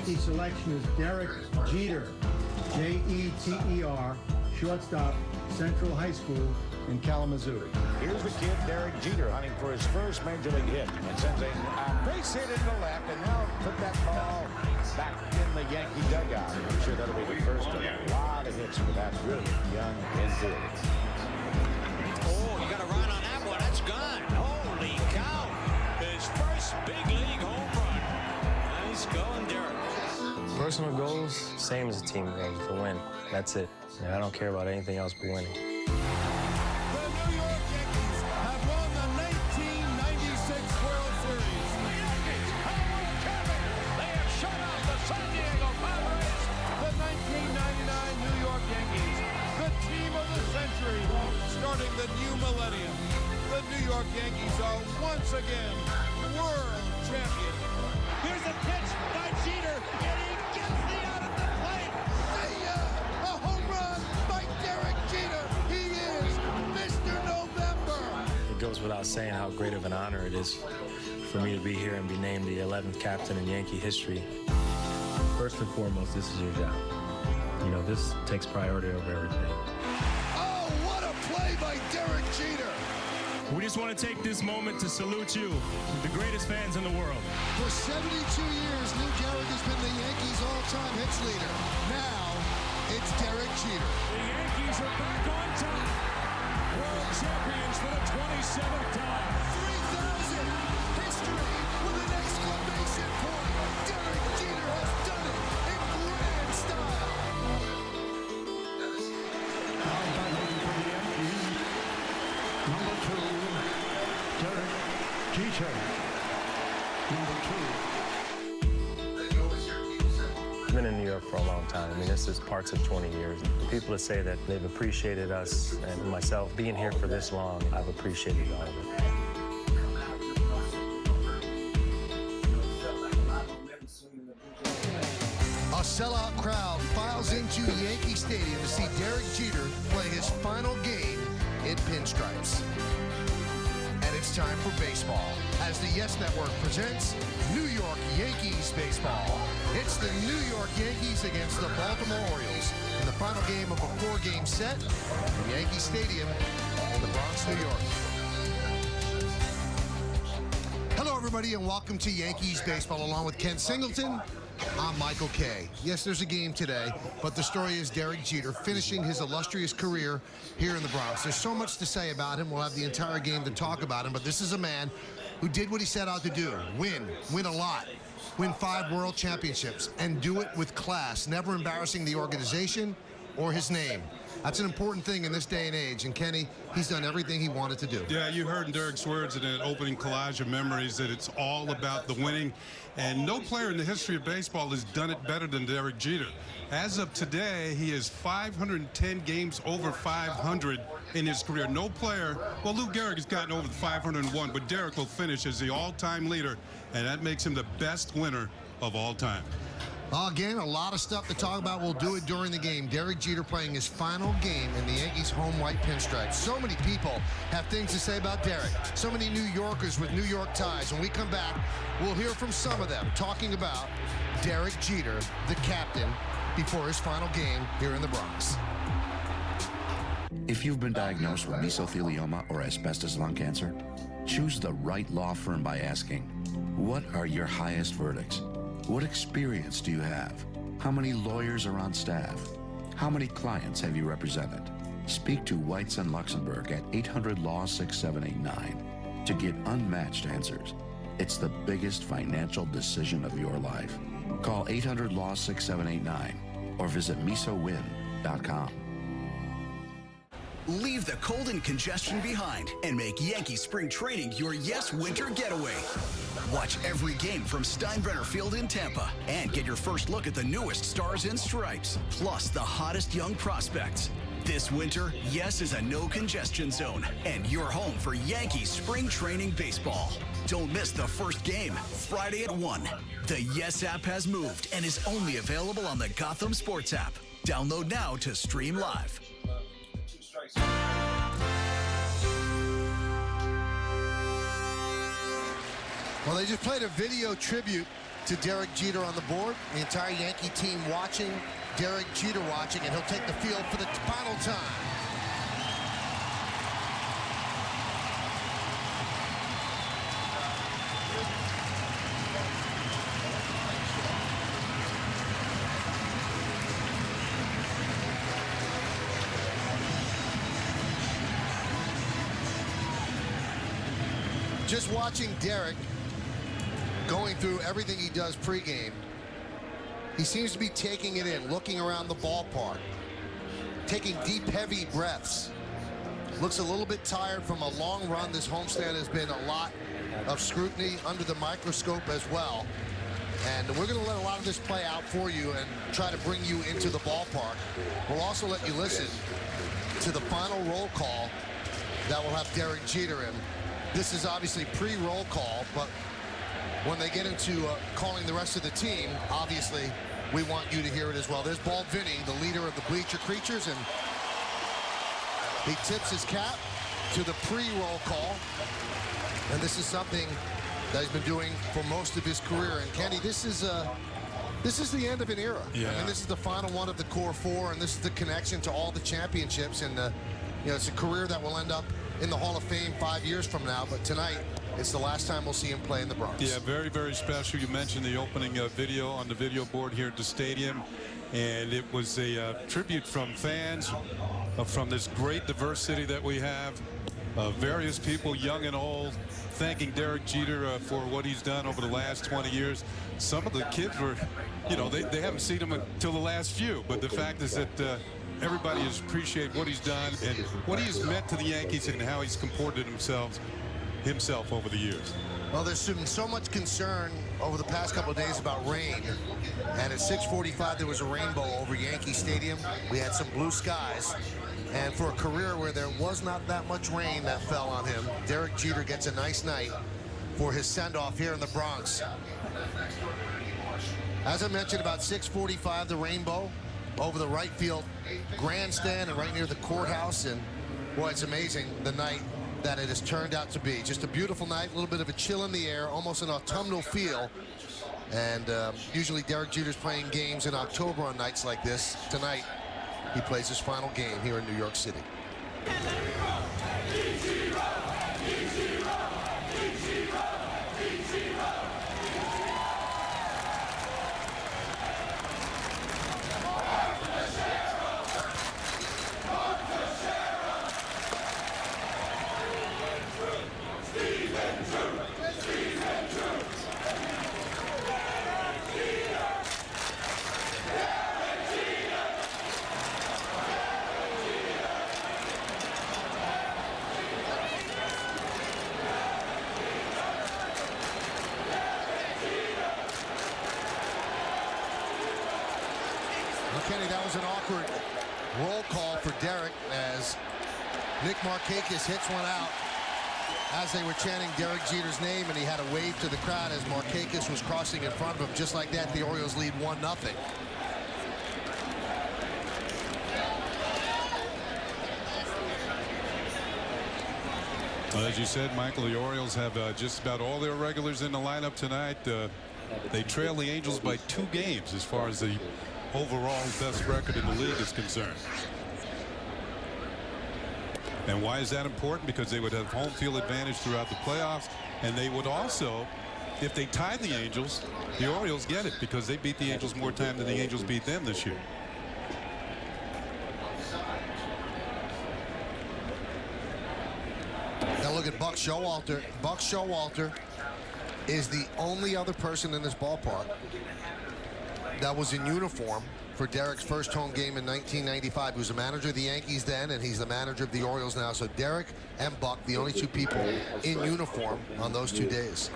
Yankee selection is Derek Jeter, Jeter, shortstop, Central High School in Kalamazoo. Here's the kid, Derek Jeter, hunting for his first major league hit, and sends a base hit into left, and now put that ball back in the Yankee dugout. I'm sure that'll be the first of a lot of hits for that brilliant young infielder. Oh, you got a run on that one. That's gone. Holy cow. His first big league home run. Nice going, Derek. Personal goals, same as the team goals, to win. That's it. I don't care about anything else but winning. The New York Yankees have won the 1996 World Series. The Yankees have won champion. They have shut out the San Diego Padres. The 1999 New York Yankees, the team of the century, starting the new millennium. The New York Yankees are once again world champions. Here's a pitch by Jeter, and he gets the out at the plate. A home run by Derek Jeter. He is Mr. November. It goes without saying how great of an honor it is for me to be here and be named the 11th captain in Yankee history. First and foremost, this is your job. You know, this takes priority over everything. Oh, what a play by Derek Jeter. We just want to take this moment to salute you, the greatest fans in the world. For 72 years, Lou Gehrig has been the Yankees' all-time hits leader. Now, it's Derek Jeter. The Yankees are back on top. World champions for the 27th time. 3,000! History with an exclamation point. Derek Jeter has done it in grand style. Number 2, Derek Jeter. Number 2. I've been in New York for a long time. I mean, this is parts of 20 years. The people that say that they've appreciated us and myself being here for this long, I've appreciated all of it. A sellout crowd files into Yankee Stadium to see Derek Jeter play his final game in pinstripes. And it's time for baseball, as the Yes Network presents New York Yankees baseball. It's the New York Yankees against the Baltimore Orioles in the final game of a 4-game set from Yankee Stadium in the Bronx, New York. Hello, everybody, and welcome to Yankees baseball. Along with Ken Singleton, I'm Michael Kay. Yes, there's a game today, but the story is Derek Jeter finishing his illustrious career here in the Bronx. There's so much to say about him. We'll have the entire game to talk about him, but this is a man who did what he set out to do. Win a lot, win 5 world championships, and do it with class, never embarrassing the organization or his name. That's an important thing in this day and age, and Kenny, he's done everything he wanted to do. Yeah, you heard in Derek's words in that opening collage of memories that it's all about the winning, and no player in the history of baseball has done it better than Derek Jeter. As of today, he is 510 games over 500 in his career. No player, well, Lou Gehrig has gotten over the 501, but Derek will finish as the all-time leader, and that makes him the best winner of all time. Again, a lot of stuff to talk about. We'll do it during the game. Derek Jeter playing his final game in the Yankees' home white pinstripes. So many people have things to say about Derek. So many New Yorkers with New York ties. When we come back, we'll hear from some of them talking about Derek Jeter, the captain, before his final game here in the Bronx. If you've been diagnosed with mesothelioma or asbestos lung cancer, choose the right law firm by asking, what are your highest verdicts? What experience do you have? How many lawyers are on staff? How many clients have you represented? Speak to Weitz & Luxembourg at 800-LAW-6789 to get unmatched answers. It's the biggest financial decision of your life. Call 800-LAW-6789 or visit mesowin.com. Leave the cold and congestion behind and make Yankee spring training your Yes winter getaway. Watch every game from Steinbrenner Field in Tampa and get your first look at the newest stars and stripes, plus the hottest young prospects. This winter, Yes is a no congestion zone, and you're home for Yankees spring training baseball. Don't miss the first game, Friday at 1. The Yes app has moved and is only available on the Gotham Sports app. Download now to stream live. Well, they just played a video tribute to Derek Jeter on the board. The entire Yankee team watching, Derek Jeter watching, and he'll take the field for the final time. Just watching Derek going through everything he does pregame, he seems to be taking it in, looking around the ballpark, taking deep, heavy breaths. Looks a little bit tired from a long run. This homestand has been a lot of scrutiny under the microscope as well. And we're going to let a lot of this play out for you and try to bring you into the ballpark. We'll also let you listen to the final roll call that will have Derek Jeter in. This is obviously pre-roll call, but when they get into calling the rest of the team, obviously we want you to hear it as well. There's Bald Vinny, the leader of the Bleacher Creatures, and he tips his cap to the pre-roll call. And this is something that he's been doing for most of his career. And Kenny, this is the end of an era. Yeah. I mean, this is the final one of the core four, and this is the connection to all the championships. And you know, it's a career that will end up in the Hall of Fame 5 years from now. But tonight, it's the last time we'll see him play in the Bronx. Yeah, very, very special. You mentioned the opening video on the video board here at the stadium, and it was a tribute from fans from this great diverse city that we have. Various people, young and old, thanking Derek Jeter for what he's done over the last 20 years. Some of the kids were, you know, they haven't seen him until the last few, but the fact is that everybody has appreciated what he's done and what he has meant to the Yankees and how he's comported himself over the years. Well, there's been so much concern over the past couple of days about rain, and at 6:45 there was a rainbow over Yankee Stadium. We had some blue skies, and for a career where there was not that much rain that fell on him, Derek Jeter gets a nice night for his send-off here in the Bronx. As I mentioned, about 6:45, the rainbow over the right field grandstand and right near the courthouse, and boy, it's amazing the night that it has turned out to be. Just a beautiful night, a little bit of a chill in the air, almost an autumnal feel. And usually Derek Jeter's playing games in October on nights like this. Tonight, he plays his final game here in New York City. Kenny, that was an awkward roll call for Derek as Nick Markakis hits one out as they were chanting Derek Jeter's name, and he had a wave to the crowd as Markakis was crossing in front of him. Just like that, the Orioles lead 1-0. Well, as you said, Michael, the Orioles have just about all their regulars in the lineup tonight. They trail the Angels by 2 games as far as the overall best record in the league is concerned. And why is that important? Because they would have home field advantage throughout the playoffs, and they would also, if they tied the Angels, the Orioles get it because they beat the Angels more time than the Angels beat them this year. Now look at Buck Showalter. Buck Showalter is the only other person in this ballpark that was in uniform for Derek's first home game in 1995. He was the manager of the Yankees then, and he's the manager of the Orioles now. So Derek and Buck, the only 2 people in uniform on those 2 days.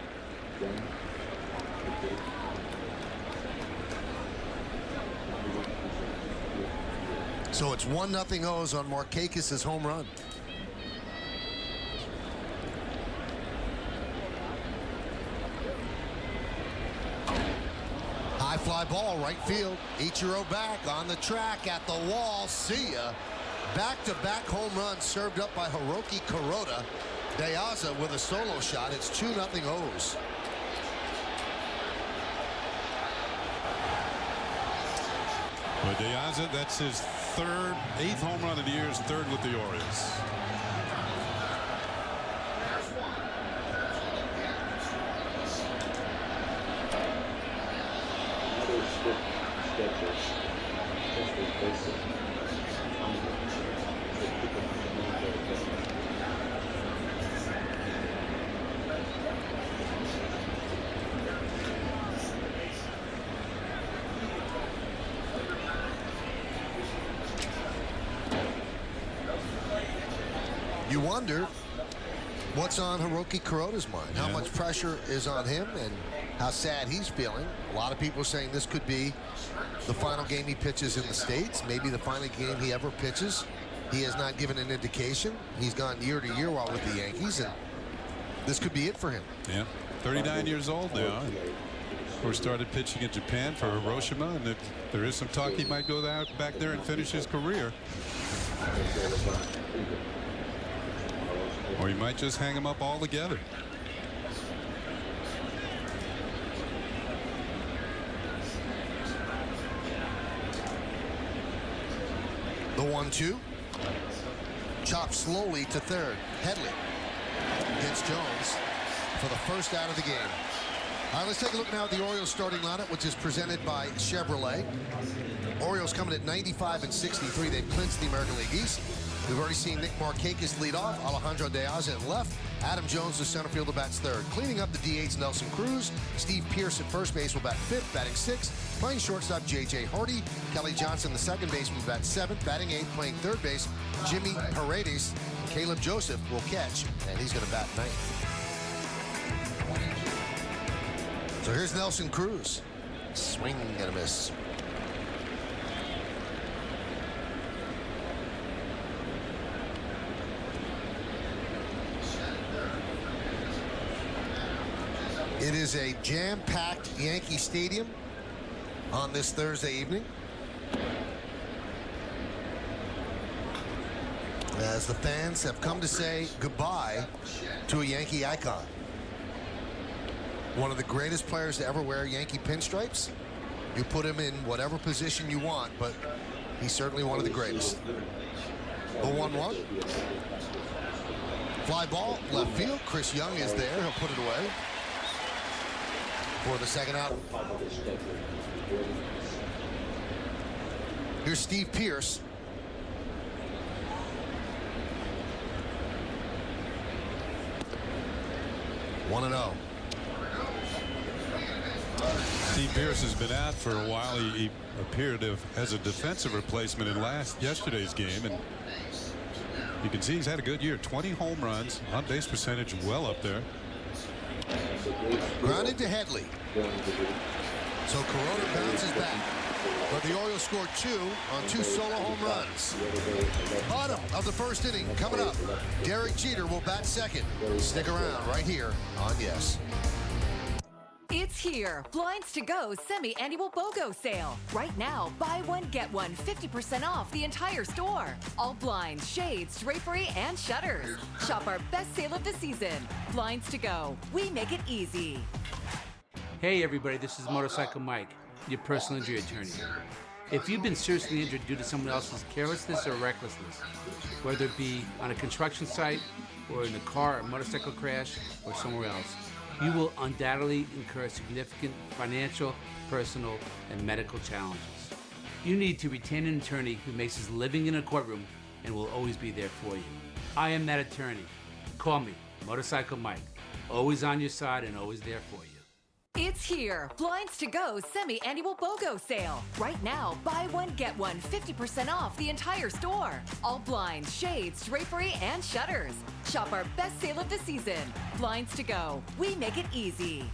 So it's 1-0 O's on Markakis' home run. High fly ball, right field. Ichiro back on the track at the wall. See ya. Back-to-back home runs served up by Hiroki Kuroda. Deaza with a solo shot. It's 2-0 O's. For Diaz, that's his eighth home run of the year, his third with the Orioles. You wonder what's on Hiroki Kuroda's mind. How much pressure is on him and how sad he's feeling. A lot of people are saying this could be the final game he pitches in the States, maybe the final game he ever pitches. He has not given an indication. He's gone year to year while with the Yankees, and this could be it for him. Yeah, 39 years old now. Of course, started pitching in Japan for Hiroshima, and there is some talk he might go back there and finish his career. Or he might just hang him up altogether. The 1-2. Chopped slowly to third. Headley gets Jones for the first out of the game. All right, let's take a look now at the Orioles starting lineup, which is presented by Chevrolet. Orioles coming at 95 and 63. They've clinched the American League East. We've already seen Nick Markakis lead off, Alejandro Diaz at left, Adam Jones, the center fielder, bats third. Cleaning up the DH, Nelson Cruz. Steve Pearce at first base will bat fifth, batting sixth. Playing shortstop, J.J. Hardy. Kelly Johnson, the second baseman, will bat seventh, batting eighth. Playing third base, Jimmy Paredes. Caleb Joseph will catch, and he's going to bat ninth. So here's Nelson Cruz. Swing and a miss. It is a jam-packed Yankee Stadium on this Thursday evening, as the fans have come to say goodbye to a Yankee icon. One of the greatest players to ever wear Yankee pinstripes. You put him in whatever position you want, but he's certainly one of the greatest. The 1-1. Fly ball, left field. Chris Young is there. He'll put it away for the second out. Here's Steve Pearce. One 1-0. Steve Pearce has been out for a while. He appeared as a defensive replacement in yesterday's game, and you can see he's had a good year. 20 home runs, on base percentage well up there. Grounded to Headley. So Kuroda bounces back. But the Orioles scored 2 on 2 solo home runs. Bottom of the first inning coming up. Derek Jeter will bat second. Stick around right here on Yes. It's here. Blinds to Go semi-annual BOGO sale. Right now, buy one, get one, 50% off the entire store. All blinds, shades, drapery, and shutters. Shop our best sale of the season. Blinds to Go. We make it easy. Hey everybody, this is Motorcycle Mike, your personal injury attorney. If you've been seriously injured due to someone else's carelessness or recklessness, whether it be on a construction site or in a car or motorcycle crash or somewhere else, you will undoubtedly incur significant financial, personal, and medical challenges. You need to retain an attorney who makes his living in a courtroom and will always be there for you. I am that attorney. Call me, Motorcycle Mike. Always on your side and always there for you. It's here. Blinds to Go semi-annual BOGO sale. Right now, buy one, get one, 50% off the entire store. All blinds, shades, drapery, and shutters. Shop our best sale of the season. Blinds to Go. We make it easy.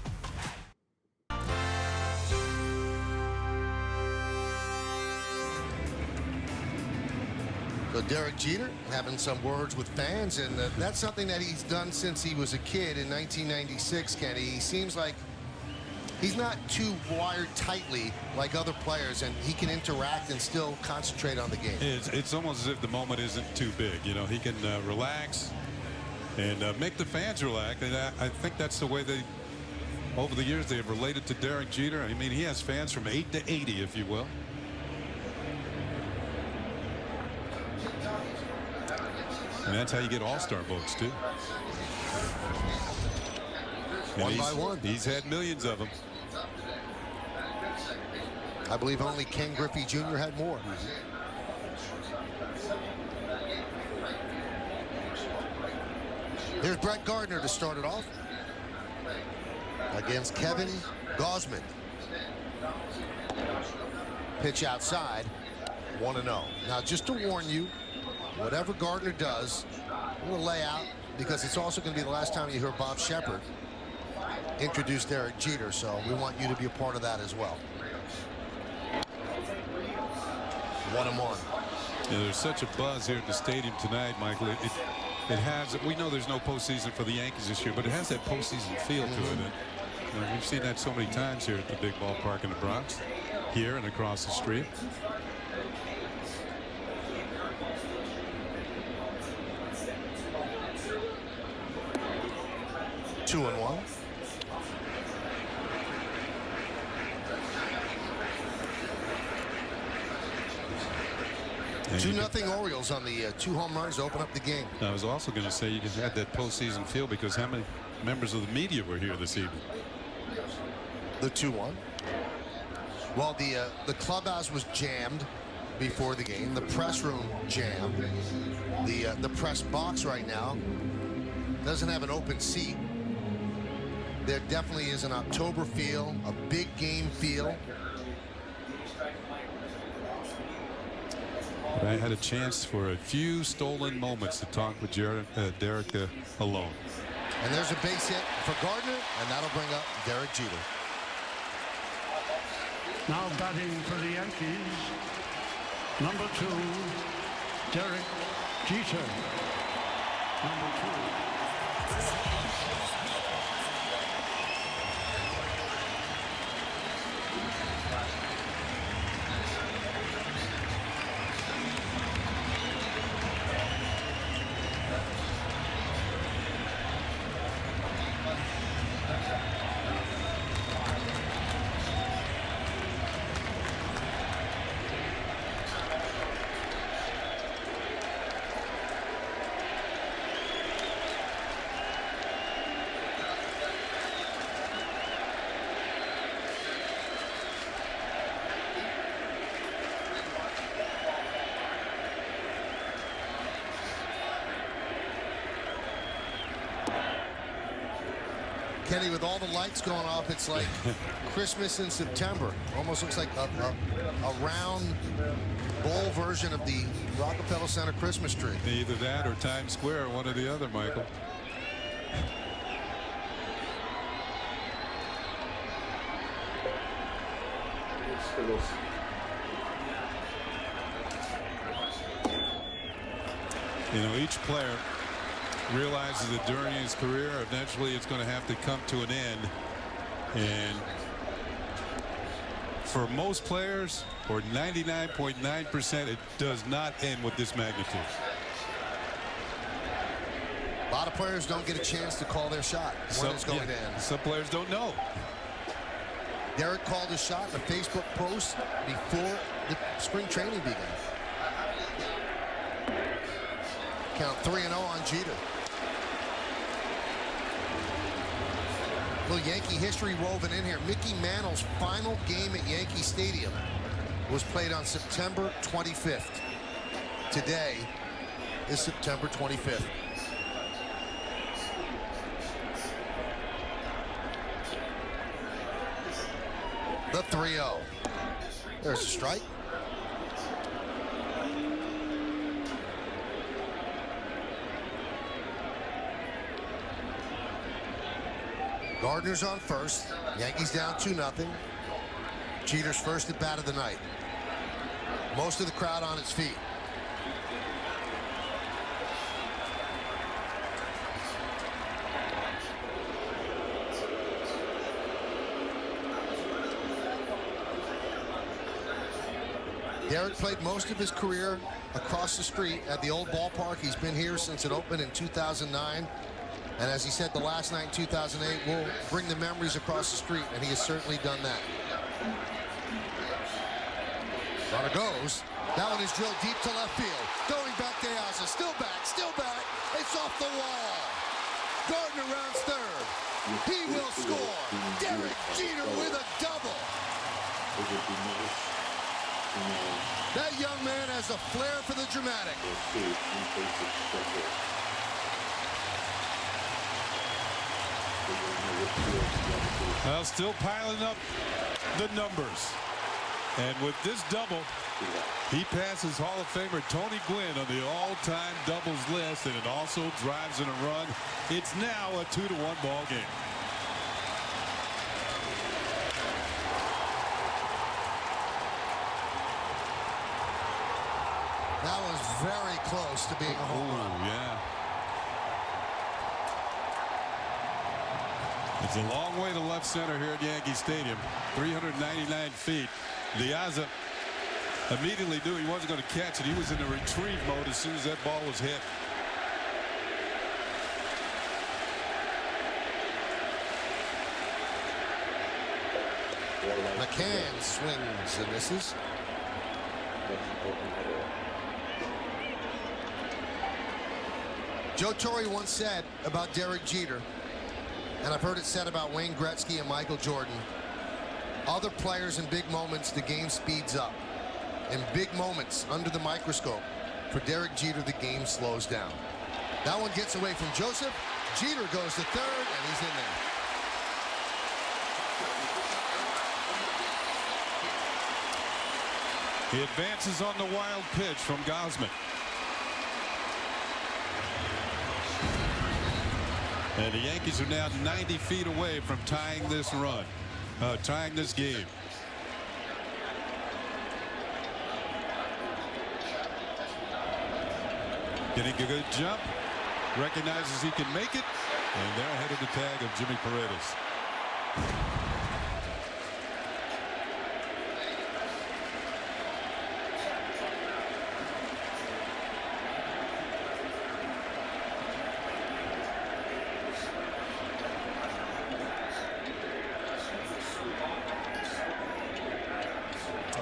So Derek Jeter having some words with fans, and that's something that he's done since he was a kid in 1996, Kenny. He seems like he's not too wired tightly like other players, and he can interact and still concentrate on the game. It's almost as if the moment isn't too big. You know, he can relax and make the fans relax. And I think that's the way they, over the years, they have related to Derek Jeter. I mean, he has fans from 8 to 80, if you will. And that's how you get all-star votes, too. One by one. He's had millions of them. I believe only Ken Griffey Jr. had more. Here's Brett Gardner to start it off against Kevin Gausman. Pitch outside, 1-0. Now, just to warn you, whatever Gardner does, I'm going to lay out, because it's also going to be the last time you hear Bob Shepard introduce Derek Jeter, so we want you to be a part of that as well. 1-1. Yeah, there's such a buzz here at the stadium tonight, Michael. It has. We know there's no postseason for the Yankees this year, but it has that postseason feel to it. And, we've seen that so many times here at the big ballpark in the Bronx, here and across the street. Two and one. 2-0 Orioles on the 2 home runs to open up the game. I was also going to say you had that postseason feel because how many members of the media were here this evening? The 2-1. Well, the clubhouse was jammed before the game. The press room jammed. The press box right now doesn't have an open seat. There definitely is an October feel, a big game feel. I had a chance for a few stolen moments to talk with Derek alone. And there's a base hit for Gardner, and that'll bring up Derek Jeter. Now batting for the Yankees, number 2, Derek Jeter. Number 2. Kenny, with all the lights going off, it's like Christmas in September. Almost looks like a round bowl version of the Rockefeller Center Christmas tree. Either that or Times Square, one or the other, Michael. You know, each player realizes that during his career, eventually it's going to have to come to an end. And for most players, or 99.9%, it does not end with this magnitude. A lot of players don't get a chance to call their shot when it's going to end. Some players don't know. Derek called his shot in a Facebook post before the spring training began. Count 3-0 on Jeter. Little Yankee history woven in here. Mickey Mantle's final game at Yankee Stadium was played on September 25th. Today is September 25th. The 3-0. There's a strike. Gardner's on first. Yankees down 2-0. Jeter's first at bat of the night. Most of the crowd on its feet. Derek played most of his career across the street at the old ballpark. He's been here since it opened in 2009. And as he said the last night in 2008, we'll bring the memories across the street, and he has certainly done that. Runner goes. That one is drilled deep to left field. Going back to Yaza. Still back. It's off the wall. Gardner rounds third. He will score. Derek Jeter with a double. That young man has a flair for the dramatic. Well, still piling up the numbers. And with this double, he passes Hall of Famer Tony Gwynn on the all-time doubles list, and it also drives in a run. It's now a 2-1 ball game. That was very close to being a home run. Yeah. It's a long way to left center here at Yankee Stadium. 399 feet. Liaza immediately knew he wasn't going to catch it. He was in a retrieve mode as soon as that ball was hit. McCann swings and misses. Joe Torre once said about Derek Jeter, and I've heard it said about Wayne Gretzky and Michael Jordan, other players in big moments, the game speeds up. In big moments, under the microscope, for Derek Jeter, the game slows down. That one gets away from Joseph. Jeter goes to third, and he's in there. He advances on the wild pitch from Gausman. And the Yankees are now 90 feet away from tying this run, tying this game. Getting a good jump, recognizes he can make it, and they're ahead of the tag of Jimmy Paredes.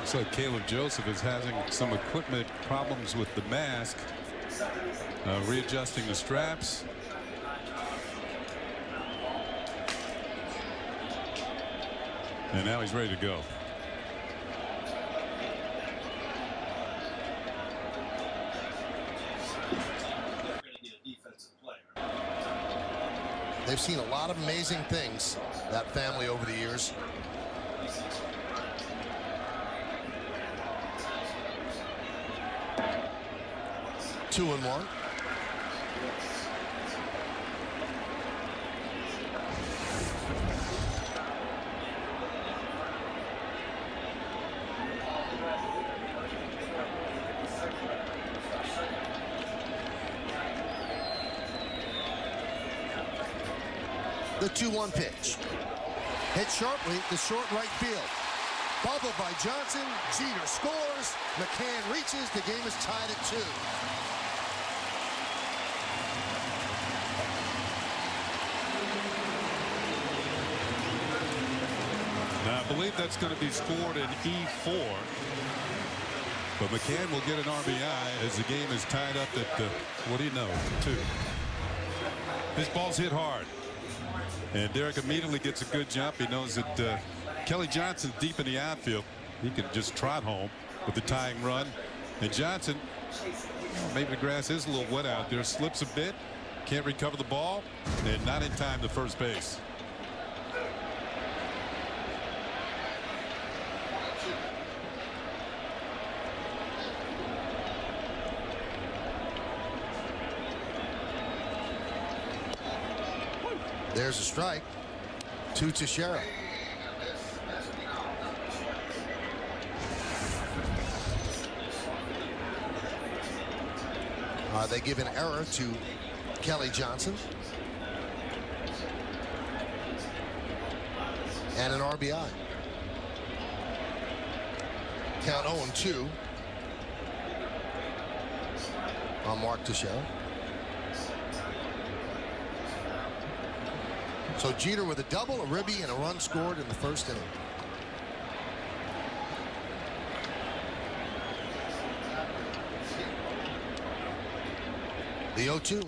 So Caleb Joseph is having some equipment problems with the mask, readjusting the straps. And now he's ready to go. They've seen a lot of amazing things, that family, over the years. Two and one. The 2-1 pitch. Hit sharply to short right field. Bubble by Johnson. Jeter scores. McCann reaches. The game is tied at 2. Now, I believe that's going to be scored in E4. But McCann will get an RBI as the game is tied up at, what do you know, 2. This ball's hit hard. And Derek immediately gets a good jump. He knows that Kelly Johnson's deep in the outfield. He can just trot home with the tying run. And Johnson, maybe the grass is a little wet out there, slips a bit, can't recover the ball, and not in time to first base. There's a strike. 2 to Shera. They give an error to Kelly Johnson. And an RBI. Count 0-2 on Mark Teixeira. So Jeter with a double, a ribby, and a run scored in the first inning. The 0-2.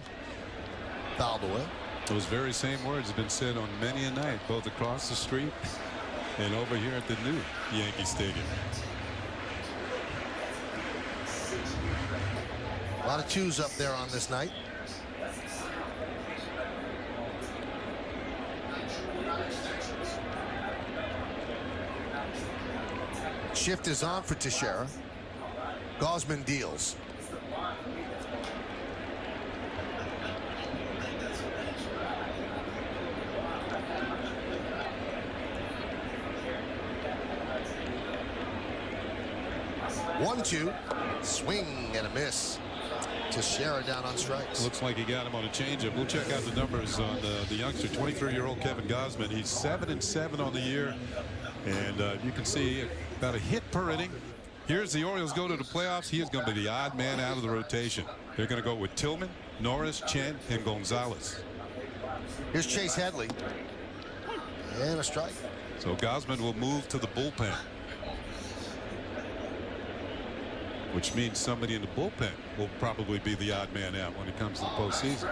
Fouled away. Those very same words have been said on many a night, both across the street and over here at the new Yankee Stadium. A lot of 2s up there on this night. Shift is on for Teixeira. Gausman deals. One-two. Swing and a miss. Teixeira down on strikes. Looks like he got him on a changeup. We'll check out the numbers on the youngster, 23-year-old Kevin Gausman. He's 7-7 on the year, and you can see about a hit per inning. Here's the Orioles go to the playoffs. He is going to be the odd man out of the rotation. They're going to go with Tillman, Norris, Chen, and Gonzalez. Here's Chase Headley. And a strike. So Gausman will move to the bullpen, which means somebody in the bullpen will probably be the odd man out when it comes to the postseason.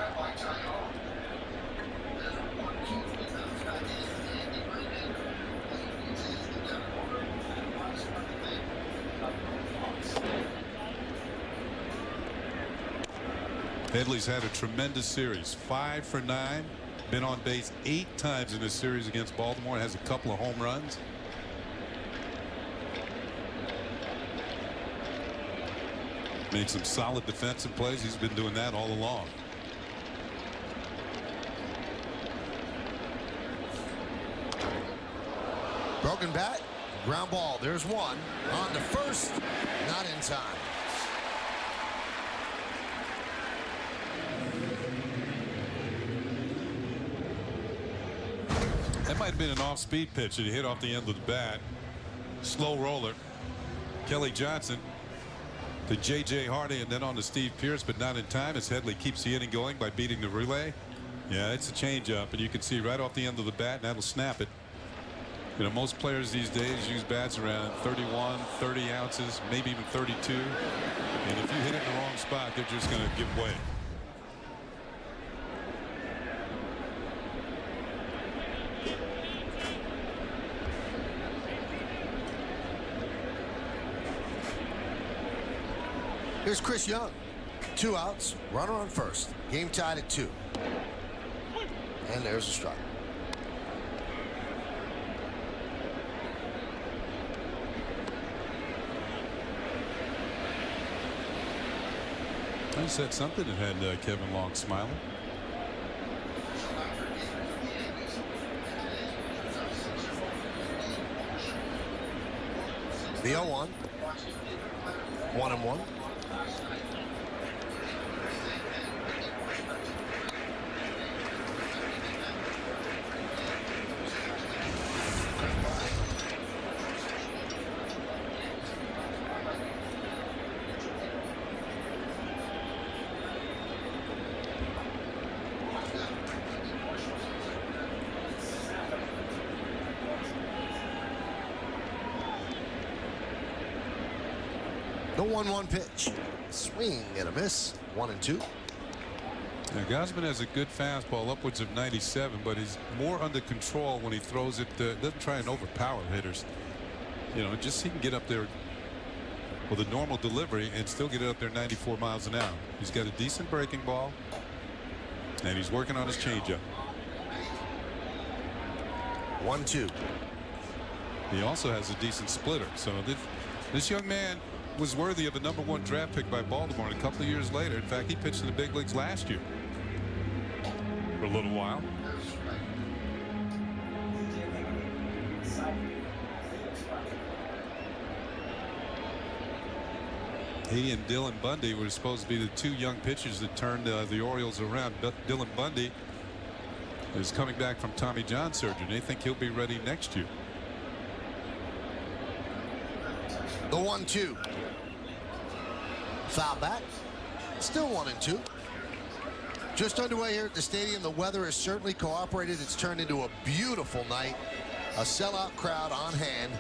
Headley's had a tremendous series. 5 for 9. Been on base 8 times in this series against Baltimore. Has a couple of home runs. Made some solid defensive plays. He's been doing that all along. Broken bat. Ground ball. There's one. On to first. Not in time. That might have been an off-speed pitch that he hit off the end of the bat. Slow roller. Kelly Johnson to J.J. Hardy and then on to Steve Pearce, but not in time as Headley keeps the inning going by beating the relay. Yeah, it's a changeup, and you can see right off the end of the bat, and that'll snap it. You know, most players these days use bats around 31, 30 ounces, maybe even 32. And if you hit it in the wrong spot, they're just going to give way. Here's Chris Young. 2 outs. Runner on first. Game tied at 2. And there's a strike. I said something that had Kevin Long smiling. The 0-1. 1-1. The 1-1 pitch. Swing and a miss. 1-2. Now, Gausman has a good fastball upwards of 97, but he's more under control when he throws it. Doesn't try and overpower hitters. You know, just he can get up there with a normal delivery and still get it up there 94 miles an hour. He's got a decent breaking ball, and he's working on his changeup. 1-2. He also has a decent splitter. So this young man was worthy of a #1 draft pick by Baltimore. And a couple of years later, in fact, he pitched in the big leagues last year for a little while. He and Dylan Bundy were supposed to be the 2 young pitchers that turned the Orioles around. But Dylan Bundy is coming back from Tommy John surgery. They think he'll be ready next year. The 1-2. Foul back. Still 1-2. Just underway here at the stadium. The weather has certainly cooperated. It's turned into a beautiful night. A sellout crowd on hand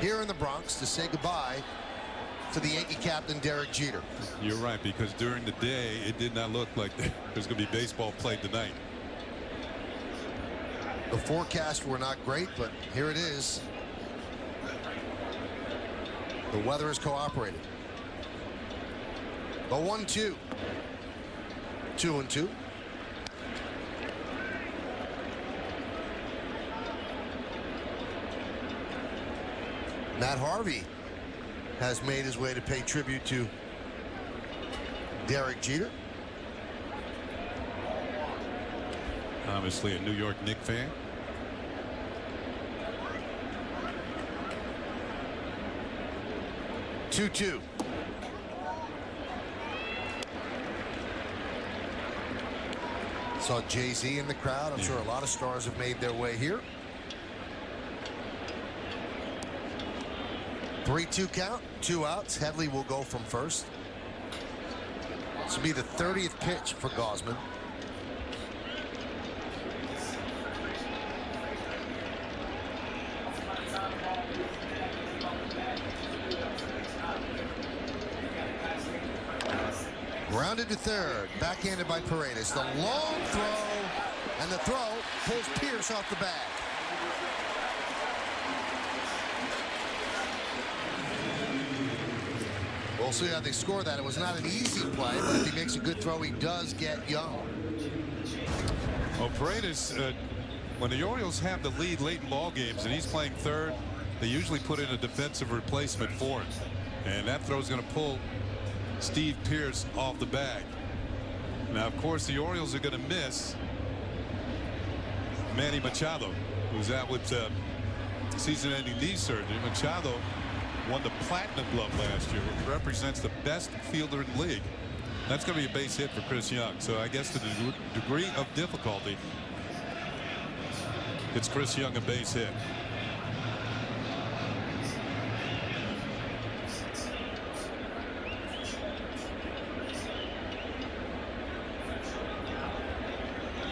here in the Bronx to say goodbye for the Yankee captain, Derek Jeter. You're right, because during the day, it did not look like there's going to be baseball played tonight. The forecasts were not great, but here it is. The weather has cooperated. The 1-2. 2-2. Matt Harvey has made his way to pay tribute to Derek Jeter. Obviously a New York Knicks fan. Two. Saw Jay-Z in the crowd. I'm sure a lot of stars have made their way here. 3-2 count, 2 outs. Headley will go from first. This will be the 30th pitch for Gausman. Grounded to third, backhanded by Paredes. The long throw, and the throw pulls Pierce off the bag. We'll see how they score that. It was not an easy play, but if he makes a good throw, he does get Young. Well, Paredes, when the Orioles have the lead late in ball games and he's playing third, they usually put in a defensive replacement for him. And that throw is going to pull Steve Pierce off the bag. Now, of course, the Orioles are going to miss Manny Machado, who's out with season-ending knee surgery. Machado won the Platinum Glove last year, which represents the best fielder in the league. That's going to be a base hit for Chris Young. So I guess the degree of difficulty, it's Chris Young a base hit.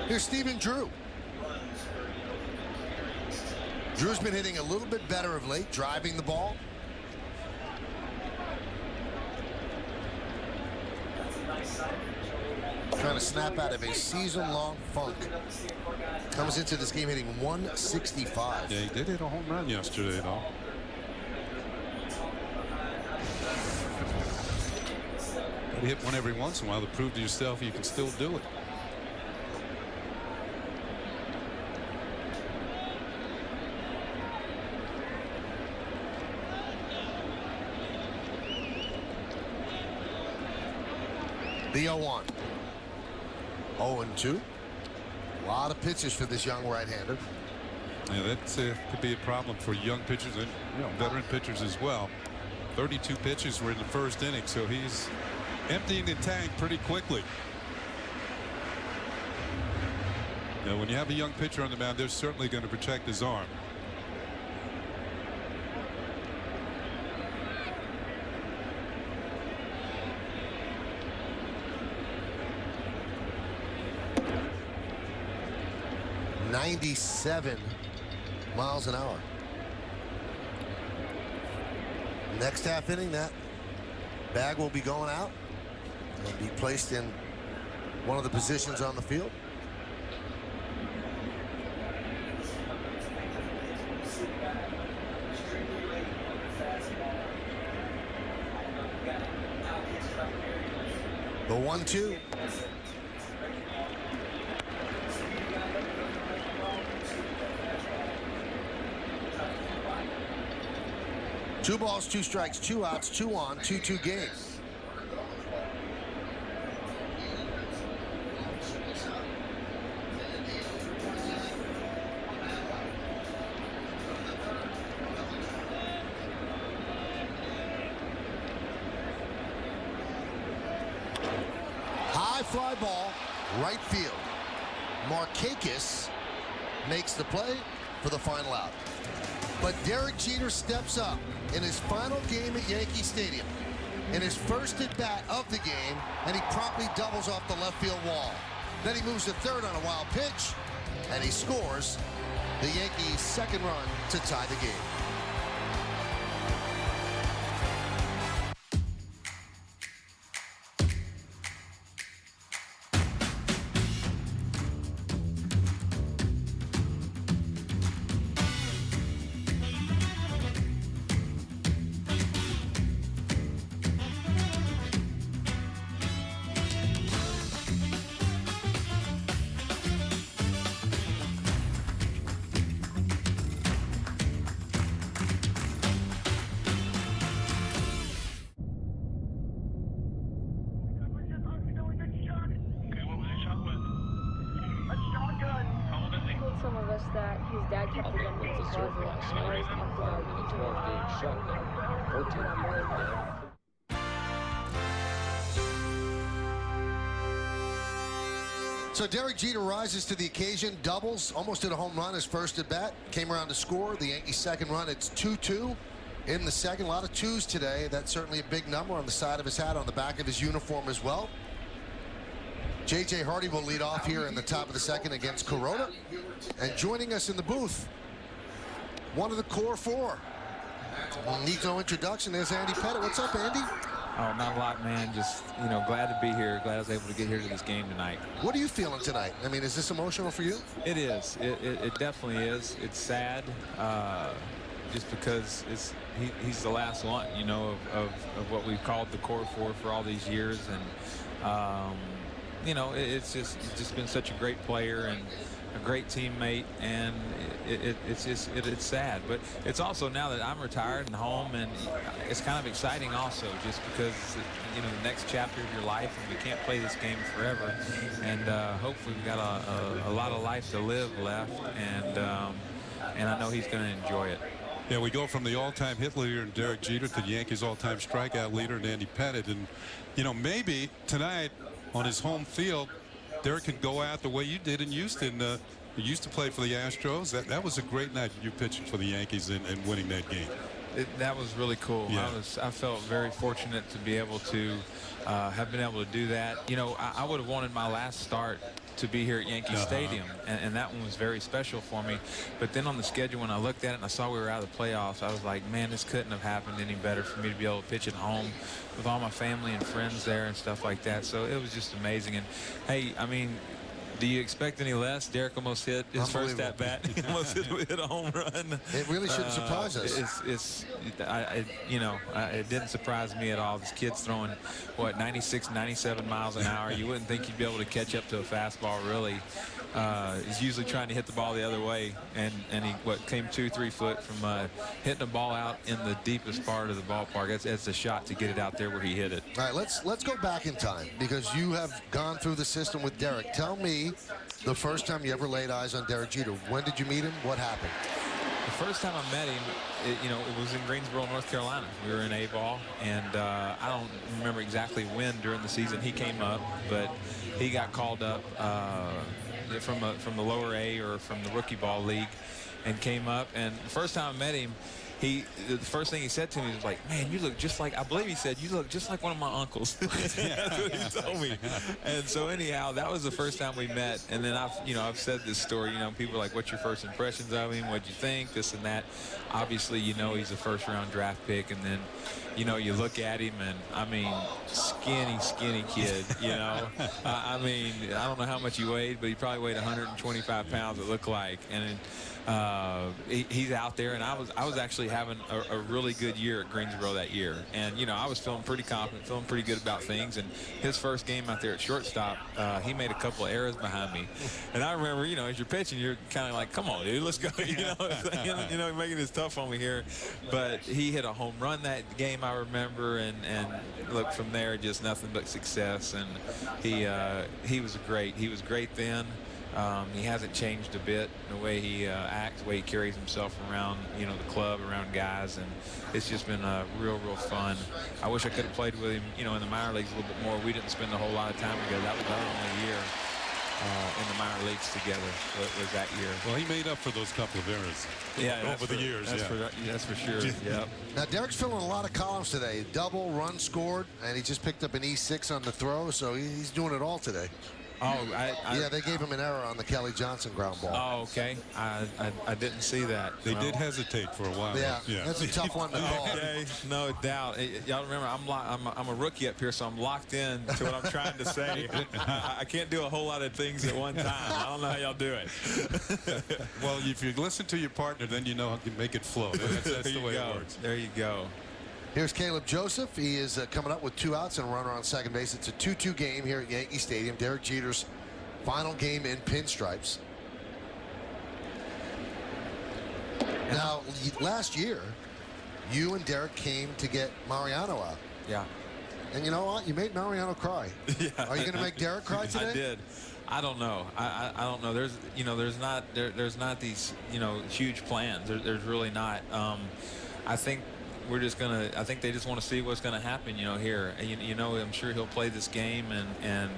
Here's Stephen Drew. Drew's been hitting a little bit better of late, driving the ball. Trying to snap out of a season-long funk. Comes into this game hitting 165. Yeah, he did hit a home run yesterday, though. You hit one every once in a while to prove to yourself you can still do it. The 0-1. 0-2. A lot of pitches for this young right-hander. Yeah, that could be a problem for young pitchers and veteran pitchers as well. 32 pitches were in the first inning, so he's emptying the tank pretty quickly. Now, when you have a young pitcher on the mound, they're certainly going to protect his arm. .97 miles an hour. Next half inning, that bag will be going out and be placed in one of the positions on the field. The 1-2. Two balls, 2 strikes, 2 outs, 2 on, 2-2 game. High fly ball, right field. Markakis makes the play for the final out. But Derek Jeter steps up in his final game at Yankee Stadium, in his first at bat of the game, and he promptly doubles off the left field wall. Then he moves to third on a wild pitch, and he scores the Yankees' second run to tie the game. dad kept the gun in his closet, and I always talked about it. You know, 12-game shutdown. 14 people dead. So Derek Jeter rises to the occasion, doubles, almost hit a home run his first at bat, came around to score. The Yankees' second run, it's 2-2 in the second. A lot of twos today. That's certainly a big number on the side of his hat, on the back of his uniform as well. J.J. Hardy will lead off here in the top of the second against Corona. And joining us in the booth, one of the core four. Needs no introduction. There's Andy Pettit. What's up, Andy? Oh, not a lot, man. Just, you know, glad to be here. Glad I was able to get here to this game tonight. What are you feeling tonight? I mean, is this emotional for you? It is. It definitely is. It's sad, just because he's the last one, you know, of what we've called the core four for all these years. And, you know, it's just been such a great player and a great teammate, and it's sad, but it's also, now that I'm retired and home, and it's kind of exciting also, just because, you know, the next chapter of your life, and we can't play this game forever, and hopefully we've got a lot of life to live left, and I know he's going to enjoy it. Yeah, we go from the all-time hit leader in Derek Jeter to the Yankees' all-time strikeout leader in Andy Pettit, and you know, maybe tonight on his home field, Derek can go out the way you did in Houston. You used to play for the Astros. That was a great night. You pitching for the Yankees and winning that game. That was really cool. Yeah. I felt very fortunate to be able to have been able to do that. You know, I would have wanted my last start to be here at Yankee Stadium, and that one was very special for me. But then on the schedule, when I looked at it and I saw we were out of the playoffs, I was like, man, this couldn't have happened any better for me to be able to pitch at home with all my family and friends there and stuff like that. So it was just amazing. And hey, I mean, do you expect any less? Derek almost hit his first at bat. He almost hit a home run. It really shouldn't surprise us. You know, it didn't surprise me at all. This kid's throwing, what, 96, 97 miles an hour. You wouldn't think he'd be able to catch up to a fastball, really. He's usually trying to hit the ball the other way, and he came 2-3 foot from hitting the ball out in the deepest part of the ballpark. It's a shot to get it out there where he hit it. All right, let's go back in time, because you have gone through the system with Derek. Tell me the first time you ever laid eyes on Derek Jeter. When did you meet him? What happened? The first time I met him, it was in Greensboro, North Carolina. We were in A-ball, and I don't remember exactly when during the season he came up, but he got called up from the lower A or from the rookie ball league, and came up. And the first time I met him, the first thing he said to me was like, man, you look just like, I believe he said, you look just like one of my uncles. That's what he told me. And so anyhow, that was the first time we met. And then I've said this story, people are like, what's your first impressions of him? What'd you think? This and that. Obviously, he's a first-round draft pick. And then, you look at him, and I mean, skinny kid, I mean, I don't know how much he weighed, but he probably weighed 125 pounds, it looked like. And he's out there, and I was actually having a really good year at Greensboro that year, and I was feeling pretty confident, feeling pretty good about things. And his first game out there at shortstop, he made a couple of errors behind me, and I remember, as you're pitching, you're kind of like, come on, dude, let's go, making this tough on me here. But he hit a home run that game, I remember, and look, from there, just nothing but success. And he was great then. He hasn't changed a bit in the way he acts, the way he carries himself around, the club, around guys, and it's just been real fun. I wish I could have played with him, in the minor leagues a little bit more. We didn't spend a whole lot of time together. That was our only year in the minor leagues together. Was that year. Well, he made up for those couple of errors. Yeah, over the years. That's for sure. Yeah. Now Derek's filling a lot of columns today. Double, run scored, and he just picked up an E6 on the throw, so he's doing it all today. Oh, yeah, they gave him an error on the Kelly Johnson ground ball. Oh, okay. I didn't see that. They did hesitate for a while. Yeah, that's a tough one to call. Okay, no doubt. Y'all remember, I'm a rookie up here, so I'm locked in to what I'm trying to say. I can't do a whole lot of things at one time. I don't know how y'all do it. Well, if you listen to your partner, then you know how to make it flow. That's the way it works. There you go. Here's Caleb Joseph. He is coming up with 2 outs and a runner on second base. It's a 2-2 game here at Yankee Stadium. Derek Jeter's final game in pinstripes. Now, last year, you and Derek came to get Mariano out. Yeah. And you know what? You made Mariano cry. Yeah. Are you going to make Derek cry today? I did. I don't know. I don't know. There's not these huge plans. There's really not. I think we're just gonna. I think they just want to see what's gonna happen. Here. I'm sure he'll play this game, and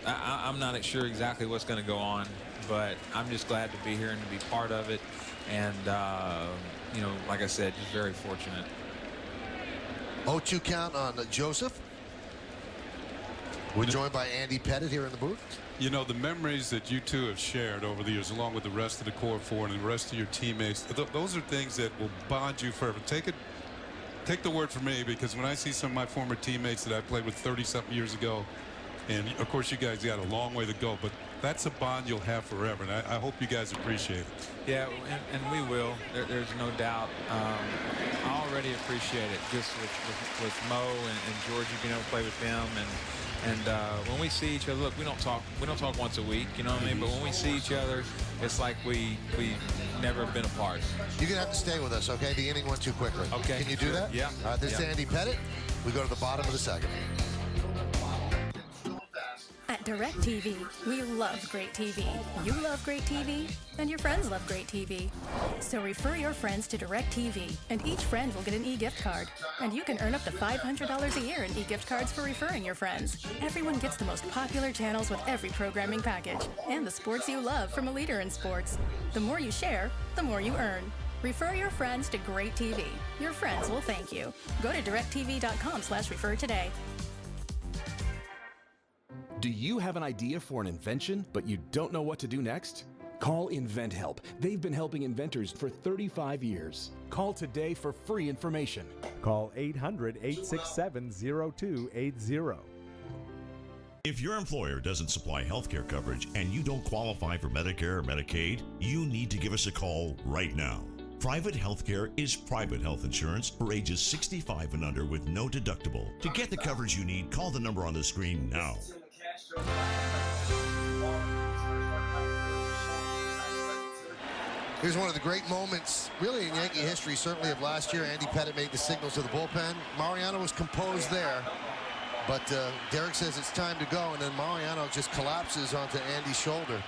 I'm not sure exactly what's going to go on, but I'm just glad to be here and to be part of it. And like I said, just very fortunate. 0-2 count on Joseph. We're joined by Andy Pettit here in the booth. The memories that you two have shared over the years, along with the rest of the core four and the rest of your teammates, those are things that will bond you forever. Take the word from me, because when I see some of my former teammates that I played with 30-something years ago, and of course you guys got a long way to go, but that's a bond you'll have forever, and I hope you guys appreciate it. Yeah, and we will. There's no doubt. I already appreciate it, just with Mo and Georgie, being able to play with them, and when we see each other, look, we don't talk once a week, you know what I mean? But when we see each other, it's like we never been apart. You're gonna have to stay with us, okay? The inning went too quickly. Okay. Can you do that? Yeah. All right, this is Andy Pettit. We go to the bottom of the second. At DirecTV, we love great TV. You love great TV, and your friends love great TV. So refer your friends to DirecTV, and each friend will get an e-gift card. And you can earn up to $500 a year in e-gift cards for referring your friends. Everyone gets the most popular channels with every programming package, and the sports you love from a leader in sports. The more you share, the more you earn. Refer your friends to great TV. Your friends will thank you. Go to directtv.com/refer today. Do you have an idea for an invention, but you don't know what to do next? Call InventHelp. They've been helping inventors for 35 years. Call today for free information. Call 800-867-0280. If your employer doesn't supply health care coverage and you don't qualify for Medicare or Medicaid, you need to give us a call right now. Private health care is private health insurance for ages 65 and under with no deductible. To get the coverage you need, call the number on the screen now. Here's one of the great moments, really, in Yankee history, certainly of last year. Andy Pettit made the signals to the bullpen. Mariano was composed there, but Derek says it's time to go, and then Mariano just collapses onto Andy's shoulder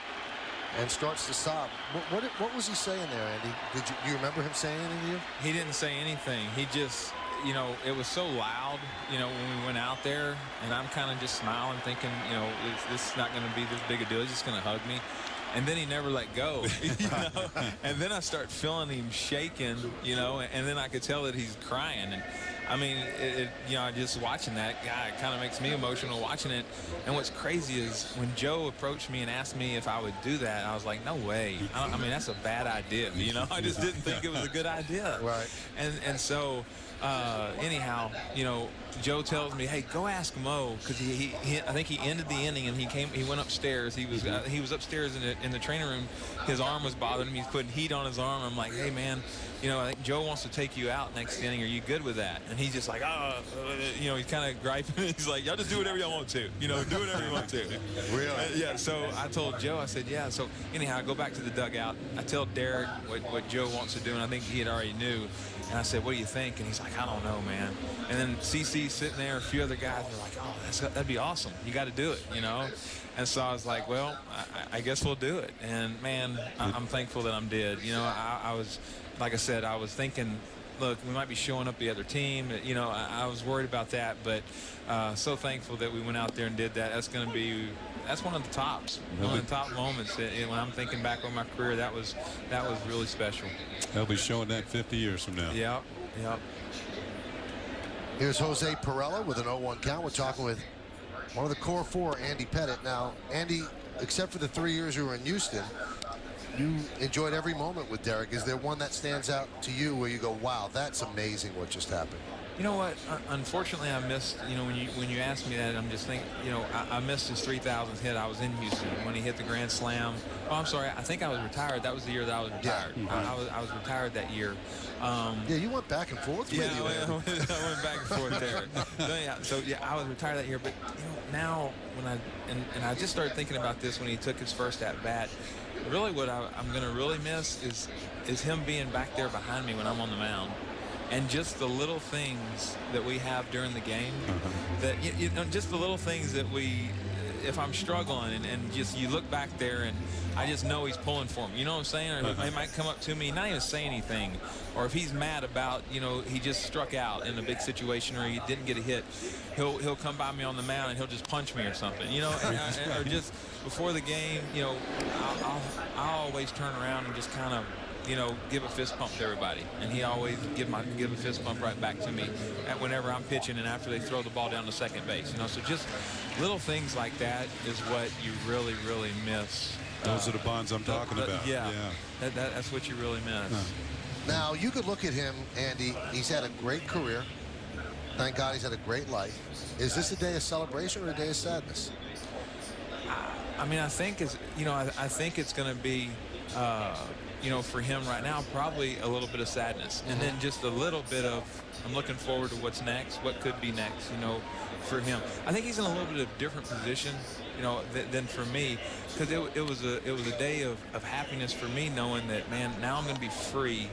and starts to sob. What was he saying there, Andy? Do you remember him saying anything to you? He didn't say anything. He just, it was so loud, when we went out there, and I'm kind of just smiling, thinking, this is not going to be this big a deal. He's just going to hug me. And then he never let go, And then I start feeling him shaking, and then I could tell that he's crying. And I mean, just watching that guy, it kind of makes me emotional watching it. And what's crazy is when Joe approached me and asked me if I would do that, I was like, no way. I mean, that's a bad idea. I just didn't think it was a good idea. Right. And so, anyhow, Joe tells me, hey, go ask Mo, because I think he ended the inning and he went upstairs. He was upstairs in the training room. His arm was bothering him. He's putting heat on his arm. I'm like, hey man, I think Joe wants to take you out next inning. Are you good with that? And he's just like, he's kind of griping. He's like, y'all just do whatever y'all want to. Do whatever you want to. Really? Yeah. So I told Joe, I said, yeah. So anyhow, I go back to the dugout. I tell Derek what Joe wants to do, and I think he had already knew. And I said, what do you think? And he's like, I don't know, man. And then CC's sitting there, a few other guys were like, oh, that'd be awesome. You got to do it, And so I was like, well, I guess we'll do it. And, man, I'm thankful that I did. I was, like I said, I was thinking, look, we might be showing up the other team. I was worried about that. But so thankful that we went out there and did that. That's one of the tops, one of the top moments. When I'm thinking back on my career, that was really special. They'll be showing that 50 years from now. Yep. Here's Jose Perella with an 0-1 count. We're talking with one of the core four, Andy Pettit. Now, Andy, except for the 3 years you were in Houston, you enjoyed every moment with Derek. Is there one that stands out to you where you go, wow, that's amazing what just happened? You know what? Unfortunately, I missed, when you asked me that, I'm just thinking, I missed his 3,000th hit. I was in Houston when he hit the grand slam. Oh, I'm sorry. I think I was retired. That was the year that I was retired. Yeah. I was retired that year. Yeah, you went back and forth. Yeah, I went back and forth there. So I was retired that year. But now when I just started thinking about this when he took his first at bat. Really, what I'm going to really miss is him being back there behind me when I'm on the mound. And just the little things that we have during the game, that just the little things that we if I'm struggling and just you look back there and I just know he's pulling for me. You know what I'm saying? Or he might come up to me, not even say anything. Or if he's mad about, he just struck out in a big situation or he didn't get a hit, he'll come by me on the mound and he'll just punch me or something. Or just before the game, I'll always turn around and just kind of, give a fist pump to everybody, and he always give a fist pump right back to me whenever I'm pitching and after they throw the ball down to second base. So just little things like that is what you really, really miss. Those are the bonds I'm talking about. Yeah. That's what you really miss. Now, you could look at him, Andy. He's had a great career. Thank God he's had a great life. Is this a day of celebration or a day of sadness? I mean, I think I think it's going to be, for him right now, probably a little bit of sadness, and then just a little bit of I'm looking forward to what's next, what could be next, for him. I think he's in a little bit of different position, than for me, because it was a day of happiness for me, knowing that, man, now I'm going to be free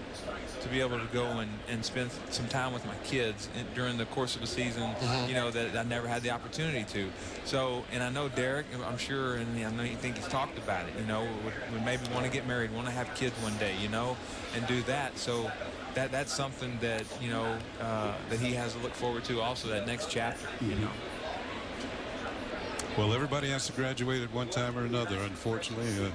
to be able to go and spend some time with my kids during the course of a season, that I never had the opportunity to. So, and I know Derek, I'm sure, and I know you think he's talked about it, would maybe want to get married, want to have kids one day, and do that. So that's something that, that he has to look forward to also, that next chapter, Well, everybody has to graduate at one time or another, unfortunately.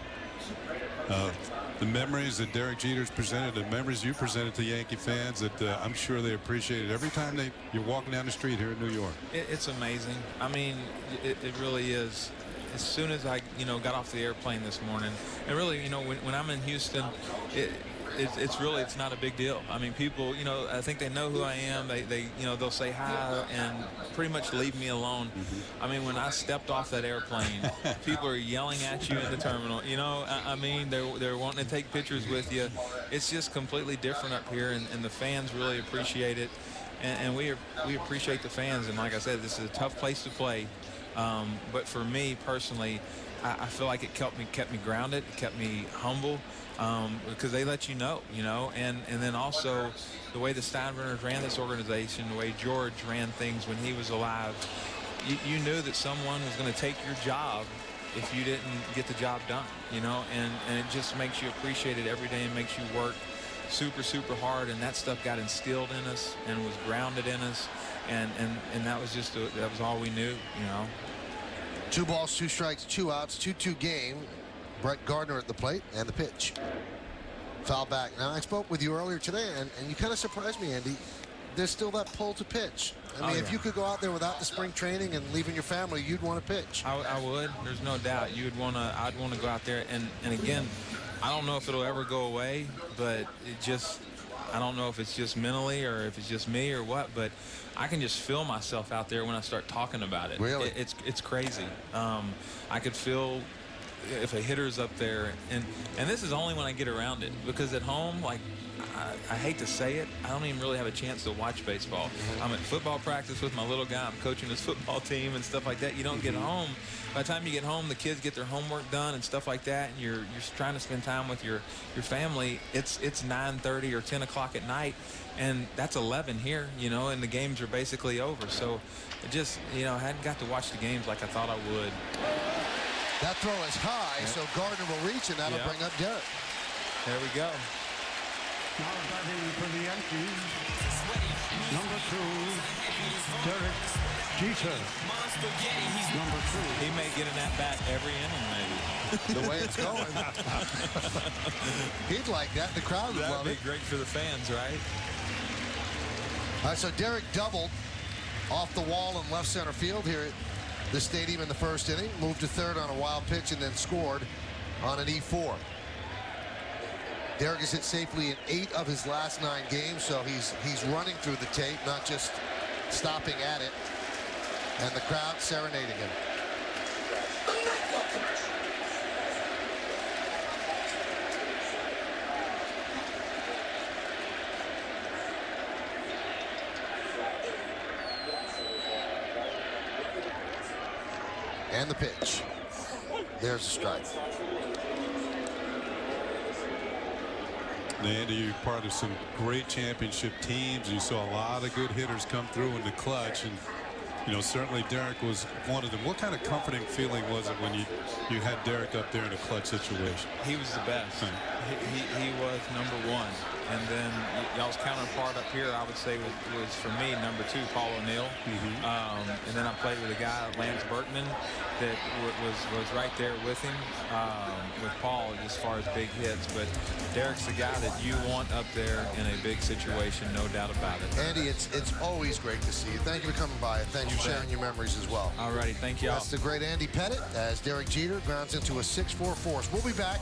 The memories that Derek Jeter's presented, the memories you presented to Yankee fans, that I'm sure they appreciate it every time you're walking down the street here in New York. It's amazing. I mean, it really is. As soon as I, got off the airplane this morning, and really, when I'm in Houston, it's not a big deal. I mean, people, I think they know who I am. They'll say hi and pretty much leave me alone. I mean, when I stepped off that airplane, people are yelling at you in the terminal. I mean, they're wanting to take pictures with you. It's just completely different up here, and the fans really appreciate it. And we appreciate the fans. And like I said, this is a tough place to play. But for me personally, I feel like it kept me grounded, it kept me humble. Because they let you know, and then also the way the Steinbrenners ran this organization, the way George ran things when he was alive, you knew that someone was going to take your job if you didn't get the job done, and it just makes you appreciate it every day and makes you work super, super hard, and that stuff got instilled in us and was grounded in us, and that was just that was all we knew, 2 balls, 2 strikes, 2 outs, 2-2 game. Brett Gardner at the plate, and the pitch. Foul back. Now, I spoke with you earlier today, and you kind of surprised me, Andy. There's still that pull to pitch. I mean, if you could go out there without the spring training and leaving your family, you'd want to pitch. I would. There's no doubt. I'd want to go out there. And again, I don't know if it'll ever go away, but I don't know if it's just mentally or if it's just me or what, but I can just feel myself out there when I start talking about it. Really? It's crazy. I could feel if a hitter's up there, and this is only when I get around it, because at home, like, I hate to say it, I don't even really have a chance to watch baseball. I'm at football practice with my little guy. I'm coaching his football team and stuff like that. You don't get home. By the time you get home, the kids get their homework done and stuff like that, and you're trying to spend time with your family. It's 9:30 or 10 o'clock at night, and that's 11 here, and the games are basically over. So it just, I hadn't got to watch the games like I thought I would. That throw is high, so Gardner will reach, and that'll bring up Derek. There we go. Now batting for the Yankees, number 2, Derek Jeter. Number 2. He may get an at-bat every inning, maybe. The way it's going. He'd like that. The crowd would love it. That'd be great for the fans, right? All right, so Derek doubled off the wall in left center field here at the stadium in the first inning, moved to third on a wild pitch, and then scored on an E4. Derek has hit safely in 8 of his last 9 games, so he's running through the tape, not just stopping at it. And the crowd serenading him. And the pitch. There's a strike. Andy, you're part of some great championship teams. You saw a lot of good hitters come through in the clutch, and You know, certainly Derek was one of them. What kind of comforting feeling was it when you had Derek up there in a clutch situation? He was the best. He was #1. And then y'all's counterpart up here, I would say, was for me #2, Paul O'Neill. And then I played with a guy, Lance Berkman, that was right there with him, with Paul as far as big hits. But Derek's the guy that you want up there in a big situation, no doubt about it. Andy, it's always great to see you. Thank you for coming by, and thanks for sharing your memories as well. All righty, thank you all. That's the great Andy Pettit as Derek Jeter grounds into a 6-4 force. We'll be back.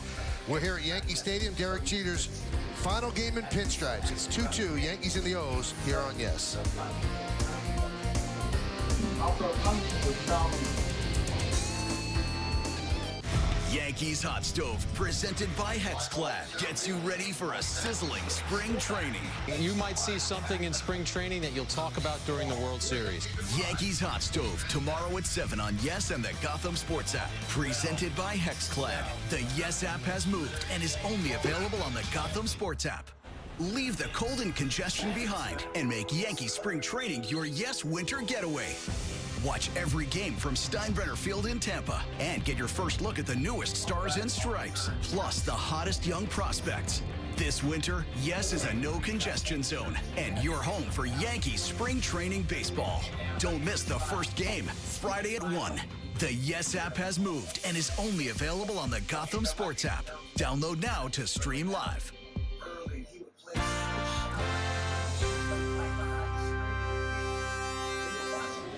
We're here at Yankee Stadium. Derek Jeter's final game in pinstripes. It's 2-2, Yankees and the O's here on Yes. Yankees Hot Stove, presented by Hexclad, gets you ready for a sizzling spring training. You might see something in spring training that you'll talk about during the World Series. Yankees Hot Stove, tomorrow at 7 on Yes and the Gotham Sports app. Presented by Hexclad. The Yes app has moved and is only available on the Gotham Sports app. Leave the cold and congestion behind and make Yankee spring training your Yes winter getaway. Watch every game from Steinbrenner Field in Tampa and get your first look at the newest Stars and Stripes, plus the hottest young prospects. This winter, Yes is a no congestion zone, and you're home for Yankees spring training baseball. Don't miss the first game, Friday at 1. The Yes app has moved and is only available on the Gotham Sports app. Download now to stream live.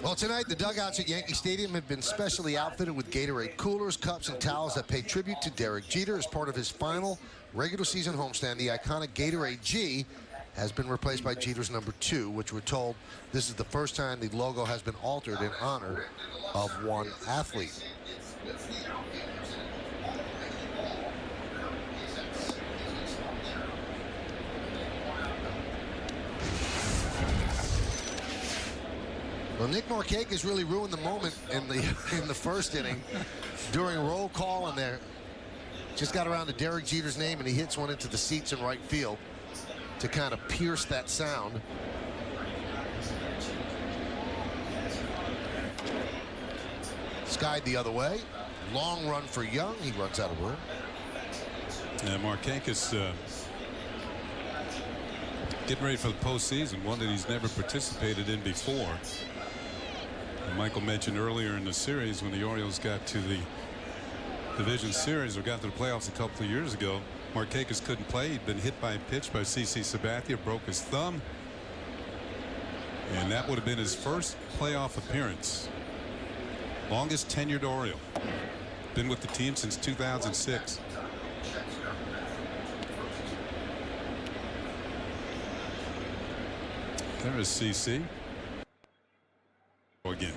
Well, tonight, the dugouts at Yankee Stadium have been specially outfitted with Gatorade coolers, cups, and towels that pay tribute to Derek Jeter as part of his final regular season homestand. The iconic Gatorade G has been replaced by Jeter's #2, which we're told this is the first time the logo has been altered in honor of one athlete. Well, Nick Markakis really ruined the moment in the first inning during roll call, and there just got around to Derek Jeter's name, and he hits one into the seats in right field to kind of pierce that sound. Skied the other way. Long run for Young. He runs out of room. Yeah, Markakis getting ready for the postseason, one that he's never participated in before. And Michael mentioned earlier in the series when the Orioles got to the division series or got to the playoffs a couple of years ago, Markakis couldn't play. He'd been hit by a pitch by CC Sabathia, broke his thumb, and that would have been his first playoff appearance. Longest tenured Oriole. Been with the team since 2006. There is CC. Again.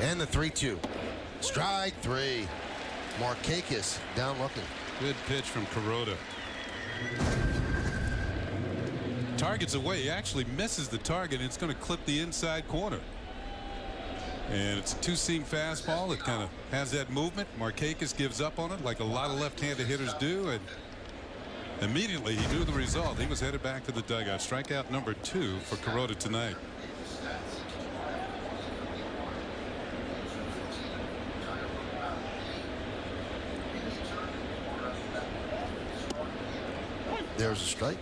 And the 3-2. Strike 3. Markakis down looking. Good pitch from Kuroda. Target's away. He actually misses the target, and it's going to clip the inside corner. And it's a two-seam fastball. It kind of has that movement. Markakis gives up on it like a lot of left-handed hitters do, and immediately he knew the result. He was headed back to the dugout. Strikeout #2 for Kuroda tonight. There's a strike.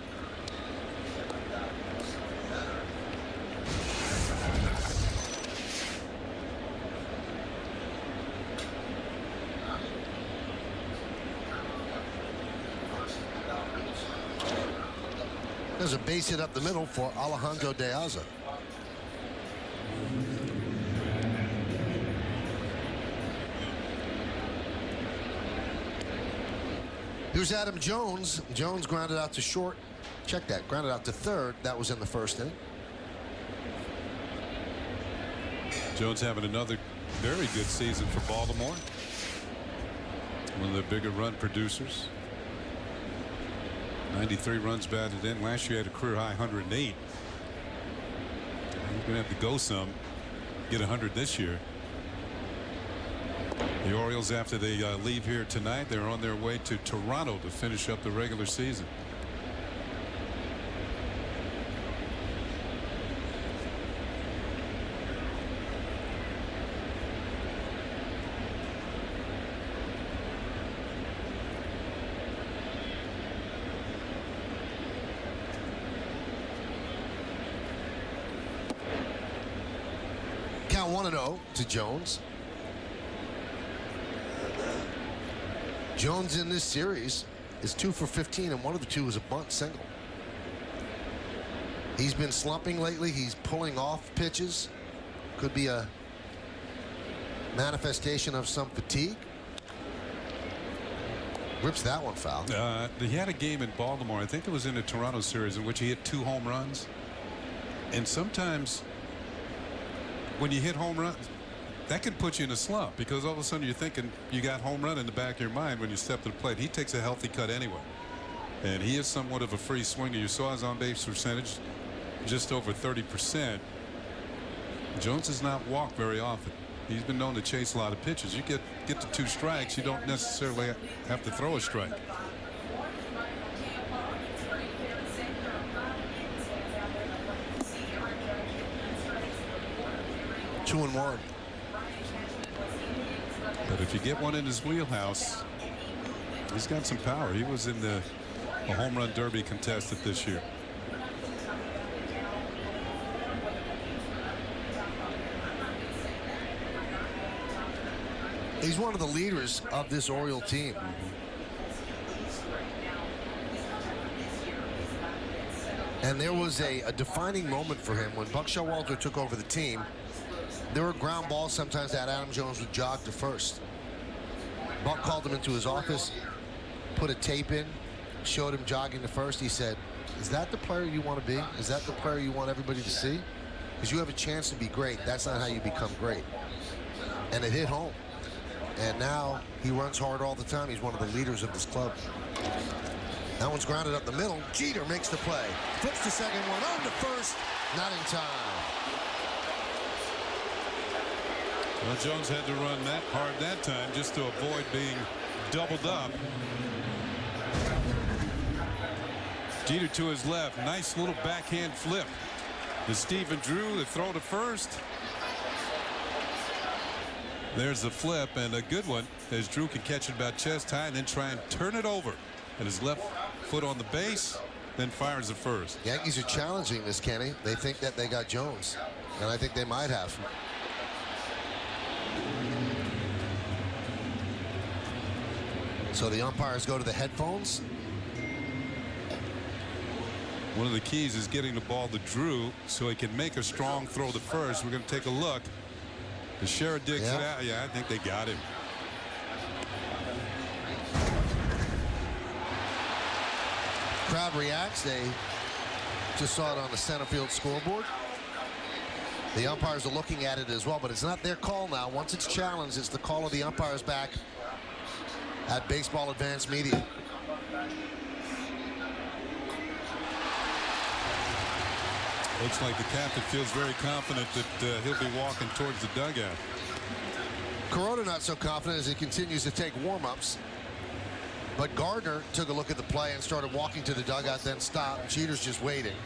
There's a base hit up the middle for Alejandro De Aza. Here's Adam Jones. Jones grounded out to short. Check that. Grounded out to third. That was in the first inning. Jones having another very good season for Baltimore. One of the bigger run producers. 93 runs batted in. Last year he had a career high 108. He's going to have to go some. Get 100 this year. The Orioles, after they leave here tonight, they're on their way to Toronto to finish up the regular season. Now 1-0 to Jones. Jones in this series is 2 for 15, and one of the two is a bunt single. He's been slumping lately. He's pulling off pitches. Could be a manifestation of some fatigue. Rips that one foul. He had a game in Baltimore, I think it was in the Toronto series, in which he hit 2 home runs. And sometimes when you hit home runs, that can put you in a slump, because all of a sudden you're thinking you got home run in the back of your mind when you step to the plate. He takes a healthy cut anyway. And he is somewhat of a free swinger. You saw his on-base percentage just over 30%. Jones has not walked very often. He's been known to chase a lot of pitches. You get to 2 strikes, you don't necessarily have to throw a strike. Two and one. But if you get one in his wheelhouse, he's got some power. He was in the home run derby contested this year. He's one of the leaders of this Oriole team. And there was a defining moment for him when Buck Showalter took over the team. There were ground balls sometimes that Adam Jones would jog to first. Buck called him into his office, put a tape in, showed him jogging to first. He said, "Is that the player you want to be? Is that the player you want everybody to see? Because you have a chance to be great. That's not how you become great." And it hit home. And now he runs hard all the time. He's one of the leaders of this club. That one's grounded up the middle. Jeter makes the play. Flips the second one on to first. Not in time. Well, Jones had to run that hard that time just to avoid being doubled up. Jeter to his left. Nice little backhand flip to Stephen Drew. The throw to first. There's the flip, and a good one as Drew can catch it about chest high and then try and turn it over. And his left foot on the base, then fires the first. Yankees are challenging this, Kenny. They think that they got Jones, and I think they might have. So the umpires go to the headphones. One of the keys is getting the ball to Drew so he can make a strong throw to first. We're going to take a look. The Sheriff digs it out. Yeah, I think they got him. Crowd reacts. They just saw it on the center field scoreboard. The umpires are looking at it as well, but it's not their call now. Once it's challenged, it's the call of the umpires back at Baseball Advanced Media. Looks like the captain feels very confident that he'll be walking towards the dugout. Corona not so confident as he continues to take warm-ups. But Gardner took a look at the play and started walking to the dugout, then stopped. Jeter's just waiting.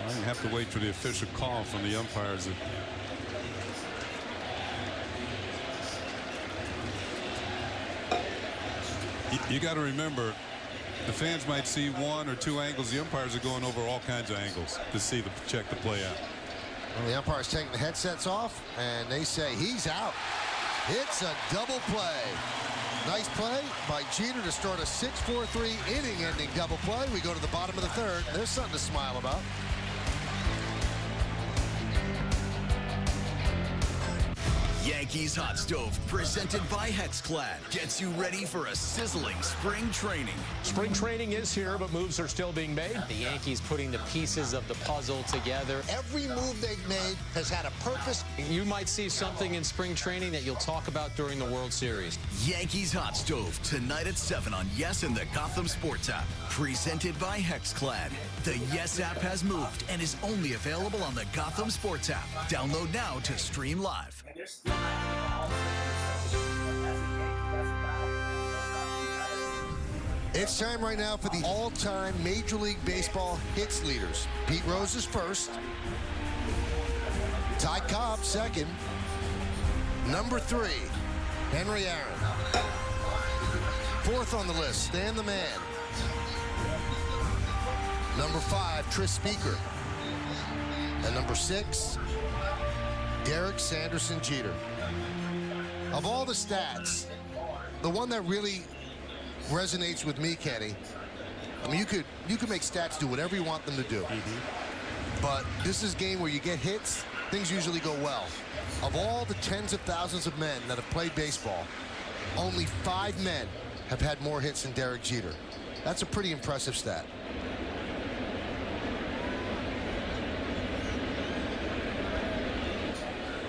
Well, you have to wait for the official call from the umpires. You got to remember, the fans might see 1 or 2 angles. The umpires are going over all kinds of angles to check the play out. Well, the umpire's taking the headsets off, and they say he's out. It's a double play. Nice play by Jeter to start a 6-4-3 inning-ending double play. We go to the bottom of the third. There's something to smile about. Yankees Hot Stove, presented by Hexclad, gets you ready for a sizzling spring training. Spring training is here, but moves are still being made. The Yankees putting the pieces of the puzzle together. Every move they've made has had a purpose. You might see something in spring training that you'll talk about during the World Series. Yankees Hot Stove, tonight at 7 on Yes and the Gotham Sports app. Presented by Hexclad. The Yes app has moved and is only available on the Gotham Sports app. Download now to stream live. It's time right now for the all-time Major League Baseball hits leaders. Pete Rose is first. Ty Cobb second. Number 3, Henry Aaron. Fourth on the list, Stan the Man. Number 5, Tris Speaker. And number 6, Derek Sanderson Jeter. Of all the stats, the one that really resonates with me, Kenny, I mean, you could make stats do whatever you want them to do. But this is a game where you get hits, things usually go well. Of all the tens of thousands of men that have played baseball, only 5 men have had more hits than Derek Jeter. That's a pretty impressive stat.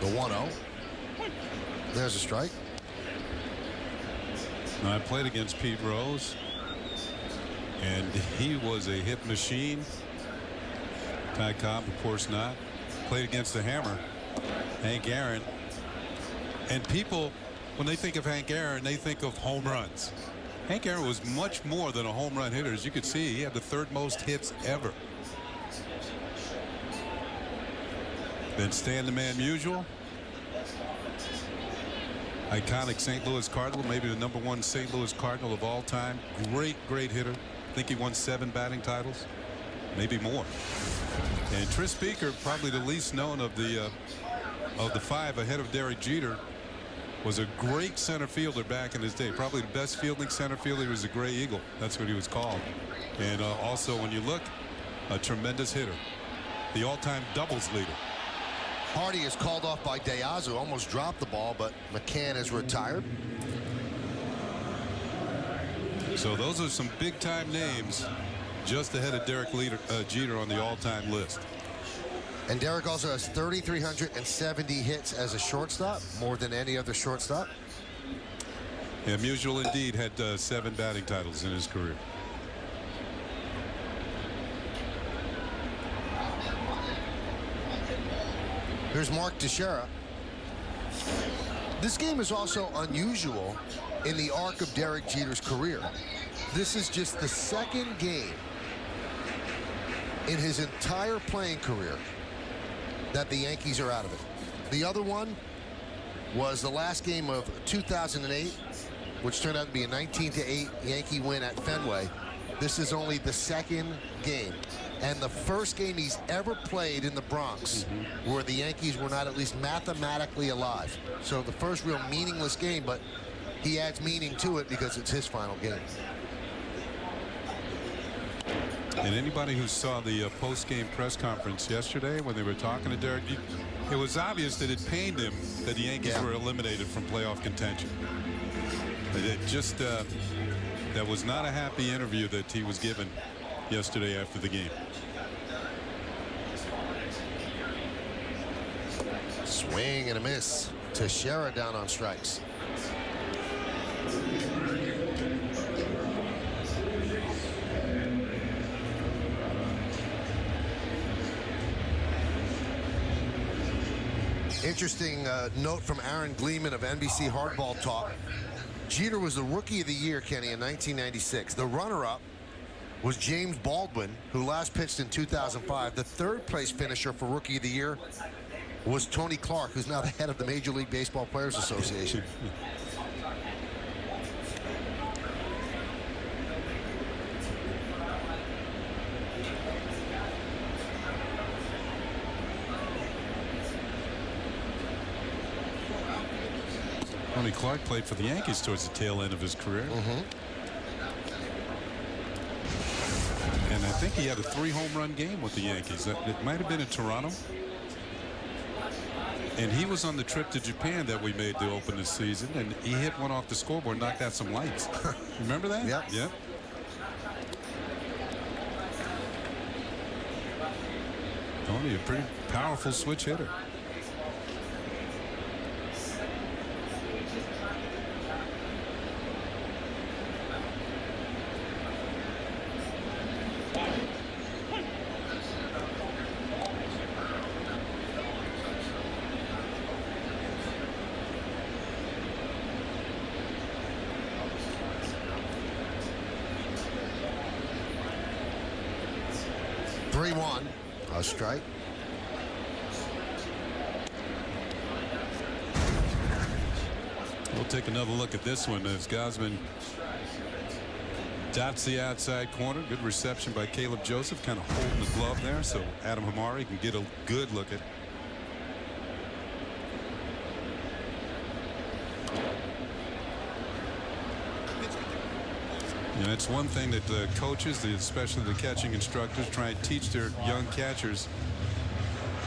The 1-0. There's a strike. Now, I played against Pete Rose, and he was a hit machine. Ty Cobb, of course not. Played against the Hammer, Hank Aaron. And people, when they think of Hank Aaron, they think of home runs. Hank Aaron was much more than a home run hitter. As you could see, he had the 3rd most hits ever. Then Stan the Man Musial. Iconic St. Louis Cardinal, maybe the #1 St. Louis Cardinal of all time. Great hitter. I think he won 7 batting titles, maybe more. And Tris Speaker, probably the least known of the 5 ahead of Derek Jeter, was a great center fielder back in his day. Probably the best fielding center fielder. He was a Gray Eagle. That's what he was called. And also, when you look, a tremendous hitter. The all-time doubles leader. Hardy is called off by Diaz, who almost dropped the ball, but McCann is retired. So those are some big-time names just ahead of Derek Jeter on the all-time list. And Derek also has 3,370 hits as a shortstop, more than any other shortstop. Yeah, Musial indeed had 7 batting titles in his career. Here's Mark Teixeira. This game is also unusual in the arc of Derek Jeter's career. This is just the 2nd game in his entire playing career that the Yankees are out of it. The other one was the last game of 2008, which turned out to be a 19-8 Yankee win at Fenway. This is only the 2nd game. And the first game he's ever played in the Bronx where the Yankees were not at least mathematically alive. So the first real meaningless game, but he adds meaning to it because it's his final game. And anybody who saw the post-game press conference yesterday when they were talking to Derek, it was obvious that it pained him that the Yankees were eliminated from playoff contention. It just, that was not a happy interview that he was given yesterday after the game. Swing and a miss. Teixeira down on strikes. Interesting note from Aaron Gleeman of NBC Hardball Talk. Jeter was the Rookie of the Year, Kenny, in 1996. The runner-up was James Baldwin, who last pitched in 2005. The 3rd place finisher for Rookie of the Year was Tony Clark, who's now the head of the Major League Baseball Players Association. Tony Clark played for the Yankees towards the tail end of his career. And I think he had a 3-home-run game with the Yankees. It might have been in Toronto. And he was on the trip to Japan that we made to open this season, and he hit one off the scoreboard, knocked out some lights. Remember that? Yep. Tony, a pretty powerful switch hitter. A strike. We'll take another look at this one as Gausman dots the outside corner. Good reception by Caleb Joseph, kind of holding the glove there so Adam Hamari can get a good look at And it's one thing that the coaches, especially the catching instructors, try and teach their young catchers.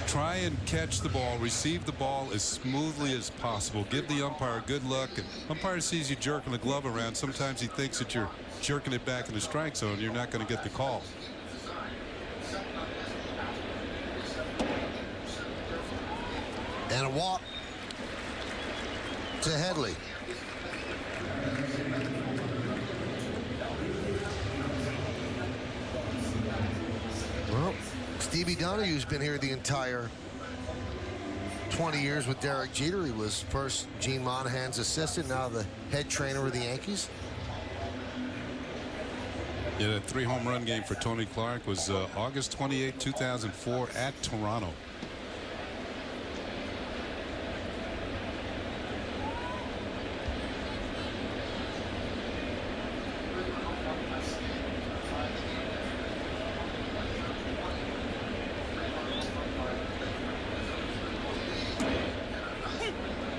Try and catch the ball, receive the ball as smoothly as possible. Give the umpire good luck. And umpire sees you jerking the glove around. Sometimes he thinks that you're jerking it back in the strike zone. You're not going to get the call. And a walk to Headley. Well, Stevie Donahue's been here the entire 20 years with Derek Jeter. He was first Gene Monahan's assistant, now the head trainer of the Yankees. Yeah, that 3-home run game for Tony Clark was August 28, 2004 at Toronto.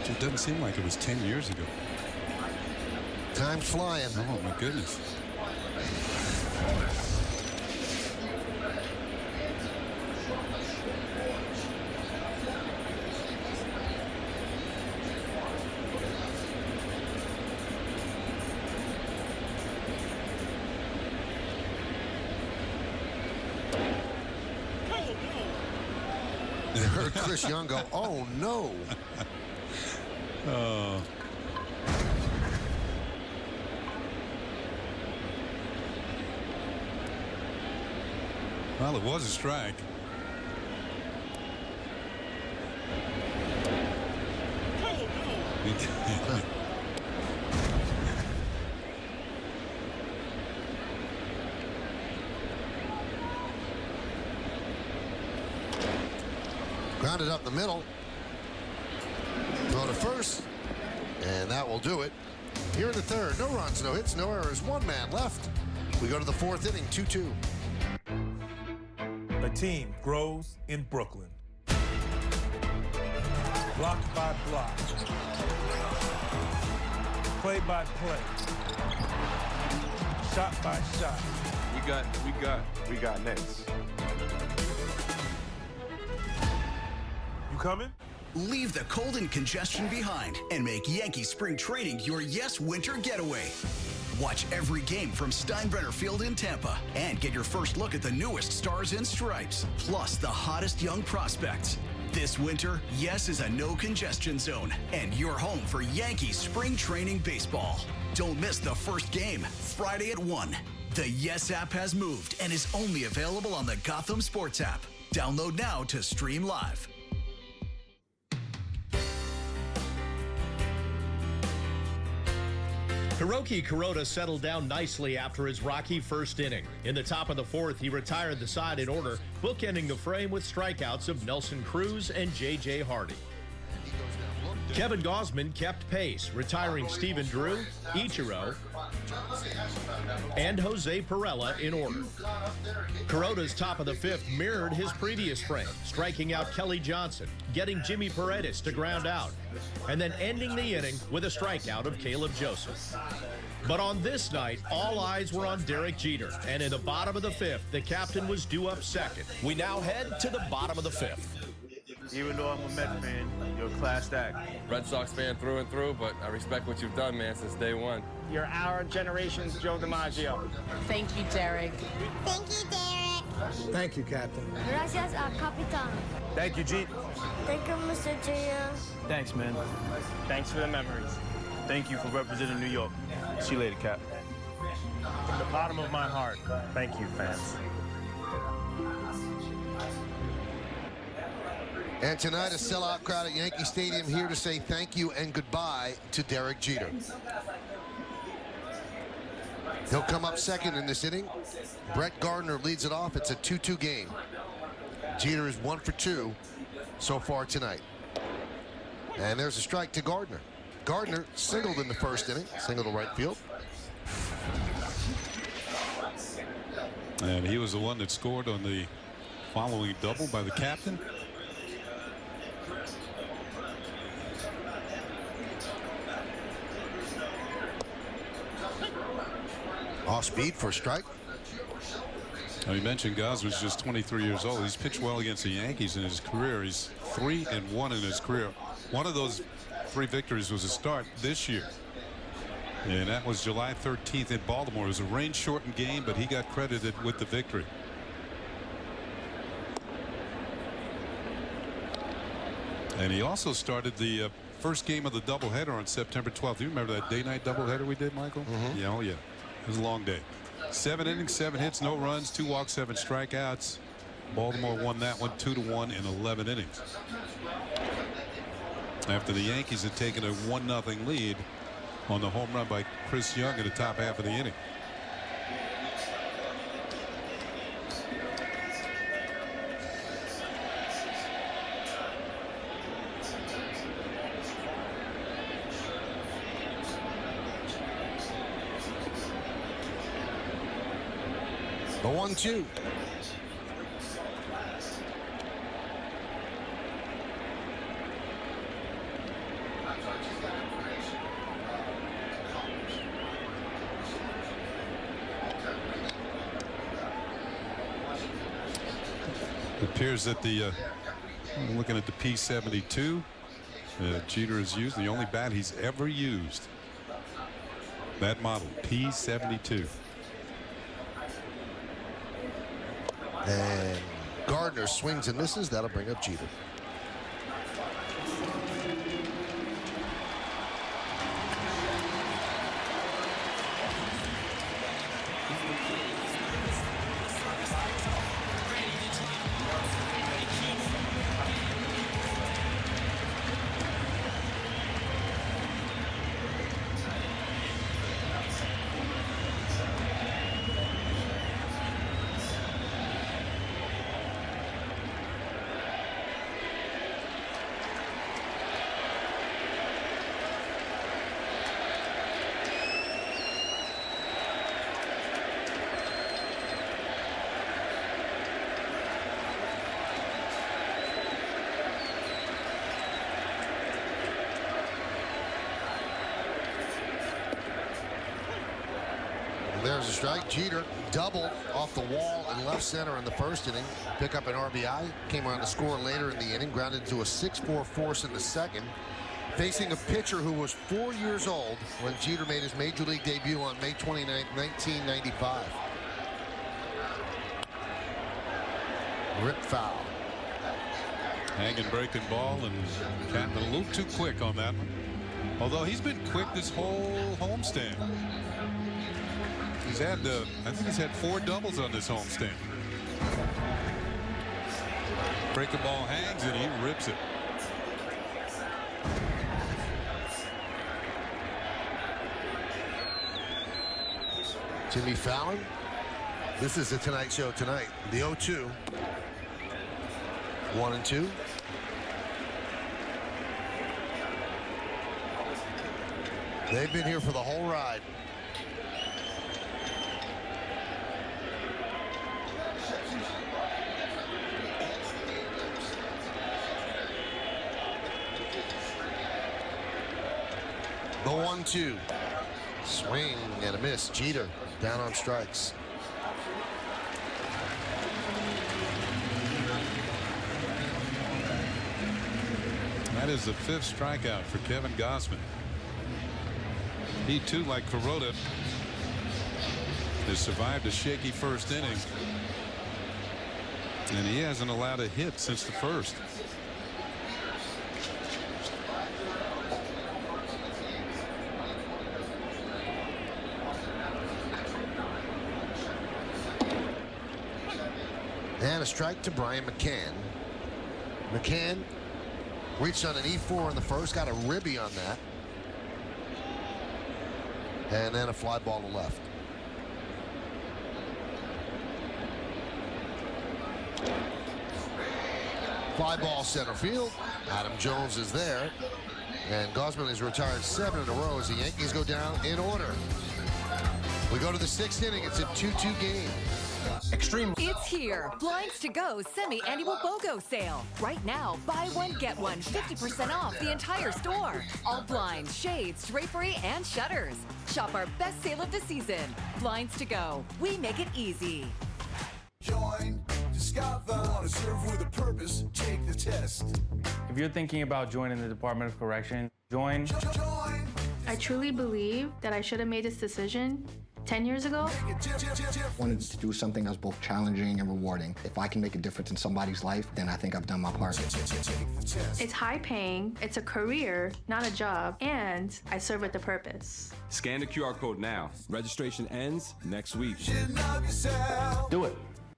It doesn't seem like it was 10 years ago. Time's flying. Oh, my goodness. I heard Chris Young go, oh, no. Oh. Well, it was a strike. Grounded up the middle. Throw to first. And that will do it. Here in the third, no runs, no hits, no errors. One man left. We go to the fourth inning, 2-2. A team grows in Brooklyn. Block by block. Play by play. Shot by shot. We got next. You coming? Leave the cold and congestion behind and make Yankee spring training your yes winter getaway. Watch every game from Steinbrenner Field in Tampa and get your first look at the newest stars and stripes, plus the hottest young prospects. This winter, Yes is a no congestion zone and you're home for Yankee spring training baseball. Don't miss the first game, Friday at 1. The Yes app has moved and is only available on the Gotham Sports app. Download now to stream live. Hiroki Kuroda settled down nicely after his rocky first inning. In the top of the fourth, he retired the side in order, bookending the frame with strikeouts of Nelson Cruz and J.J. Hardy. Kevin Gausman kept pace, retiring Stephen Drew, Ichiro, and Jose Perella in order. Kuroda's top of the fifth mirrored his previous frame, striking out Kelly Johnson, getting Jimmy Paredes to ground out, and then ending the inning with a strikeout of Caleb Joseph. But on this night, all eyes were on Derek Jeter, and in the bottom of the fifth, the captain was due up second. We now head to the bottom of the fifth. Even though I'm a Met fan, you're a class act. Red Sox fan through and through, but I respect what you've done, man, since day one. You're our generation's Joe DiMaggio. Thank you, Derek. Thank you, Derek. Thank you, Captain. Gracias, Capitan. Thank you, Jeet. Thank you, Mr. Gio. Thanks, man. Thanks for the memories. Thank you for representing New York. See you later, Cap. From the bottom of my heart, thank you, fans. And tonight, a sellout crowd at Yankee Stadium here to say thank you and goodbye to Derek Jeter. He'll come up second in this inning. Brett Gardner leads it off. It's a 2-2 game. Jeter is 1 for 2 so far tonight. And there's a strike to Gardner. Gardner singled in the first inning, single to right field. And he was the one that scored on the following double by the captain. Off speed for a strike. Now, you mentioned Gosman's just 23 years old. He's pitched well against the Yankees in his career. He's 3-1 in his career. One of those 3 victories was a start this year. And that was July 13th in Baltimore. It was a rain-shortened game, but he got credited with the victory. And he also started the first game of the doubleheader on September 12th. Do you remember that day-night doubleheader we did, Michael? Yeah, oh yeah. It was a long day. 7 innings, 7 hits, no runs, 2 walks, 7 strikeouts. Baltimore won that one 2-1 in 11 innings. After the Yankees had taken a 1-0 lead on the home run by Chris Young in the top half of the inning. The 1-2. It appears that the looking at the P72 Jeter has used, the only bat he's ever used. That model, P72. And Gardner swings and misses. That'll bring up Jeter. There's a strike. Jeter doubled off the wall in left center in the first inning. Pick up an RBI. Came around to score later in the inning. Grounded into a 6-4 force in the second. Facing a pitcher who was 4 years old when Jeter made his major league debut on May 29, 1995. Ripped foul. Hanging breaking ball, and Catton a little too quick on that one. Although he's been quick this whole homestand. He's had, I think he's had 4 doubles on this homestand. Breaking ball hangs and he rips it. Jimmy Fallon. This is the Tonight Show tonight. The 0-2. 1-2. They've been here for the whole ride. The 1-2. Swing and a miss. Jeter down on strikes. That is the 5th strikeout for Kevin Gausman. He too, like Kuroda, has survived a shaky first inning, and he hasn't allowed a hit since the first. And a strike to Brian McCann. McCann reached on an E4 in the first, got a ribby on that. And then a fly ball to left. Fly ball center field. Adam Jones is there. And Gausman has retired 7 in a row as the Yankees go down in order. We go to the 6th inning. It's a 2-2 game. Extreme. It's here. Blinds to Go semi-annual BOGO sale. Right now, buy one, get one, 50% off the entire store. All blinds, shades, drapery, and shutters. Shop our best sale of the season. Blinds to Go. We make it easy. Join, discover, want to serve with a purpose, take the test. If you're thinking about joining the Department of Correction, join. I truly believe that I should have made this decision 10 years ago. Wanted to do something that was both challenging and rewarding. If I can make a difference in somebody's life, then I think I've done my part. It's high paying, it's a career, not a job, and I serve with a purpose. Scan the QR code now. Registration ends next week. Do it.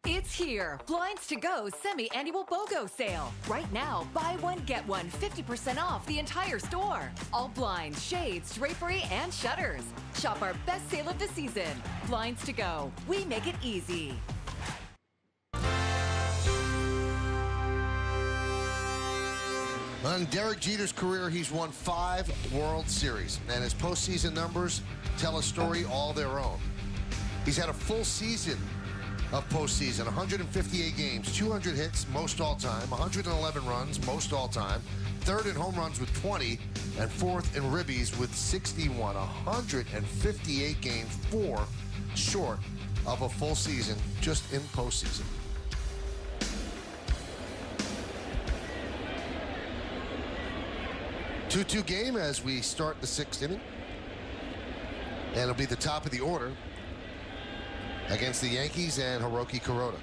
It's here. Blinds to Go semi-annual BOGO sale. Right now, buy one, get one, 50% off the entire store. All blinds, shades, drapery, and shutters. Shop our best sale of the season. Blinds to Go. We make it easy. On Derek Jeter's career, he's won 5 World Series, and his postseason numbers tell a story all their own. He's had a full season of postseason, 158 games, 200 hits, most all-time, 111 runs, most all-time, third in home runs with 20, and fourth in ribbies with 61. 158 games, 4 short of a full season just in postseason. Two-two game as we start the 6th inning. And it'll be the top of the order against the Yankees and Hiroki Kuroda.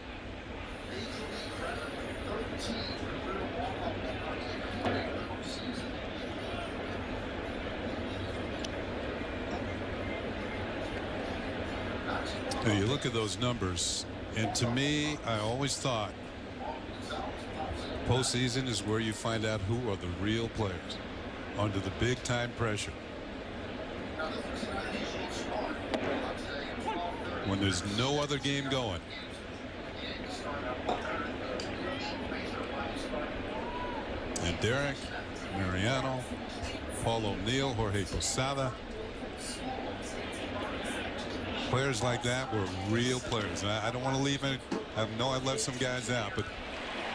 Now you look at those numbers, and to me, I always thought postseason is where you find out who are the real players under the big-time pressure. When there's no other game going. And Derek, Mariano, Paul O'Neill, Jorge Posada. Players like that were real players. I don't want to leave any. I know I've left some guys out, but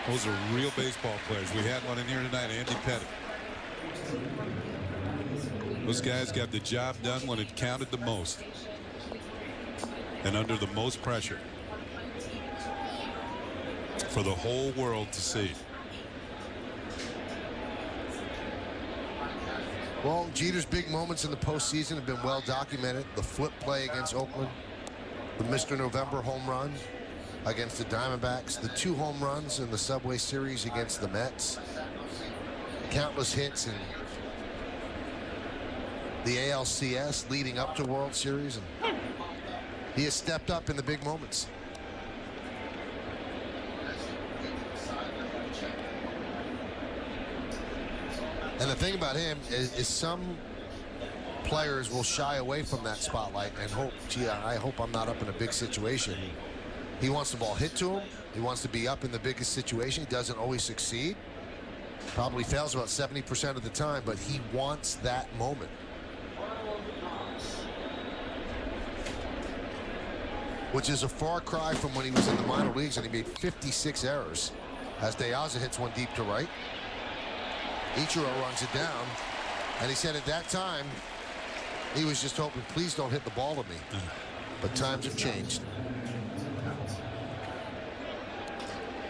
those are real baseball players. We had one in here tonight, Andy Pettit. Those guys got the job done when it counted the most and under the most pressure for the whole world to see. Well, Jeter's big moments in the postseason have been well documented. The flip play against Oakland, the Mr. November home run against the Diamondbacks, the 2 home runs in the Subway Series against the Mets, countless hits in the ALCS leading up to World Series, and he has stepped up in the big moments. And the thing about him is some players will shy away from that spotlight and hope, gee, I hope I'm not up in a big situation. He wants the ball hit to him. He wants to be up in the biggest situation. He doesn't always succeed. Probably fails about 70% of the time, but he wants that moment. Which is a far cry from when he was in the minor leagues and he made 56 errors as De Aza hits one deep to right. Ichiro runs it down, and he said at that time he was just hoping, please don't hit the ball to me. But times have changed.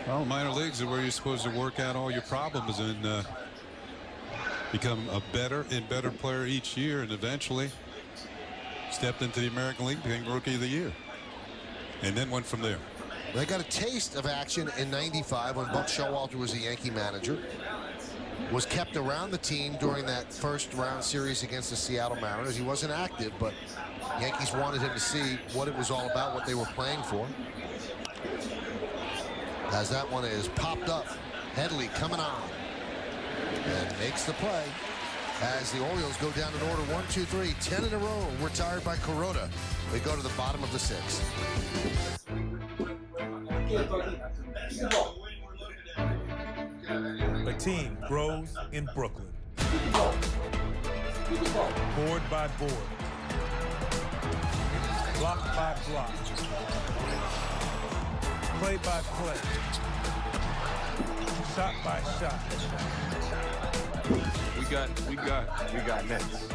Well, minor leagues are where you're supposed to work out all your problems and become a better and better player each year, and eventually stepped into the American League, became Rookie of the Year, and then went from there. They got a taste of action in '95 when Buck Showalter was a Yankee manager. Was kept around the team during that first round series against the Seattle Mariners. He wasn't active, but Yankees wanted him to see what it was all about, what they were playing for. As that one is popped up, Headley coming on and makes the play as the Orioles go down in order 1, 2, 3, 10 in a row retired by Kuroda. We go to the bottom of the 6th. The team grows in Brooklyn. Board by board. Block by block. Play by play. Shot by shot. We got Nets.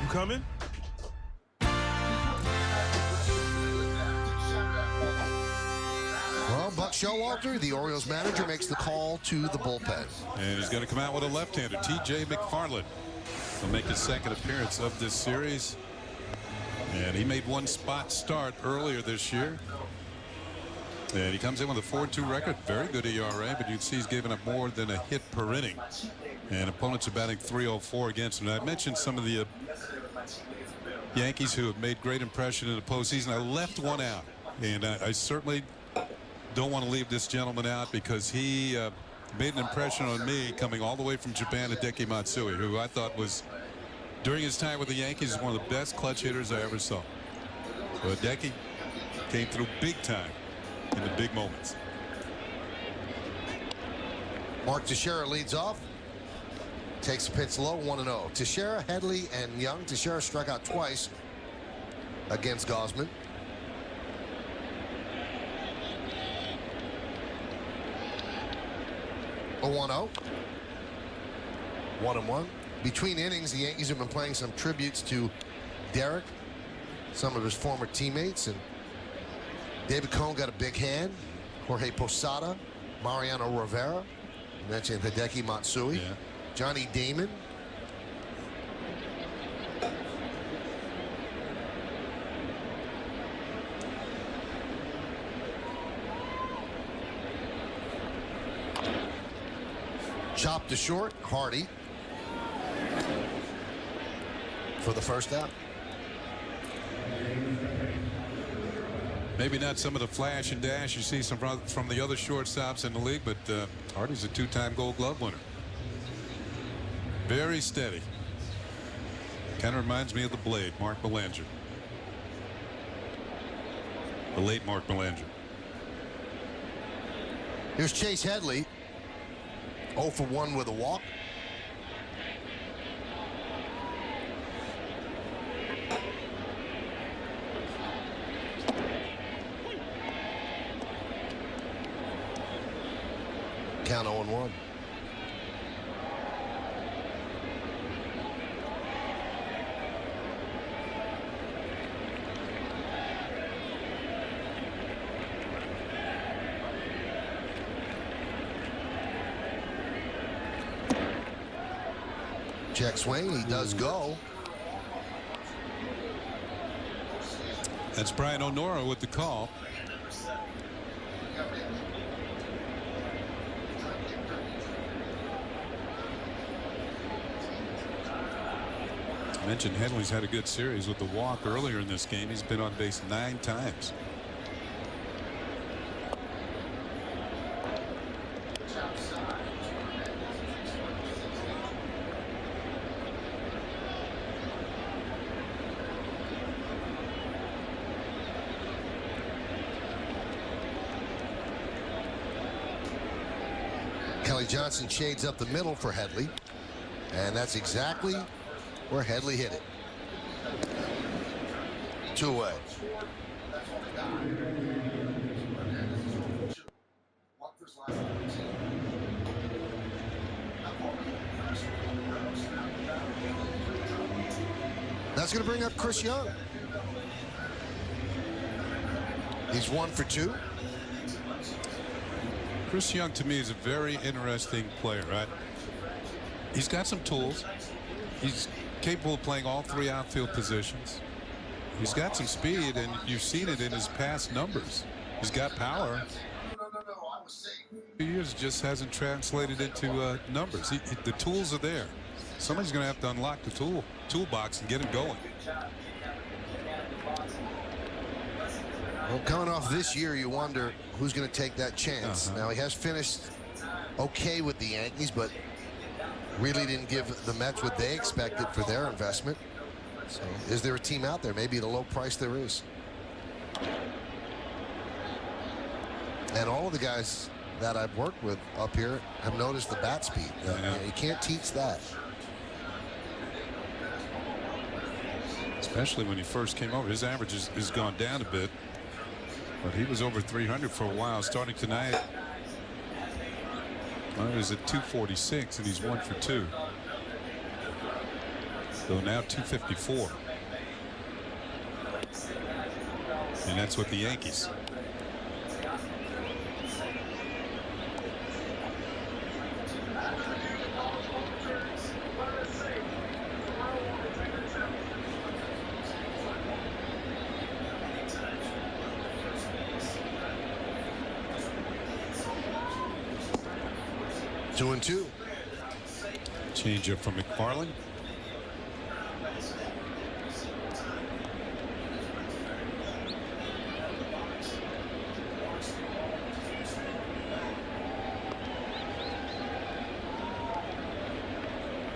You coming? Well, Buck Showalter, the Orioles manager, makes the call to the bullpen. And he's going to come out with a left-hander. T.J. McFarland will make his second appearance of this series. And he made one spot start earlier this year. And he comes in with a 4.2 record. Very good ERA, but you can see he's given up more than a hit per inning. And opponents are batting .304 against him. And I mentioned some of the Yankees who have made great impression in the postseason. I left one out. And I certainly don't want to leave this gentleman out because he made an impression on me coming all the way from Japan, Hideki Matsui, who I thought was, during his time with the Yankees, is one of the best clutch hitters I ever saw. So Hideki came through big time in the big moments. Mark Teixeira leads off. Takes a pitch low, 1-0. Teixeira, Headley, and Young. Teixeira struck out twice against Gausman. A 1-0. 1-1. Between innings, the Yankees have been playing some tributes to Derek, some of his former teammates, and David Cone got a big hand. Jorge Posada, Mariano Rivera, you mentioned Hideki Matsui, Johnny Damon. Chopped to short, Hardy for the first out. Maybe not some of the flash and dash you see some from the other shortstops in the league, but Hardy's a two-time Gold Glove winner. Very steady. Kind of reminds me of the Blade, Mark Belanger. The late Mark Belanger. Here's Chase Headley. 0 for 1 with a walk. Count 0-1. Check swing, he does go. That's Brian O'Nora with the call. I mentioned Headley's had a good series with the walk earlier in this game. He's been on base 9 times. Kelly Johnson shades up the middle for Headley, and that's exactly where Headley hit it. 2 away. That's going to bring up Chris Young. He's 1 for 2. Chris Young, to me, is a very interesting player, right? He's got some tools. He's capable of playing all 3 outfield positions. He's got some speed, and you've seen it in his past numbers. He's got power. 2 years just hasn't translated into numbers. The tools are there. Somebody's going to have to unlock the toolbox and get him going. Well, coming off this year, you wonder who's going to take that chance. Now, he has finished okay with the Yankees, but really didn't give the Mets what they expected for their investment. So, is there a team out there? Maybe at a low price there is. And all of the guys that I've worked with up here have noticed the bat speed. You can't teach that. especially when he first came over. His average has gone down a bit, but he was over 300 for a while. Starting tonight, well, he was at 246, and he's 1 for 2. So now 254. And that's with the Yankees. Two and two. Change up from McFarland.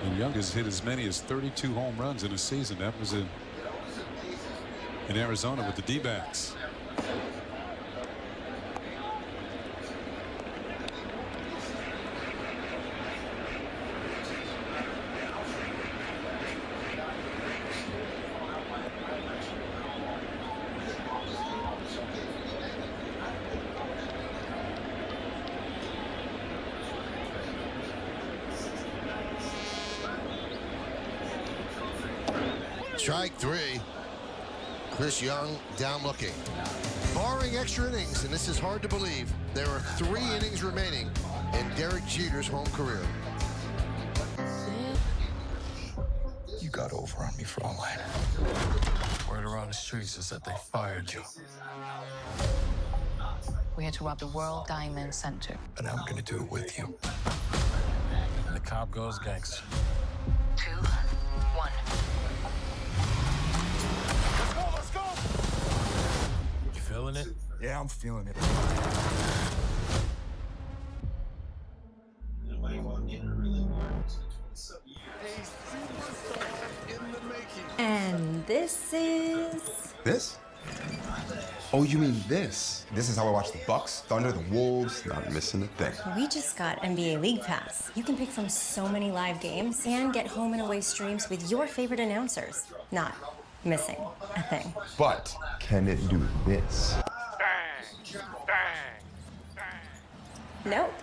And Young has hit as many as 32 home runs in a season. That was in Arizona with the D-backs. Strike three. Chris Young down looking. Barring extra innings, and this is hard to believe, there are 3 innings remaining in Derek Jeter's home career. You got over on me, Fraulein. Word around the streets is that they fired you. We had to rob the World Diamond Center. And I'm gonna do it with you. And the cop goes gangster. 2, 1. Let's go! You feeling it? Yeah, I'm feeling it. And this is... This? Oh, you mean this? This is how I watch the Bucks, Thunder, the Wolves. Not missing a thing. We just got NBA League Pass. You can pick from so many live games and get home and away streams with your favorite announcers. Not missing a thing. But can it do this? Bang! Bang! Nope.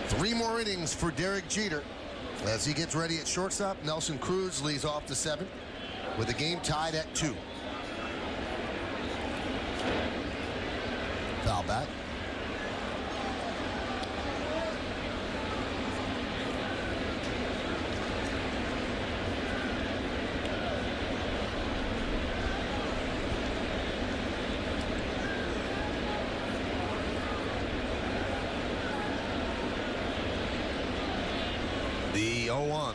Three more innings for Derek Jeter. As he gets ready at shortstop, Nelson Cruz leads off the 7th with the game tied at 2. Foul back. The 0-1.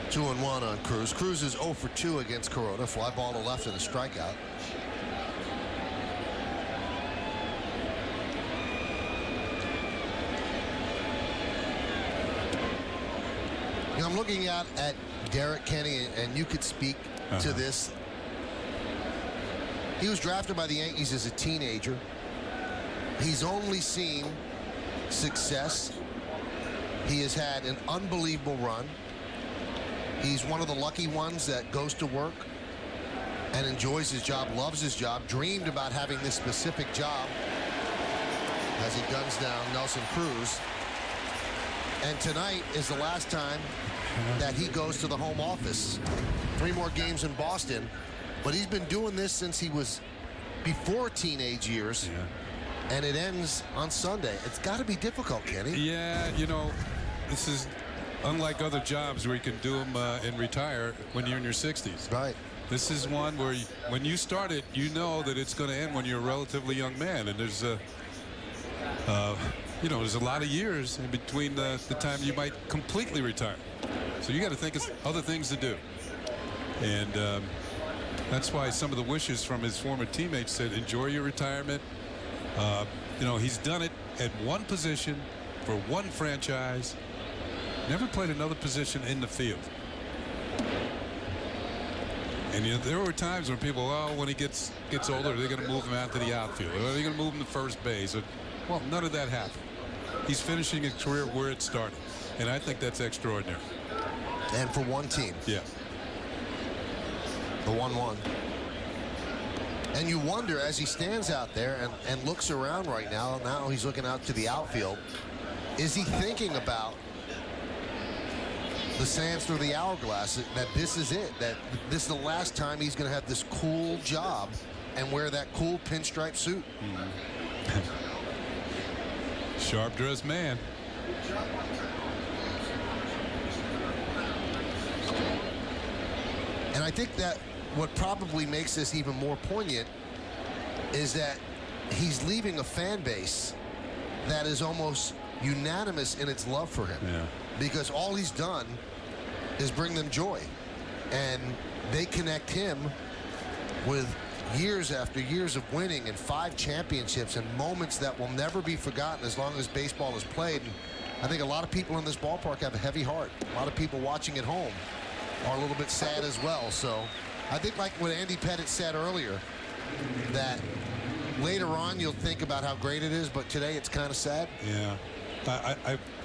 Two and 1 on Cruz. Cruz is 0 for 2 against Corona. Fly ball to left and a strikeout. You know, I'm looking at Derek Kenny, and you could speak to this. He was drafted by the Yankees as a teenager. He's only seen success. He has had an unbelievable run. He's one of the lucky ones that goes to work and enjoys his job, loves his job, dreamed about having this specific job as he guns down Nelson Cruz. And tonight is the last time that he goes to the home office. 3 more games in Boston, but he's been doing this since he was before teenage years, and it ends on Sunday. It's got to be difficult, Kenny. Yeah, you know, this is unlike other jobs where you can do them and retire when you're in your 60s. Right. This is one where when you start it, you know that it's going to end when you're a relatively young man. And there's you know, there's a lot of years in between the time you might completely retire. So you got to think of other things to do. And that's why some of the wishes from his former teammates said, enjoy your retirement. You know, he's done it at one position for one franchise. Never played another position in the field. And you know, there were times when people, oh, when he gets older, they're going to move him out to the outfield. Or they're going to move him to first base. Well, none of that happened. He's finishing his career where it started. And I think that's extraordinary. And for one team. Yeah. The 1-1. And you wonder, as he stands out there and looks around right now he's looking out to the outfield, is he thinking about the sands through the hourglass, that this is it, that this is the last time he's going to have this cool job and wear that cool pinstripe suit? Sharp-dressed man. And I think that what probably makes this even more poignant is that he's leaving a fan base that is almost unanimous in its love for him. Yeah. Because all he's done is bring them joy. And they connect him with years after years of winning and 5 championships and moments that will never be forgotten as long as baseball is played. And I think a lot of people in this ballpark have a heavy heart. A lot of people watching at home are a little bit sad as well. So I think, like what Andy Pettit said earlier, that later on you'll think about how great it is, but today it's kind of sad. Yeah.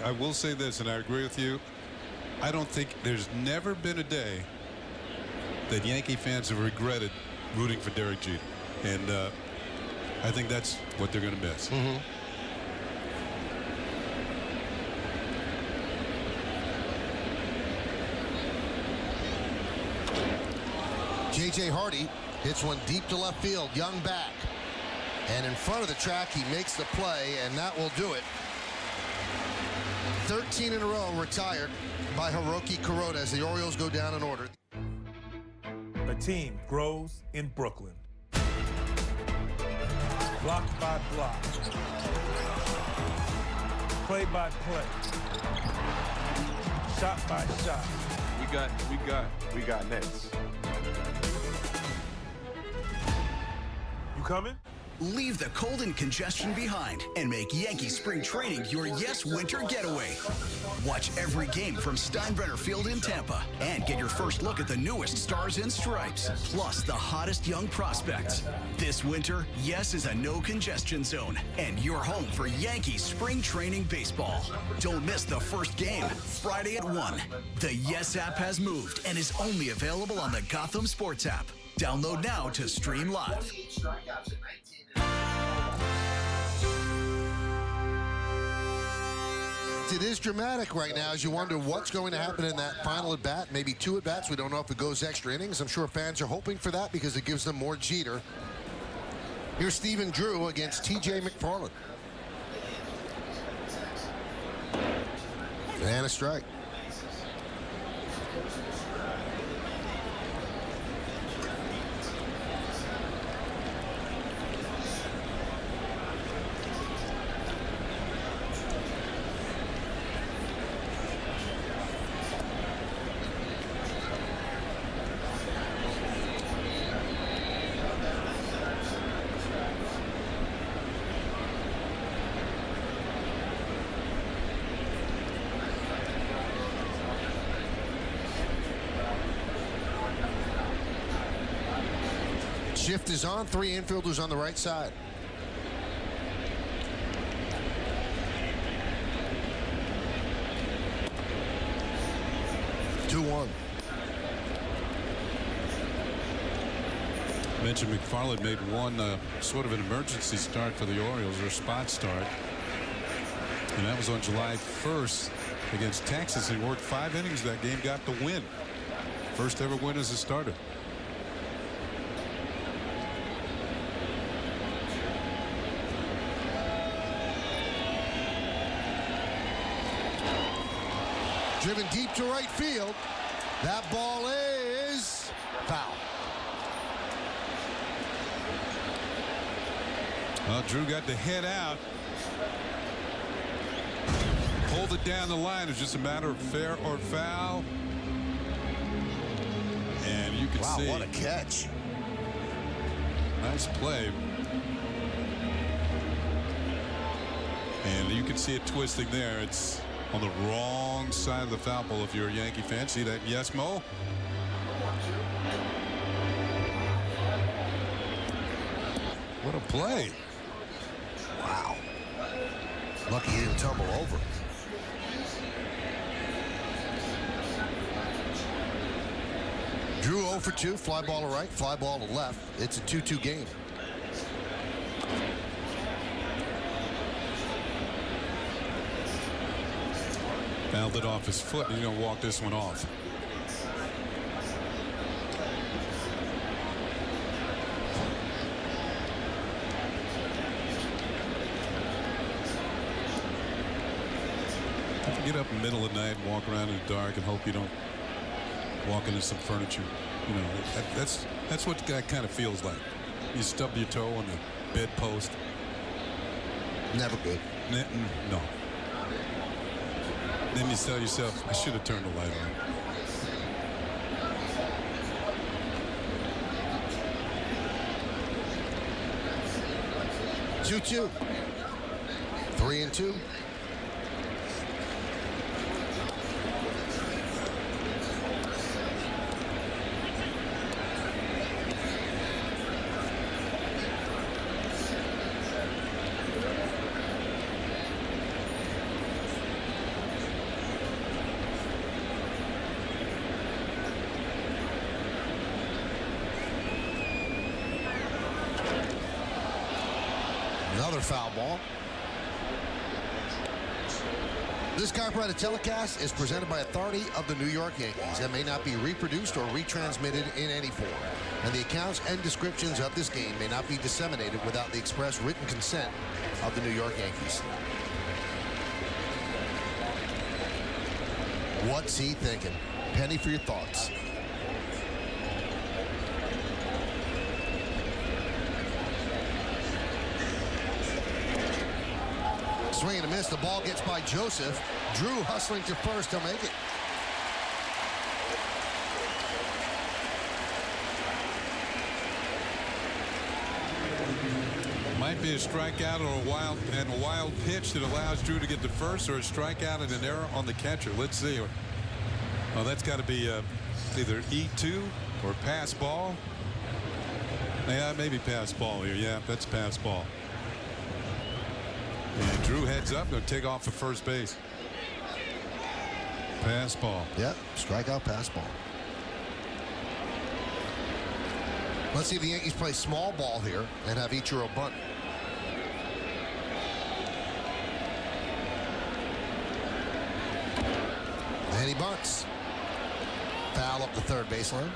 I will say this, and I agree with you. I don't think there's never been a day that Yankee fans have regretted rooting for Derek Jeter. And I think that's what they're going to miss. J.J. Hardy hits one deep to left field. Young back. And in front of the track, he makes the play, and that will do it. 13 in a row retired by Hiroki Kuroda as the Orioles go down in order. A team grows in Brooklyn. Block by block. Play by play. Shot by shot. We got Nets. You coming? Leave the cold and congestion behind and make Yankee spring training your yes winter getaway. Watch every game from Steinbrenner Field in Tampa and get your first look at the newest stars and stripes, plus the hottest young prospects. This winter, yes is a no congestion zone, and you're home for Yankees spring training baseball. Don't miss the first game, Friday at 1. The Yes app has moved and is only available on the Gotham Sports app. Download now to stream live. It is dramatic right now as you wonder what's going to happen in that final at bat. Maybe 2 at bats. We don't know if it goes extra innings. I'm sure fans are hoping for that because it gives them more Jeter. Here's Stephen Drew against T.J. McFarland. And a strike. Shift is on. 3 infielders on the right side. Mentioned McFarland made one sort of an emergency start for the Orioles, or a spot start. And that was on July 1st against Texas. He worked 5 innings that game, got the win. First ever win as a starter. Driven deep to right field. That ball is foul. Well, Drew got the head out. Hold it down the line. It's just a matter of fair or foul. And you can see. Wow, what a catch. Nice play. And you can see it twisting there. It's on the wrong side of the foul pole if you're a Yankee fan. See that? Yes, Mo? What a play. Wow. Lucky he didn't tumble over. Drew 0 for 2. Fly ball to right, fly ball to left. It's a 2-2 game. Fouled it off his foot. He's going to walk this one off. Get up in the middle of the night and walk around in the dark and hope you don't walk into some furniture. You know, that's what that kind of feels like. You stub your toe on the bedpost. Never good. No. Then you tell yourself, I should have turned the light on. Two. 3-2. Another foul ball. This copyrighted telecast is presented by authority of the New York Yankees and may not be reproduced or retransmitted in any form. And the accounts and descriptions of this game may not be disseminated without the express written consent of the New York Yankees. What's he thinking? Penny for your thoughts. Swing and a miss. The ball gets by Joseph. Drew hustling to first to make it. Might be a strikeout or a wild pitch that allows Drew to get to first, or a strikeout and an error on the catcher. Let's see. Well, that's got to be either E2 or pass ball. Yeah, maybe pass ball here. Yeah, that's pass ball. And Drew heads up, going to take off for first base. Pass ball. Yep, strikeout, pass ball. Let's see if the Yankees play small ball here and have Ichiro bunt. And he bunts. Foul up the third baseline.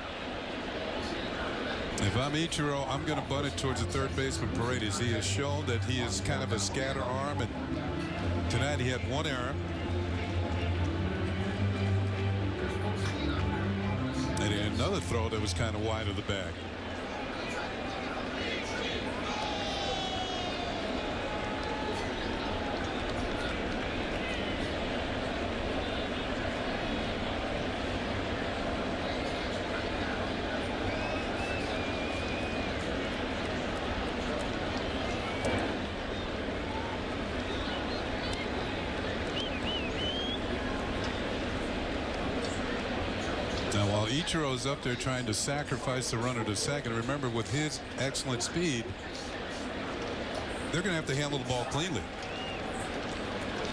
If I'm Ichiro, I'm going to bunt it towards the third baseman Paredes. He has shown that he is kind of a scatter arm, and tonight he had one error. And he had another throw that was kind of wide of the bag. Now, while Ichiro's up there trying to sacrifice the runner to second, remember, with his excellent speed, they're going to have to handle the ball cleanly.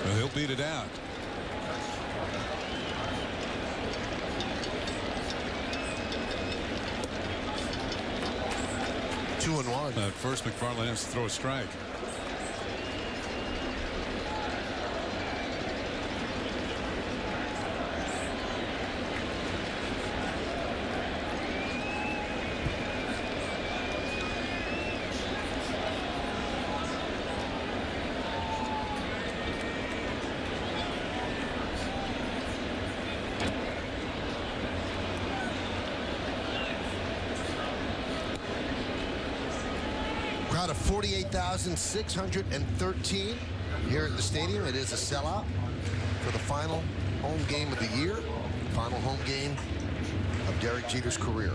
Well, he'll beat it out. Two and one. At first, McFarland has to throw a strike. Crowd of 48,613 here at the stadium. It is a sellout for the final home game of the year, final home game of Derek Jeter's career.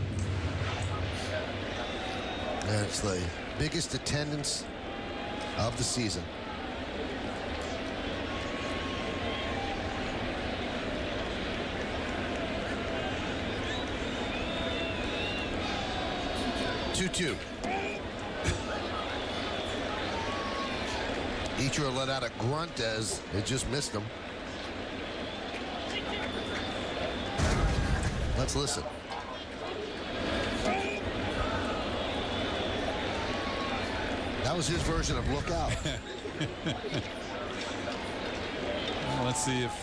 And it's the biggest attendance of the season. Two. Ichiro let out a grunt as it just missed him. Let's listen. That was his version of look out. Well, let's see if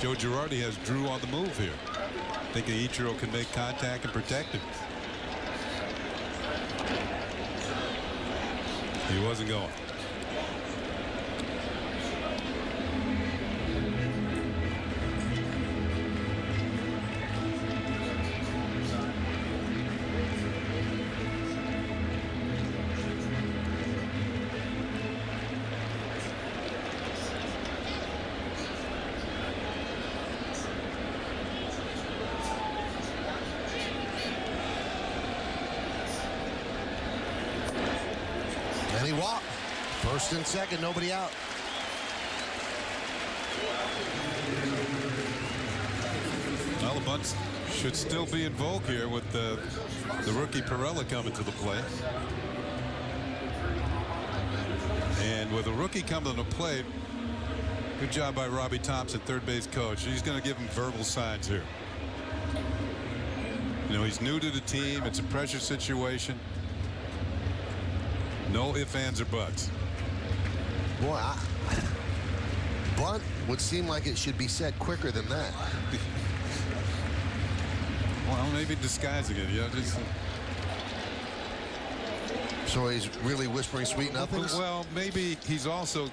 Joe Girardi has Drew on the move here. Thinking Ichiro can make contact and protect him. He wasn't going. And he walked. First and second, nobody out. Well, the bunts should still be in vogue here with the rookie Pirela coming to the plate. And with a rookie coming to the plate, good job by Robbie Thompson, third base coach. He's going to give him verbal signs here. You know, he's new to the team. It's a pressure situation. No ifs, ands, or buts. Boy, bunt would seem like it should be said quicker than that. Well, maybe disguising it. Yeah, just. So he's really whispering sweet nothings? Well, maybe he's also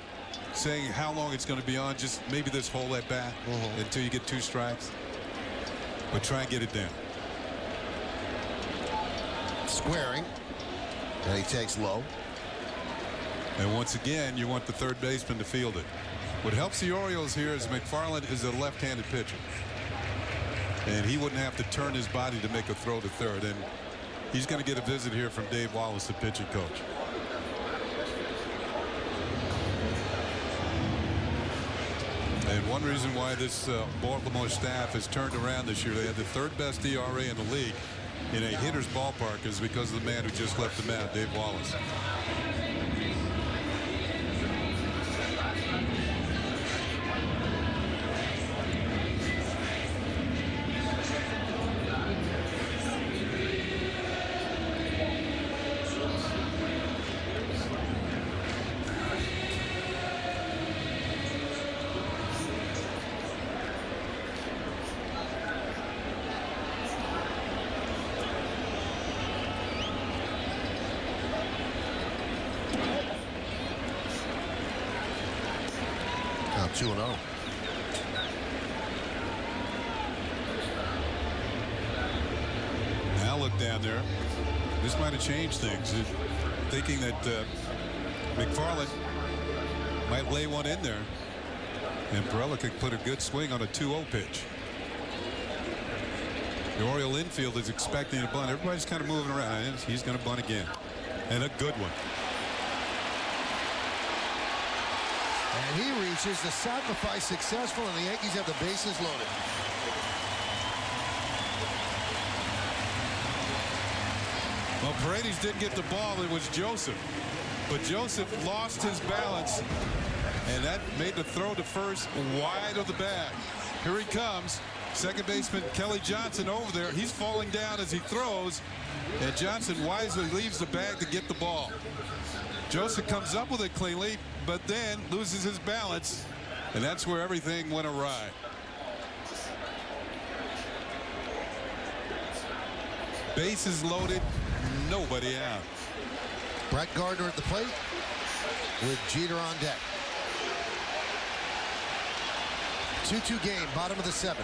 saying how long it's going to be on. Just maybe this whole at bat until you get 2 strikes. But try and get it down. Squaring. And he takes low. And once again, you want the third baseman to field it. What helps the Orioles here is McFarland is a left-handed pitcher. And he wouldn't have to turn his body to make a throw to third. And he's going to get a visit here from Dave Wallace, the pitching coach. And one reason why this Baltimore staff has turned around this year, they had the 3rd best ERA in the league in a hitter's ballpark, is because of the man who just left the mound, Dave Wallace. Now 2-0. Now look down there. This might have changed things. Thinking that McFarland might lay one in there. And Pirela could put a good swing on a 2-0 pitch. The Oriole infield is expecting a bunt. Everybody's kind of moving around. He's going to bunt again. And a good one. And he reaches the sacrifice successful, and the Yankees have the bases loaded. Well, Paredes didn't get the ball. It was Joseph. But Joseph lost his balance, and that made the throw to first wide of the bag. Here he comes. Second baseman Kelly Johnson over there. He's falling down as he throws, and Johnson wisely leaves the bag to get the ball. Joseph comes up with it cleanly, but then loses his balance, and that's where everything went awry. Bases loaded, nobody out. Brett Gardner at the plate with Jeter on deck. 2-2 game, bottom of the 7th.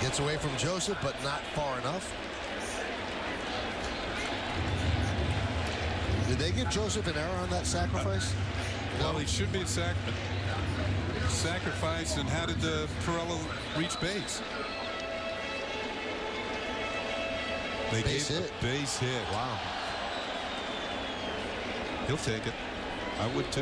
Gets away from Joseph, but not far enough. they give Joseph an error on that sacrifice? Well, he should be sacrifice. And how did Pirello reach base? They Base gave hit. a base hit. Wow. He'll take it. I would too.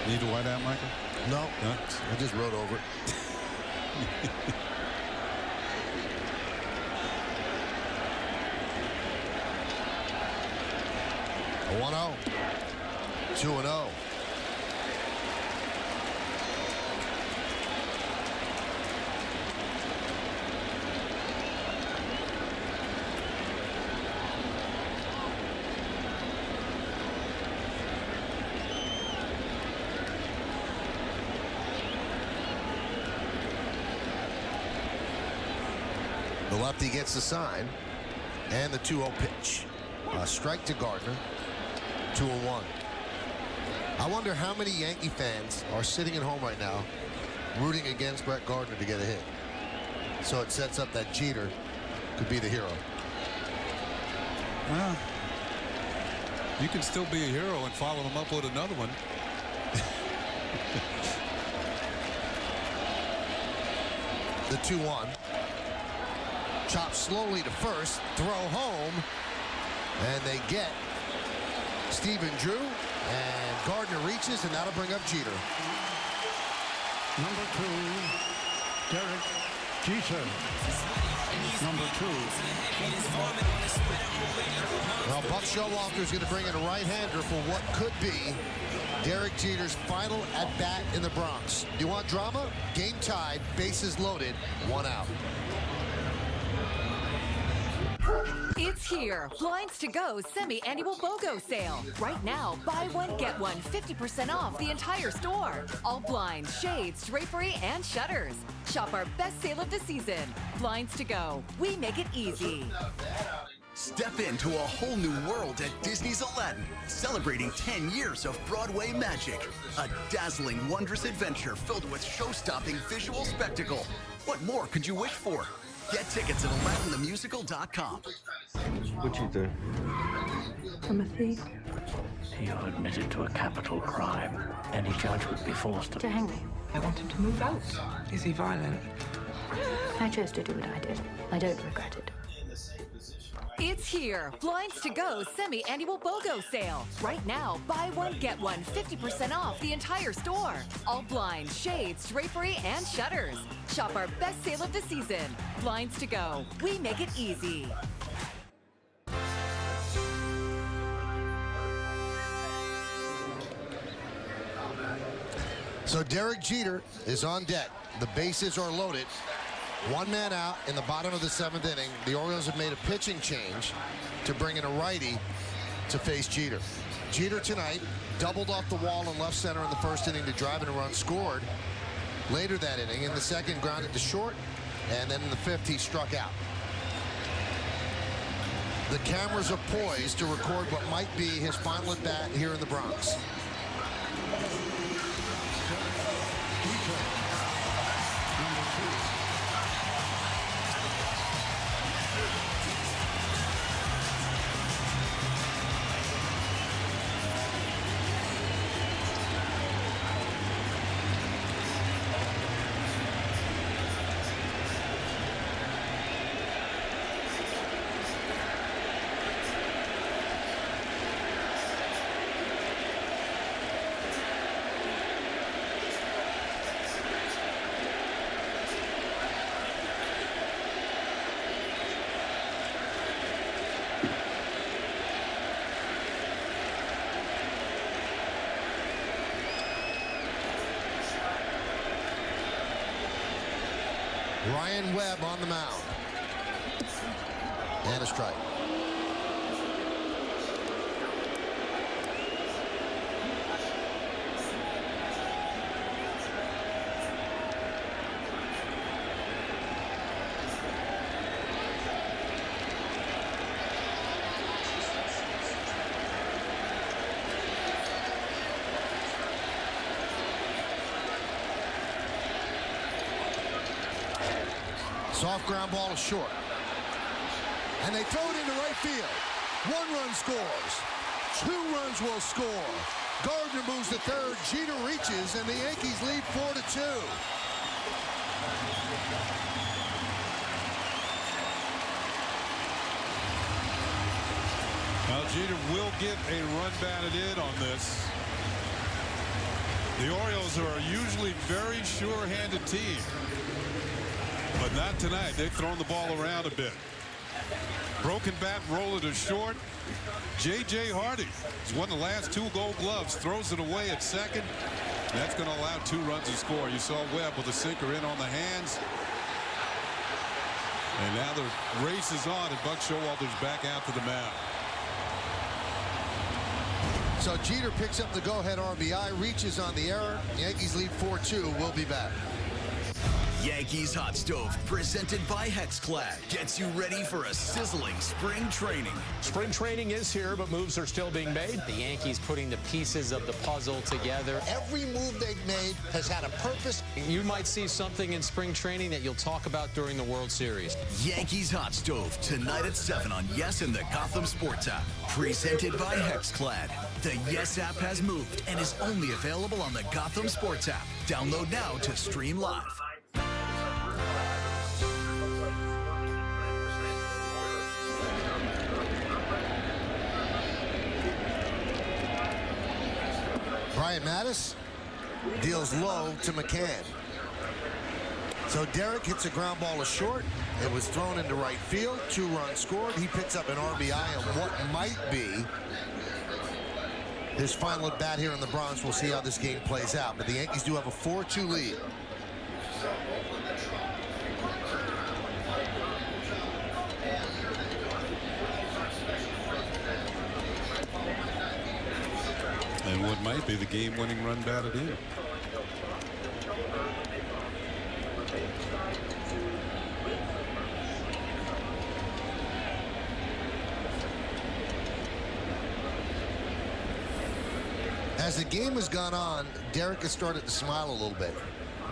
Need to white out, Michael? No, I just wrote over it. 1-0. 2-0. The lefty gets the sign, and the 2-0 pitch. A strike to Gardner. 2-1. I wonder how many Yankee fans are sitting at home right now rooting against Brett Gardner to get a hit. So it sets up that Jeter could be the hero. Well, you can still be a hero and follow him up with another one. The 2-1. Chop slowly to first. Throw home. And they get Stephen Drew. And Gardner reaches, and that'll bring up Jeter. Number 2, Derek Jeter. Number 2. Well, Buck Showalter is going to bring in a right-hander for what could be Derek Jeter's final at-bat in the Bronx. You want drama? Game tied, bases loaded, 1 out. It's here. Blinds to Go semi-annual BOGO sale. Right now, buy one, get one, 50% off the entire store. All blinds, shades, drapery, and shutters. Shop our best sale of the season. Blinds to Go. We make it easy. Step into a whole new world at Disney's Aladdin, celebrating 10 years of Broadway magic. A dazzling, wondrous adventure filled with show-stopping visual spectacle. What more could you wish for? Get tickets at AladdinTheMusical.com. What'd you do? I'm a thief. You're admitted to a capital crime. Any judge would be forced To hang me. I want him to move out. Is he violent? I chose to do what I did. I don't regret it. It's here. Blinds to Go semi-annual BOGO sale. Right now, buy one, get one, 50% off the entire store. All blinds, shades, drapery, and shutters. Shop our best sale of the season. Blinds to Go. We make it easy. So Derek Jeter is on deck. The bases are loaded. 1 man out in the bottom of the 7th inning. The Orioles have made a pitching change to bring in a righty to face Jeter. Jeter tonight doubled off the wall in left center in the 1st inning to drive in a run, scored later that inning. In the 2nd, grounded to short, and then in the 5th, he struck out. The cameras are poised to record what might be his final at bat here in the Bronx. Ryan Webb on the mound. And a strike. Soft ground ball is short. And they throw it into right field. 1 run scores. 2 runs will score. Gardner moves to third. Jeter reaches, and the Yankees lead 4-2. Now Jeter will get a run batted in on this. The Orioles are a usually very sure-handed team, but not tonight. They've thrown the ball around a bit. Broken bat, roll it to short. J.J. Hardy has won the last 2 Gold Gloves, throws it away at second. That's going to allow 2 runs to score. You saw Webb with a sinker in on the hands. And now the race is on, and Buck Showalter's back out to the mound. So Jeter picks up the go-ahead RBI, reaches on the error. Yankees lead 4-2. We'll be back. Yankees Hot Stove, presented by Hexclad, gets you ready for a sizzling spring training. Spring training is here, but moves are still being made. The Yankees putting the pieces of the puzzle together. Every move they've made has had a purpose. You might see something in spring training that you'll talk about during the World Series. Yankees Hot Stove, tonight at 7 on Yes and the Gotham Sports app. Presented by Hexclad. The Yes app has moved and is only available on the Gotham Sports app. Download now to stream live. Brian Mattis deals low to McCann. So Derek hits a ground ball to short. It was thrown into right field. 2 runs scored. He picks up an RBI on what might be his final at bat here in the Bronx. We'll see how this game plays out. But the Yankees do have a 4-2 lead. And what might be the game-winning run batted in. As the game has gone on, Derek has started to smile a little bit.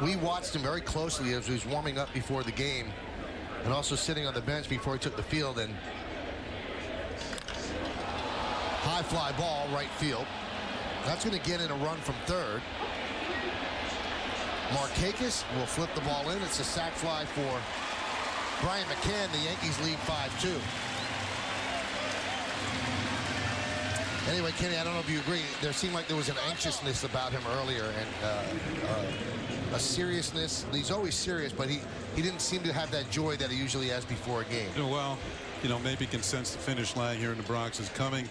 We watched him very closely as he was warming up before the game and also sitting on the bench before he took the field. And high fly ball, right field. That's going to get in a run from third. Markakis will flip the ball in. It's a sac fly for Brian McCann. The Yankees lead 5-2. Anyway, Kenny, I don't know if you agree. There seemed like there was an anxiousness about him earlier and a seriousness. He's always serious, but he didn't seem to have that joy that he usually has before a game. Well, maybe he can sense the finish line here in the Bronx is coming.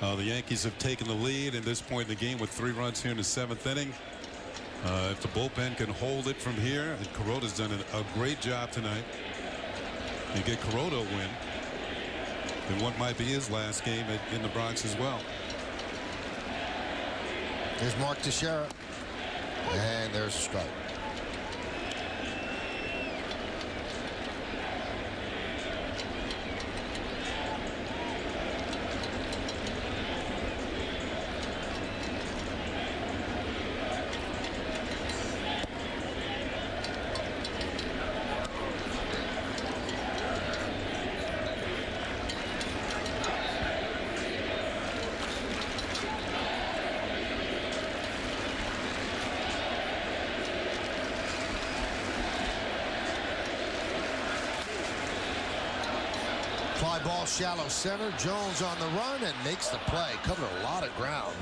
The Yankees have taken the lead at this point in the game with 3 runs here in the 7th inning. If the bullpen can hold it from here, and Kuroda's done a great job tonight. You get Kuroda a win in what might be his last game in the Bronx as well. There's Mark Teixeira, and there's a strike. Fly ball shallow center. Jones on the run and makes the play. Covered a lot of ground.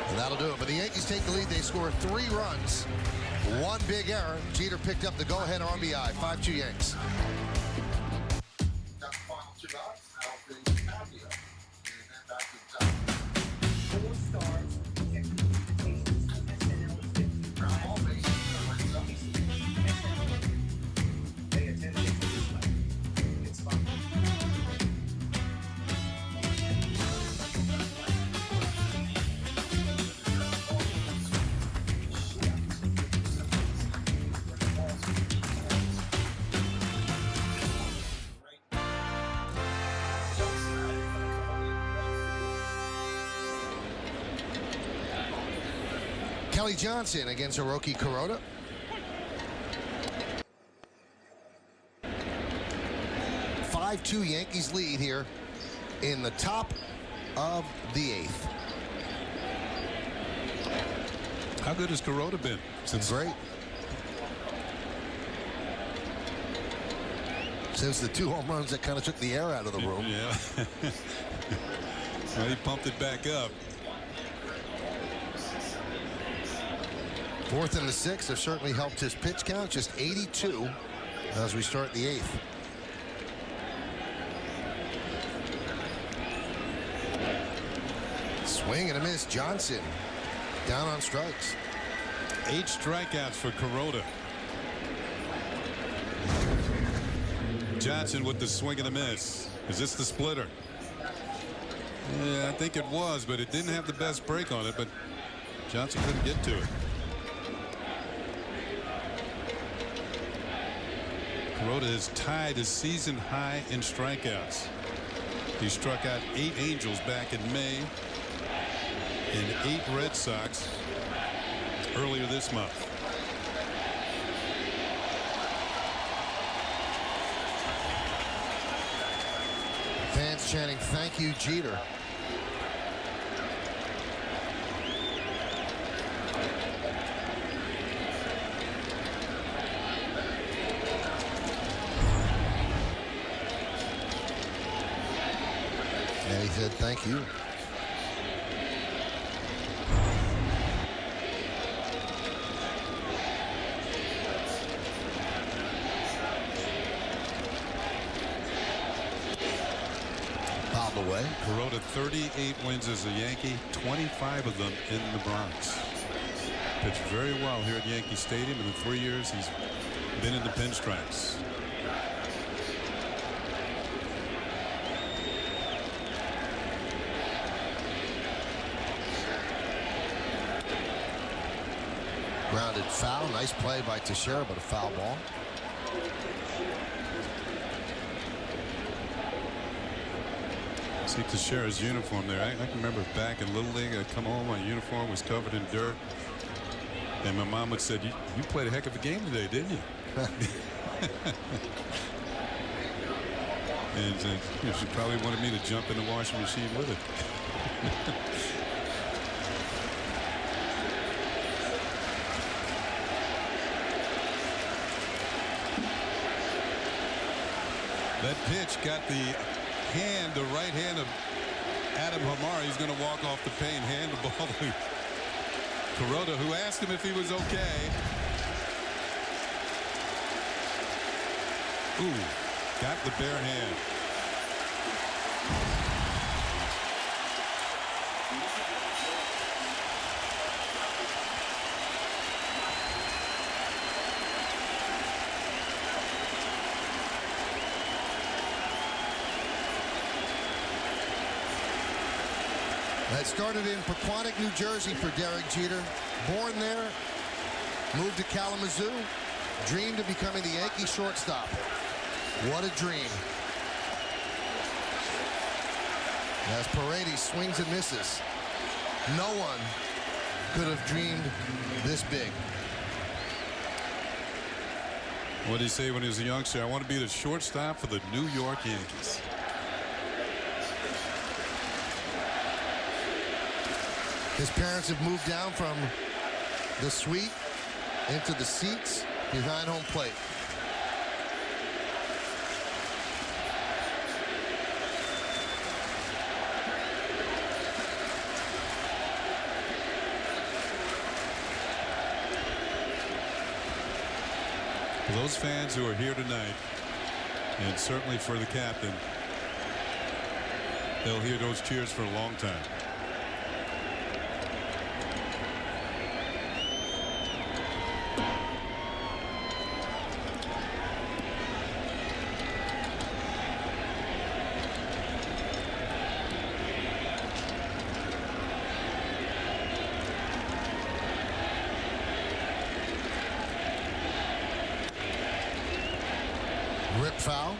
And that'll do it. But the Yankees take the lead. They score 3 runs. 1 big error. Jeter picked up the go-ahead RBI. 5-2 Yanks. Kelly Johnson against Hiroki Kuroda. 5-2 Yankees lead here in the top of the 8th. How good has Kuroda been? Since great. Since the 2 home runs that kind of took the air out of the room. Yeah. Well, he pumped it back up. 4th and the 6th have certainly helped his pitch count. Just 82 as we start the 8th. Swing and a miss. Johnson down on strikes. 8 strikeouts for Kuroda. Johnson with the swing and a miss. Is this the splitter? Yeah, I think it was, but it didn't have the best break on it, but Johnson couldn't get to it. Kuroda has tied his season high in strikeouts. He struck out 8 Angels back in May and 8 Red Sox earlier this month. Fans chanting, "Thank you, Jeter." And he said, "Thank you." Away. Kuroda 38 wins as a Yankee, 25 of them in the Bronx. Pitched very well here at Yankee Stadium in the 3 years he's been in the pinstripes. Grounded foul. Nice play by Teixeira, but a foul ball. See Teixeira's uniform there. I can remember back in Little League, I'd come home, my uniform was covered in dirt. And my mom would say, you played a heck of a game today, didn't you? And she probably wanted me to jump in the washing machine with it. That pitch got the right hand of Adam Hamar. He's going to walk off the paint, hand the ball to Kuroda, who asked him if he was okay. Ooh, got the bare hand. That started in Pequannock, New Jersey for Derek Jeter. Born there, moved to Kalamazoo, dreamed of becoming the Yankee shortstop. What a dream. As Paredes swings and misses. No one could have dreamed this big. What did he say when he was a youngster? I want to be the shortstop for the New York Yankees. His parents have moved down from the suite into the seats behind home plate. For those fans who are here tonight, and certainly for the captain, they'll hear those cheers for a long time. Rip foul.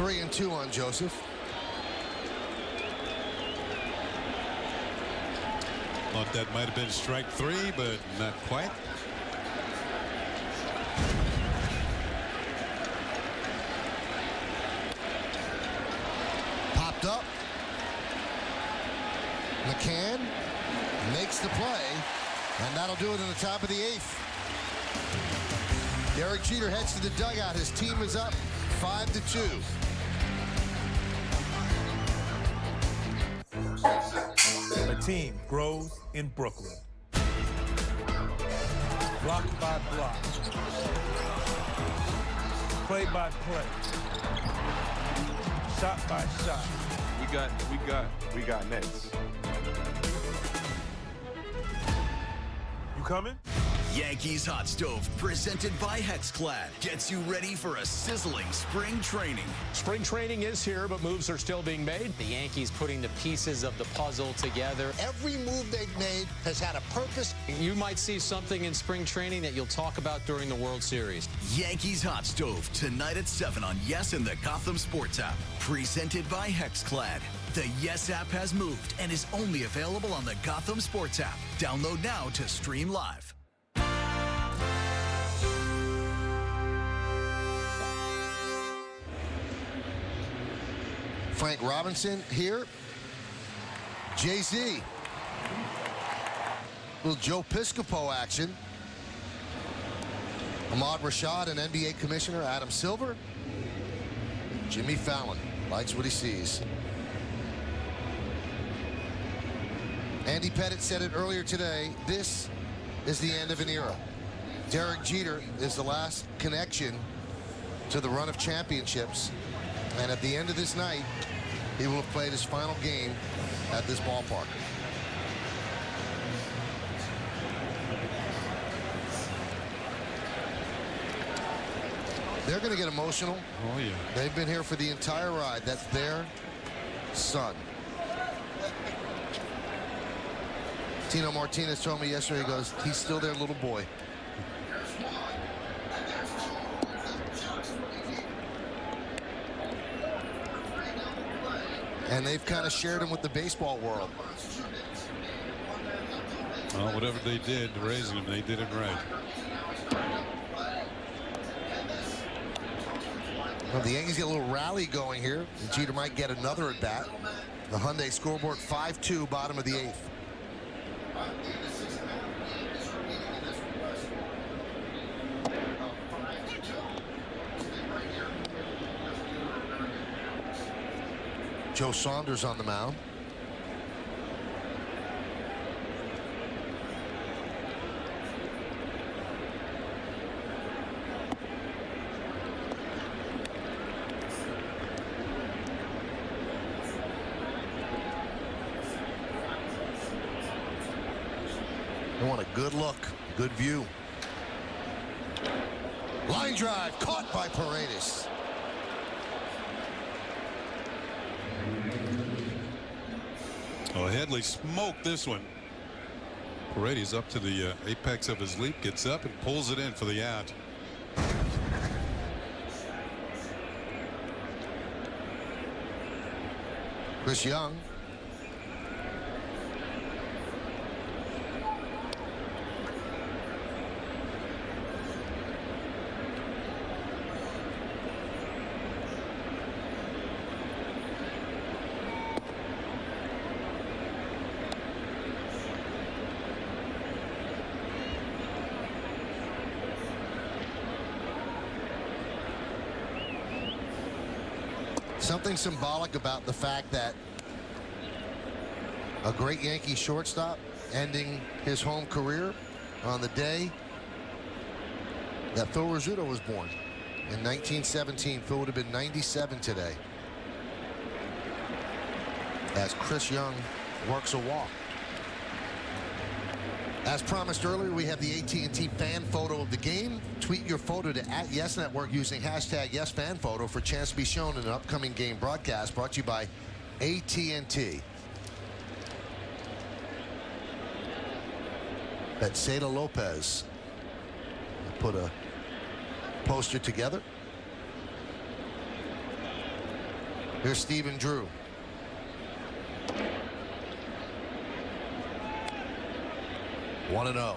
3-2 on Joseph. Thought that might have been strike 3, but not quite. Popped up. McCann makes the play, and that'll do it in the top of the 8th. Derek Jeter heads to the dugout. His team is up 5-2. The team grows in Brooklyn. Block by block. Play by play. Shot by shot. We got Nets. You coming? Yankees Hot Stove, presented by Hexclad, gets you ready for a sizzling spring training. Spring training is here, but moves are still being made. The Yankees putting the pieces of the puzzle together. Every move they've made has had a purpose. You might see something in spring training that you'll talk about during the World Series. Yankees Hot Stove, tonight at 7 on Yes and the Gotham Sports app. Presented by Hexclad. The Yes app has moved and is only available on the Gotham Sports app. Download now to stream live. Frank Robinson here. Jay-Z. Little Joe Piscopo action. Ahmad Rashad and NBA Commissioner Adam Silver. Jimmy Fallon likes what he sees. Andy Pettit said it earlier today. This is the end of an era. Derek Jeter is the last connection to the run of championships. And at the end of this night, he will have played his final game at this ballpark. They're going to get emotional. Oh, yeah. They've been here for the entire ride. That's their son. Tino Martinez told me yesterday, he goes, he's still their little boy. And they've kind of shared him with the baseball world. Well, whatever they did raising him, they did it right. Well, the Yankees get a little rally going here. And Jeter might get another at bat. The Hyundai scoreboard 5-2, bottom of the 8th. Joe Saunders on the mound. They want a good look, good view. Line drive caught by Paredes. Oh, Headley smoked this one. Paredes up to the apex of his leap, gets up and pulls it in for the out. Chris Young. Something symbolic about the fact that a great Yankee shortstop ending his home career on the day that Phil Rizzuto was born in 1917. Phil would have been 97 today as Chris Young works a walk. As promised earlier, we have the AT&T fan photo of the game. Tweet your photo to @YesNetwork using hashtag YesFanPhoto for a chance to be shown in an upcoming game broadcast brought to you by AT&T. Seda Lopez put a poster together. Here's Stephen Drew. One and 0.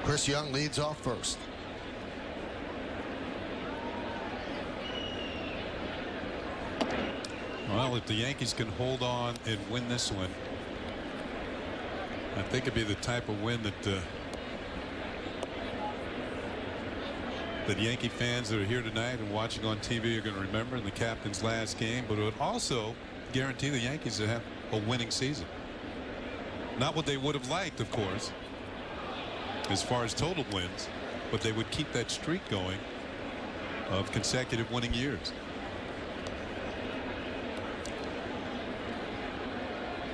Chris Young leads off first. Well, if the Yankees can hold on and win this one, I think it'd be the type of win that that Yankee fans that are here tonight and watching on TV are going to remember in the captain's last game, but it would also guarantee the Yankees to have a winning season. Not what they would have liked, of course, as far as total wins, but they would keep that streak going of consecutive winning years.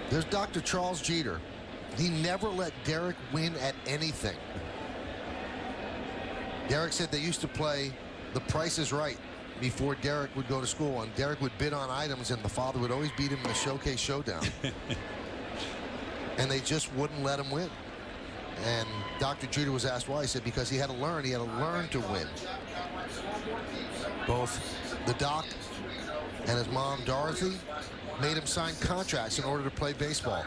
There's Dr. Charles Jeter. He never let Derek win at anything. Derek said they used to play The Price is Right before Derek would go to school, and Derek would bid on items, and the father would always beat him in the showcase showdown. And they just wouldn't let him win. And Dr. Jeter was asked why. He said because he had to learn. He had to learn to win. Both the doc and his mom, Dorothy, made him sign contracts in order to play baseball.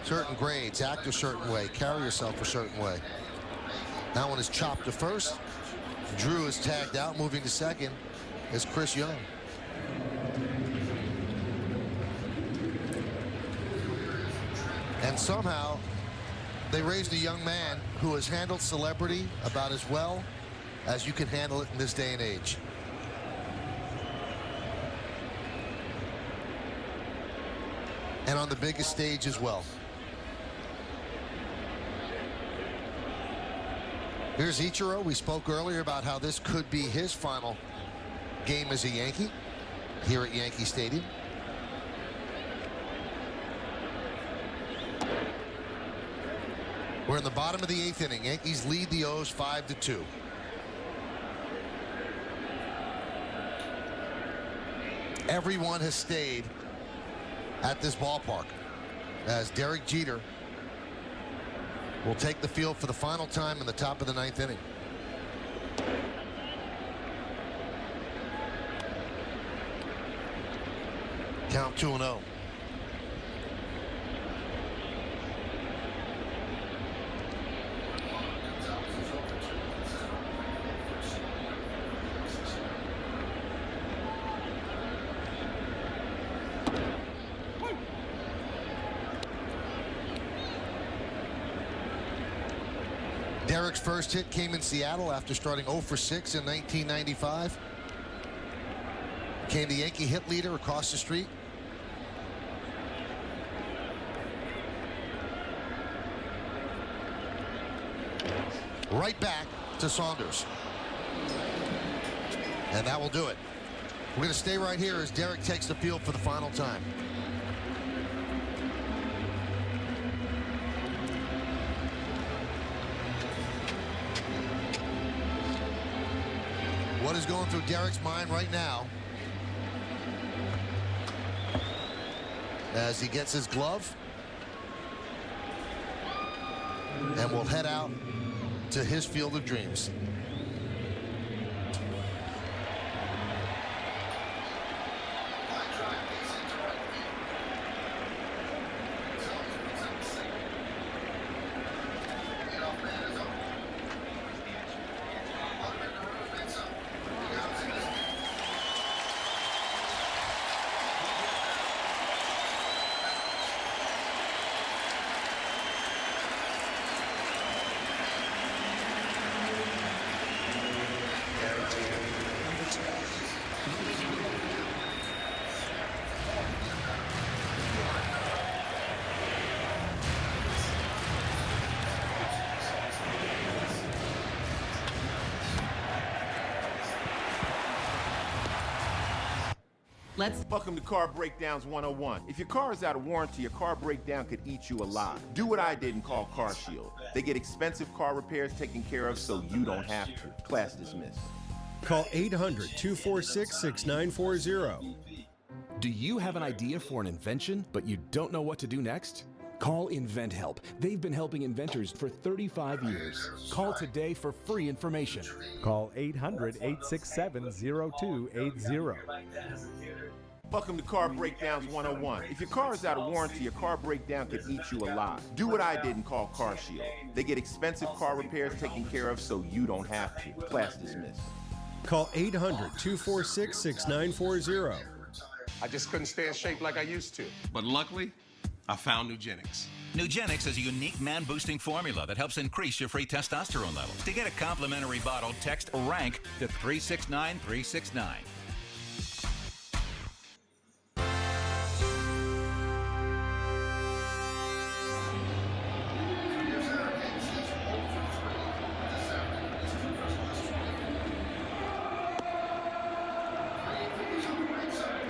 Certain grades, act a certain way, carry yourself a certain way. That one is chopped to first. Drew is tagged out. Moving to second is Chris Young. And somehow they raised a young man who has handled celebrity about as well as you can handle it in this day and age. And on the biggest stage as well. Here's Ichiro. We spoke earlier about how this could be his final game as a Yankee here at Yankee Stadium. We're in the bottom of the 8th inning. Yankees lead the O's 5-2. Everyone has stayed at this ballpark as Derek Jeter will take the field for the final time in the top of the 9th inning. Count 2-0. Derek's first hit came in Seattle after starting 0 for 6 in 1995. Became the Yankee hit leader across the street. Right back to Saunders. And that will do it. We're going to stay right here as Derek takes the field for the final time. What is going through Derek's mind right now as he gets his glove and will head out to his field of dreams. Welcome to Car Breakdowns 101. If your car is out of warranty, a car breakdown could eat you alive. Do what I did and call Car Shield. They get expensive car repairs taken care of so you don't have to. Class dismissed. Call 800-246-6940. Do you have an idea for an invention, but you don't know what to do next? Call InventHelp. They've been helping inventors for 35 years. Call today for free information. Call 800-867-0280. Welcome to Car Breakdowns 101. If your car is out of warranty, a car breakdown could eat you alive. Do what I did and call Car Shield. They get expensive car repairs taken care of so you don't have to. Class dismissed. Call 800-246-6940. I just couldn't stay in shape like I used to. But luckily, I found Nugenix. Nugenix is a unique man-boosting formula that helps increase your free testosterone level. To get a complimentary bottle, text RANK to 369-369.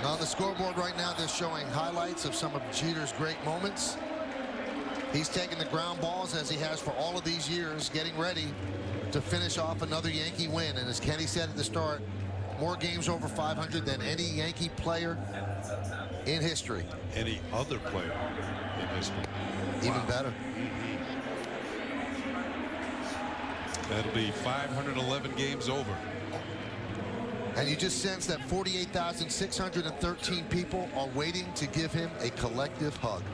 On the scoreboard right now, they're showing highlights of some of Jeter's great moments. He's taking the ground balls as he has for all of these years, getting ready to finish off another Yankee win. And as Kenny said at the start, more games over 500 than any Yankee player in history. Any other player in history. Even better. That'll be 511 games over. And you just sense that 48,613 people are waiting to give him a collective hug.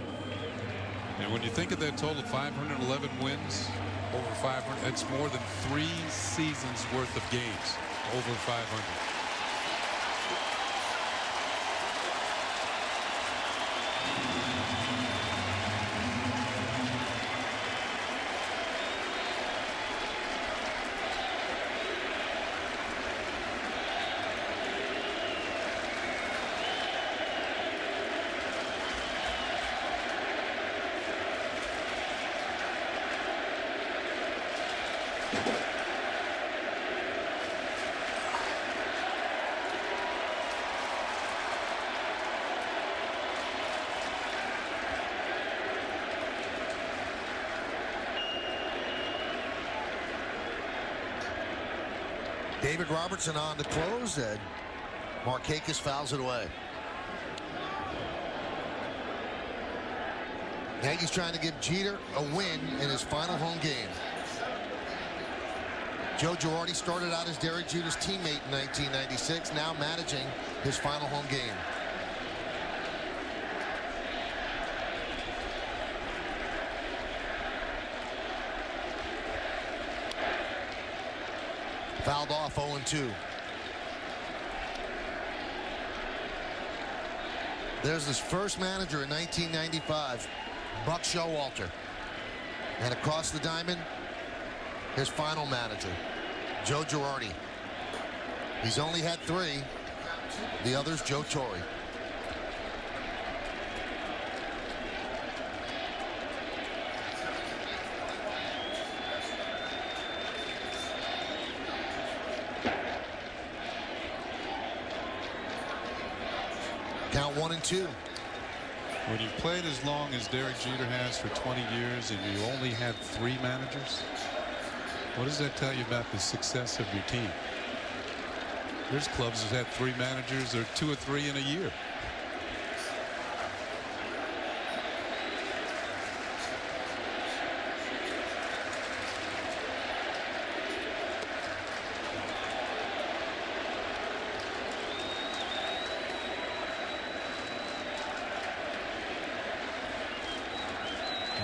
And when you think of that total, 511 wins, over 500, that's more than 3 seasons worth of games, over 500. David Robertson on to close, and Markakis fouls it away. Yankees trying to give Jeter a win in his final home game. Joe Girardi started out as Derek Jeter's teammate in 1996, now managing his final home game. Fouled off 0-2. There's his first manager in 1995, Buck Showalter. And across the diamond, his final manager, Joe Girardi. He's only had 3. The other's Joe Torre. Count 1-2. When you've played as long as Derek Jeter has for 20 years and you only had 3 managers, what does that tell you about the success of your team? There's clubs that had 3 managers or 2 or 3 in a year.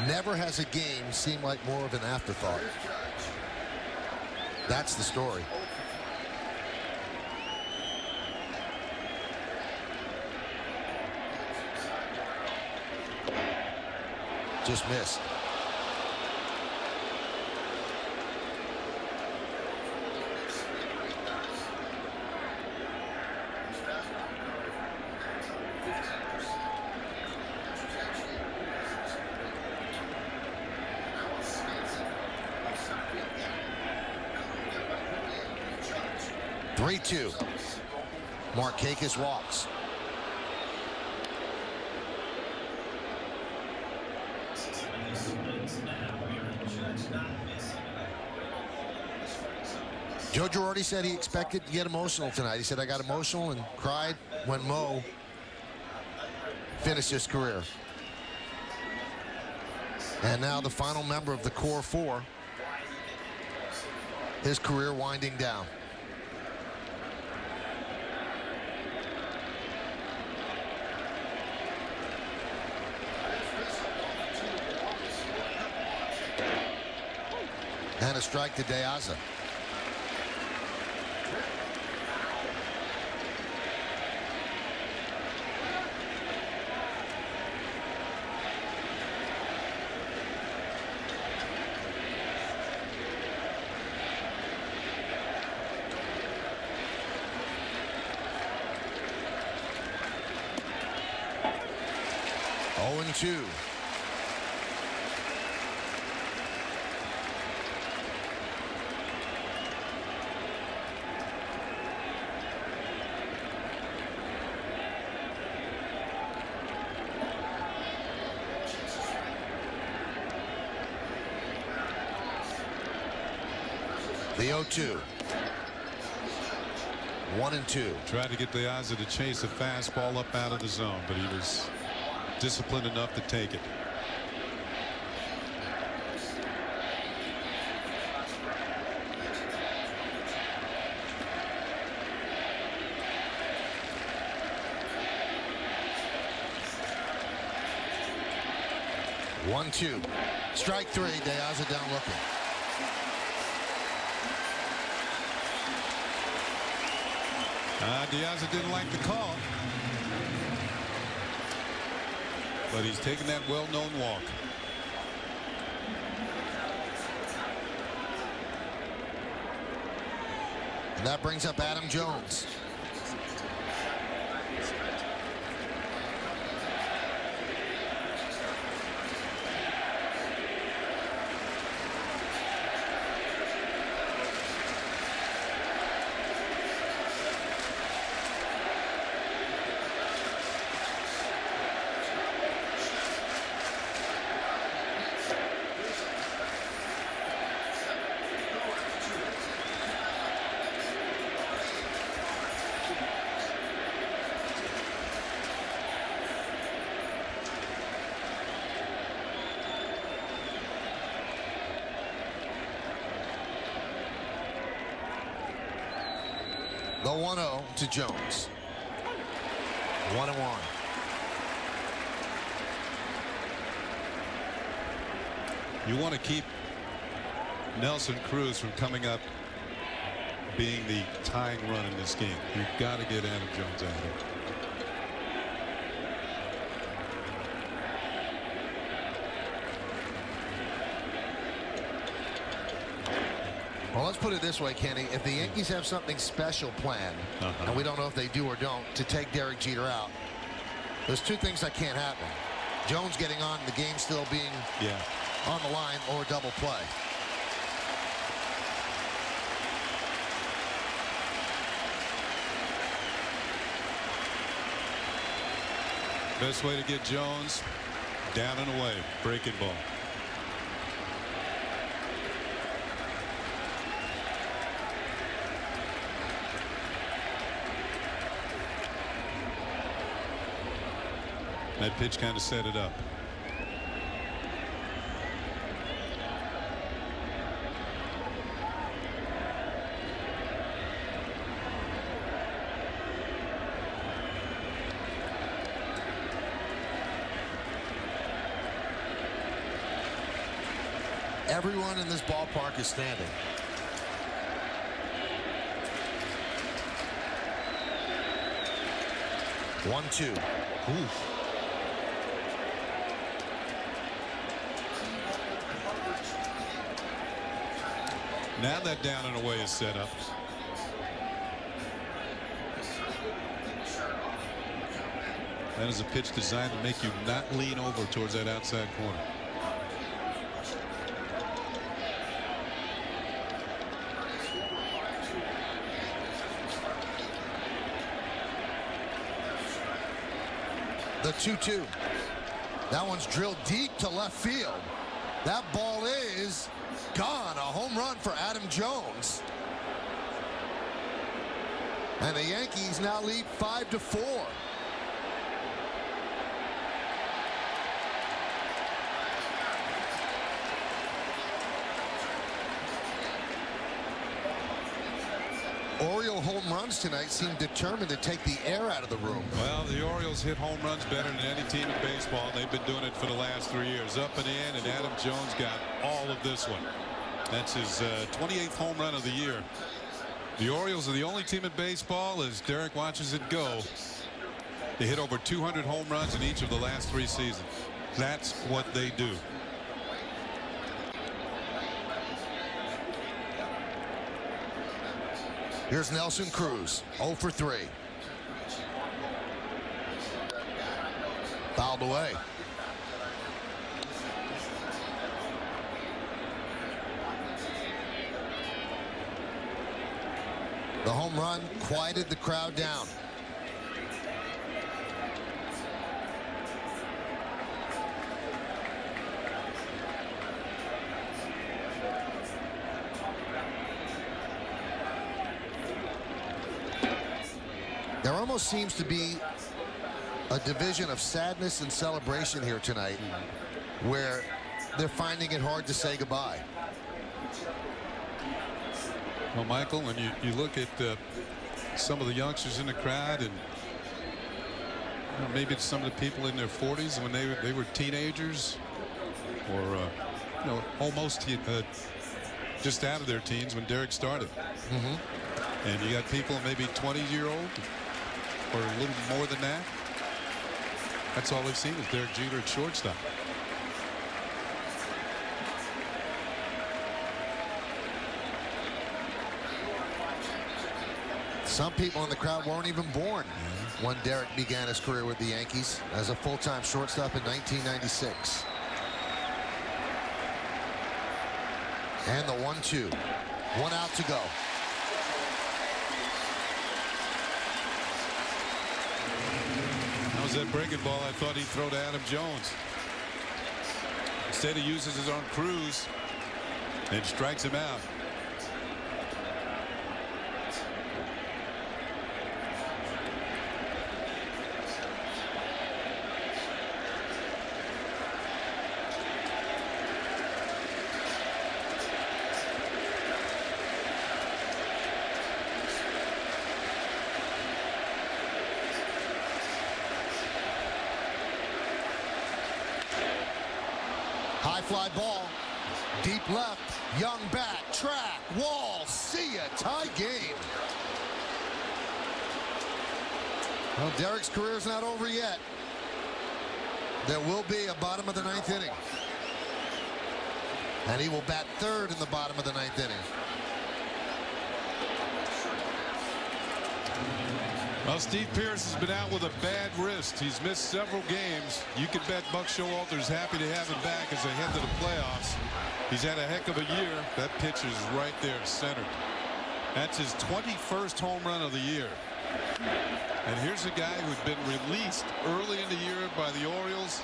Never has a game seemed like more of an afterthought. That's the story. Just missed. Three-two. Markakis walks. Joe Girardi said he expected to get emotional tonight. He said, I got emotional and cried when Mo finished his career. And now the final member of the core four. His career winding down. And a strike to De Aza. Two. The 0-2. 1-2. Tried to get De Aza to chase a fastball up out of the zone, but he was disciplined enough to take it. One, two. Strike three. De Aza down looking. De Aza didn't like the call. But he's taking that well-known walk. And that brings up Adam Jones. The 1-0 to Jones. 1-1. You want to keep Nelson Cruz from coming up being the tying run in this game. You've got to get Adam Jones out of here. Well, let's put it this way, Kenny. If the Yankees have something special planned, and we don't know if they do or don't, to take Derek Jeter out, there's two things that can't happen. Jones getting on, the game still being on the line, or double play. Best way to get Jones down and away. Breaking ball. That pitch kind of set it up. Everyone in this ballpark is standing. One, two. Oof. Now that down and away is set up. That is a pitch designed to make you not lean over towards that outside corner. The 2-2. That one's drilled deep to left field. That ball is gone. A home run for Adam Jones. And the Yankees now lead 5-4. home runs tonight seem determined to take the air out of the room. Well, the Orioles hit home runs better than any team in baseball. They've been doing it for the last 3 years. Up and in, and Adam Jones got all of this one. That's his 28th home run of the year. The Orioles are the only team in baseball, as Derek watches it go, they hit over 200 home runs in each of the last 3 seasons. That's what they do. Here's Nelson Cruz, 0 for 3. Fouled away. The home run quieted the crowd down. There almost seems to be a division of sadness and celebration here tonight, where they're finding it hard to say goodbye. Well, Michael, when you look at some of the youngsters in the crowd, and maybe it's some of the people in their 40s when they were teenagers, or almost just out of their teens when Derek started. And you got people maybe 20-year-old or a little more than that. That's all they've seen is Derek Jeter at shortstop. Some people in the crowd weren't even born when Derek began his career with the Yankees as a full-time shortstop in 1996. And the 1-2. 1 out to go. That was that breaking ball I thought he'd throw to Adam Jones. Instead, he uses his own Cruz and strikes him out. High fly ball, deep left, Young back, track, wall, see ya, tie game. Well, Derek's career's not over yet. There will be a bottom of the 9th inning. And he will bat third in the bottom of the 9th inning. Well, Steve Pearce has been out with a bad wrist. He's missed several games. You can bet Buck Showalter's happy to have him back as they head to the playoffs. He's had a heck of a year. That pitch is right there centered. That's his 21st home run of the year. And here's a guy who'd been released early in the year by the Orioles.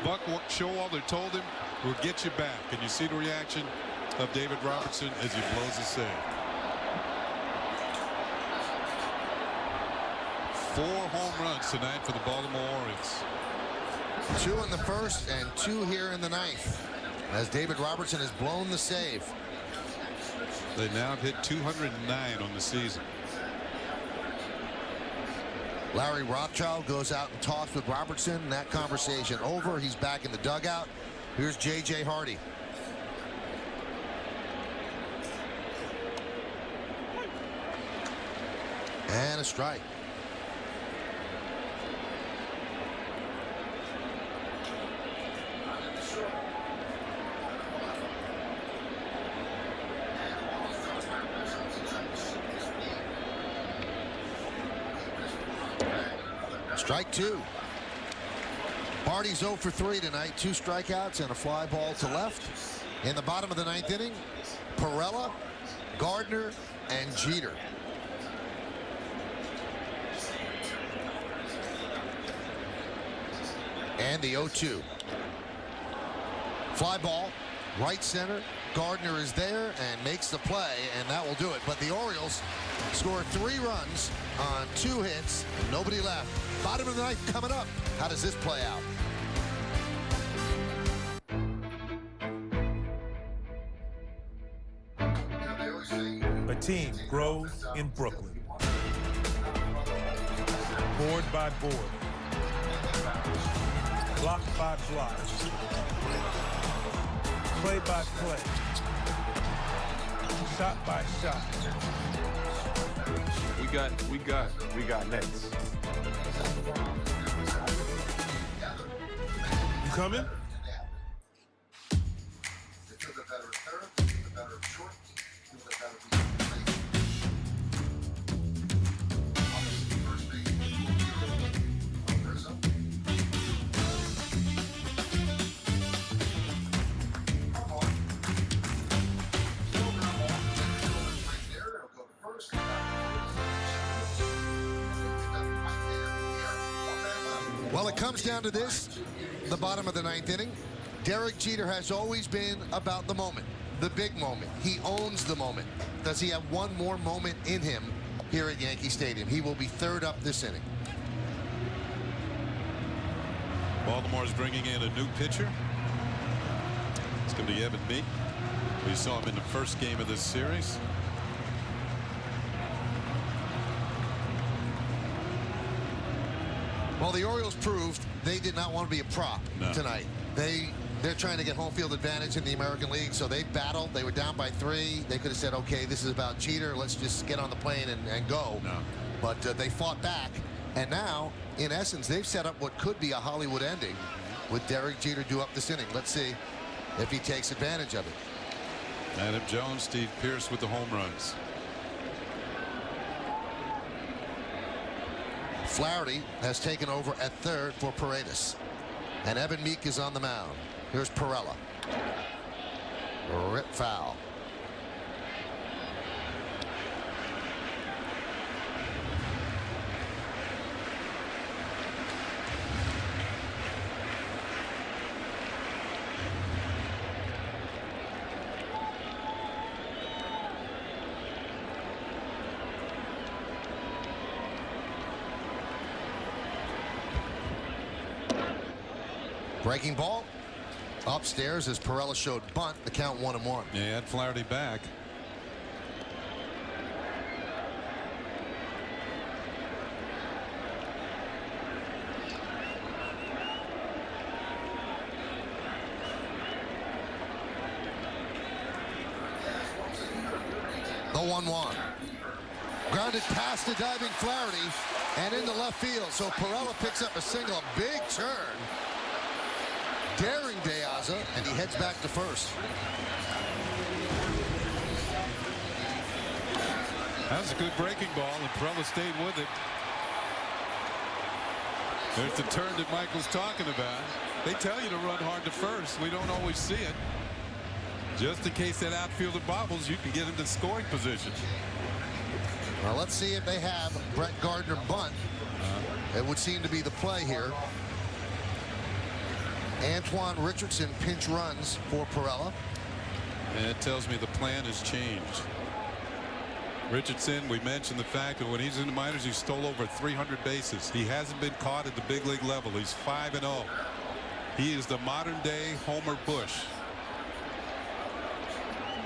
Buck Showalter told him, "We'll get you back." And you see the reaction of David Robertson as he blows the save. 4 home runs tonight for the Baltimore Orioles. 2 in the first and 2 here in the 9th as David Robertson has blown the save. They now have hit 209 on the season. Larry Rothschild goes out and talks with Robertson. That conversation over. He's back in the dugout. Here's J.J. Hardy. And a strike. Strike 2. Hardy's 0 for 3 tonight. 2 strikeouts and a fly ball to left. In the bottom of the 9th inning, Perella, Gardner, and Jeter. And the 0-2. Fly ball, right center. Gardner is there and makes the play, and that will do it. But the Orioles score 3 runs on 2 hits, nobody left. Bottom of the 9th coming up. How does this play out? A team grows in Brooklyn. board by board, block by block, play by play, shot by shot. We got Nets. You coming? Well, it comes down to this, the bottom of the ninth inning. Derek Jeter has always been about the moment, the big moment. He owns the moment. Does he have one more moment in him here at Yankee Stadium? He will be third up this inning. Baltimore's bringing in a new pitcher. It's going to be Evan Meek. We saw him in the first game of this series. Well, the Orioles proved they did not want to be a prop tonight. They're trying to get home field advantage in the American League, so they battled. They were down by 3. They could have said, okay, this is about Jeter. Let's just get on the plane and go. No. But they fought back, and now, in essence, they've set up what could be a Hollywood ending with Derek Jeter due up this inning. Let's see if he takes advantage of it. Adam Jones, Steve Pearce with the home runs. Flaherty has taken over at third for Paredes. And Evan Meek is on the mound. Here's Perella. Rip foul. Breaking ball upstairs as Perella showed bunt. The count 1-1. Yeah, he had Flaherty back. The 1-1. Grounded past the diving Flaherty and into left field. So Perella picks up a single. A big turn. Daring De Aza, and he heads back to first. That was a good breaking ball, and Perella stayed with it. There's the turn that Mike was talking about. They tell you to run hard to first. We don't always see it. Just in case that outfielder bobbles, you can get into scoring position. Well, let's see if they have Brett Gardner bunt. It would seem to be the play here. Antoine Richardson pinch runs for Perella. And it tells me the plan has changed. Richardson, we mentioned the fact that when he's in the minors, he stole over 300 bases. He hasn't been caught at the big league level. He's 5-0. He is the modern day Homer Bush.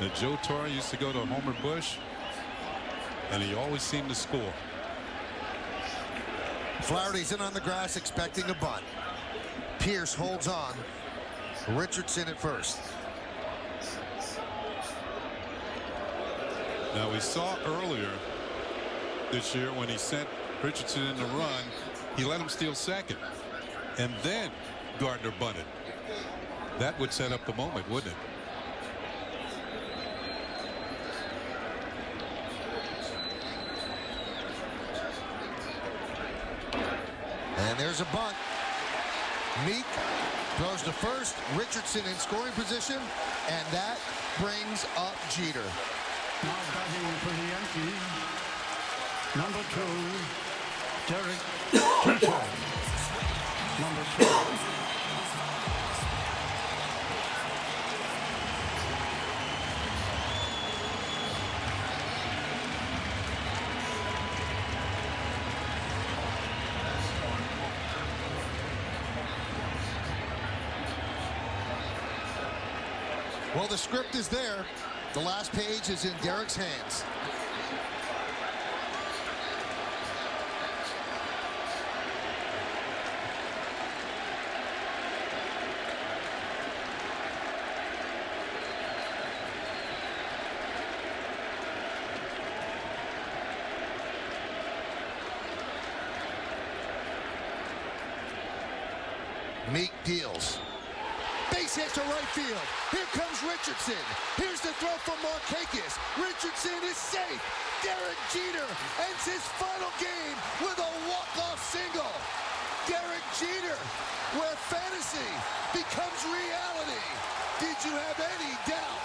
Now, Joe Torre used to go to Homer Bush, and he always seemed to score. Flaherty's in on the grass expecting a bunt. Pierce holds on. Richardson at first. Now, we saw earlier this year when he sent Richardson in the run, he let him steal second. And then Gardner bunted. That would set up the moment, wouldn't it? And there's a bunt. Meek goes to first. Richardson in scoring position, and that brings up Jeter. Now batting for the Yankees, number 2, Derek Jeter. Number 2. Well, the script is there. The last page is in Derek's hands. Meek deals. Base hit to right field. Here comes Richardson. Here's the throw from YANKEES. Richardson is safe. Derek Jeter ends his final game with a walk-off single. Derek Jeter, where fantasy becomes reality. Did you have any doubt?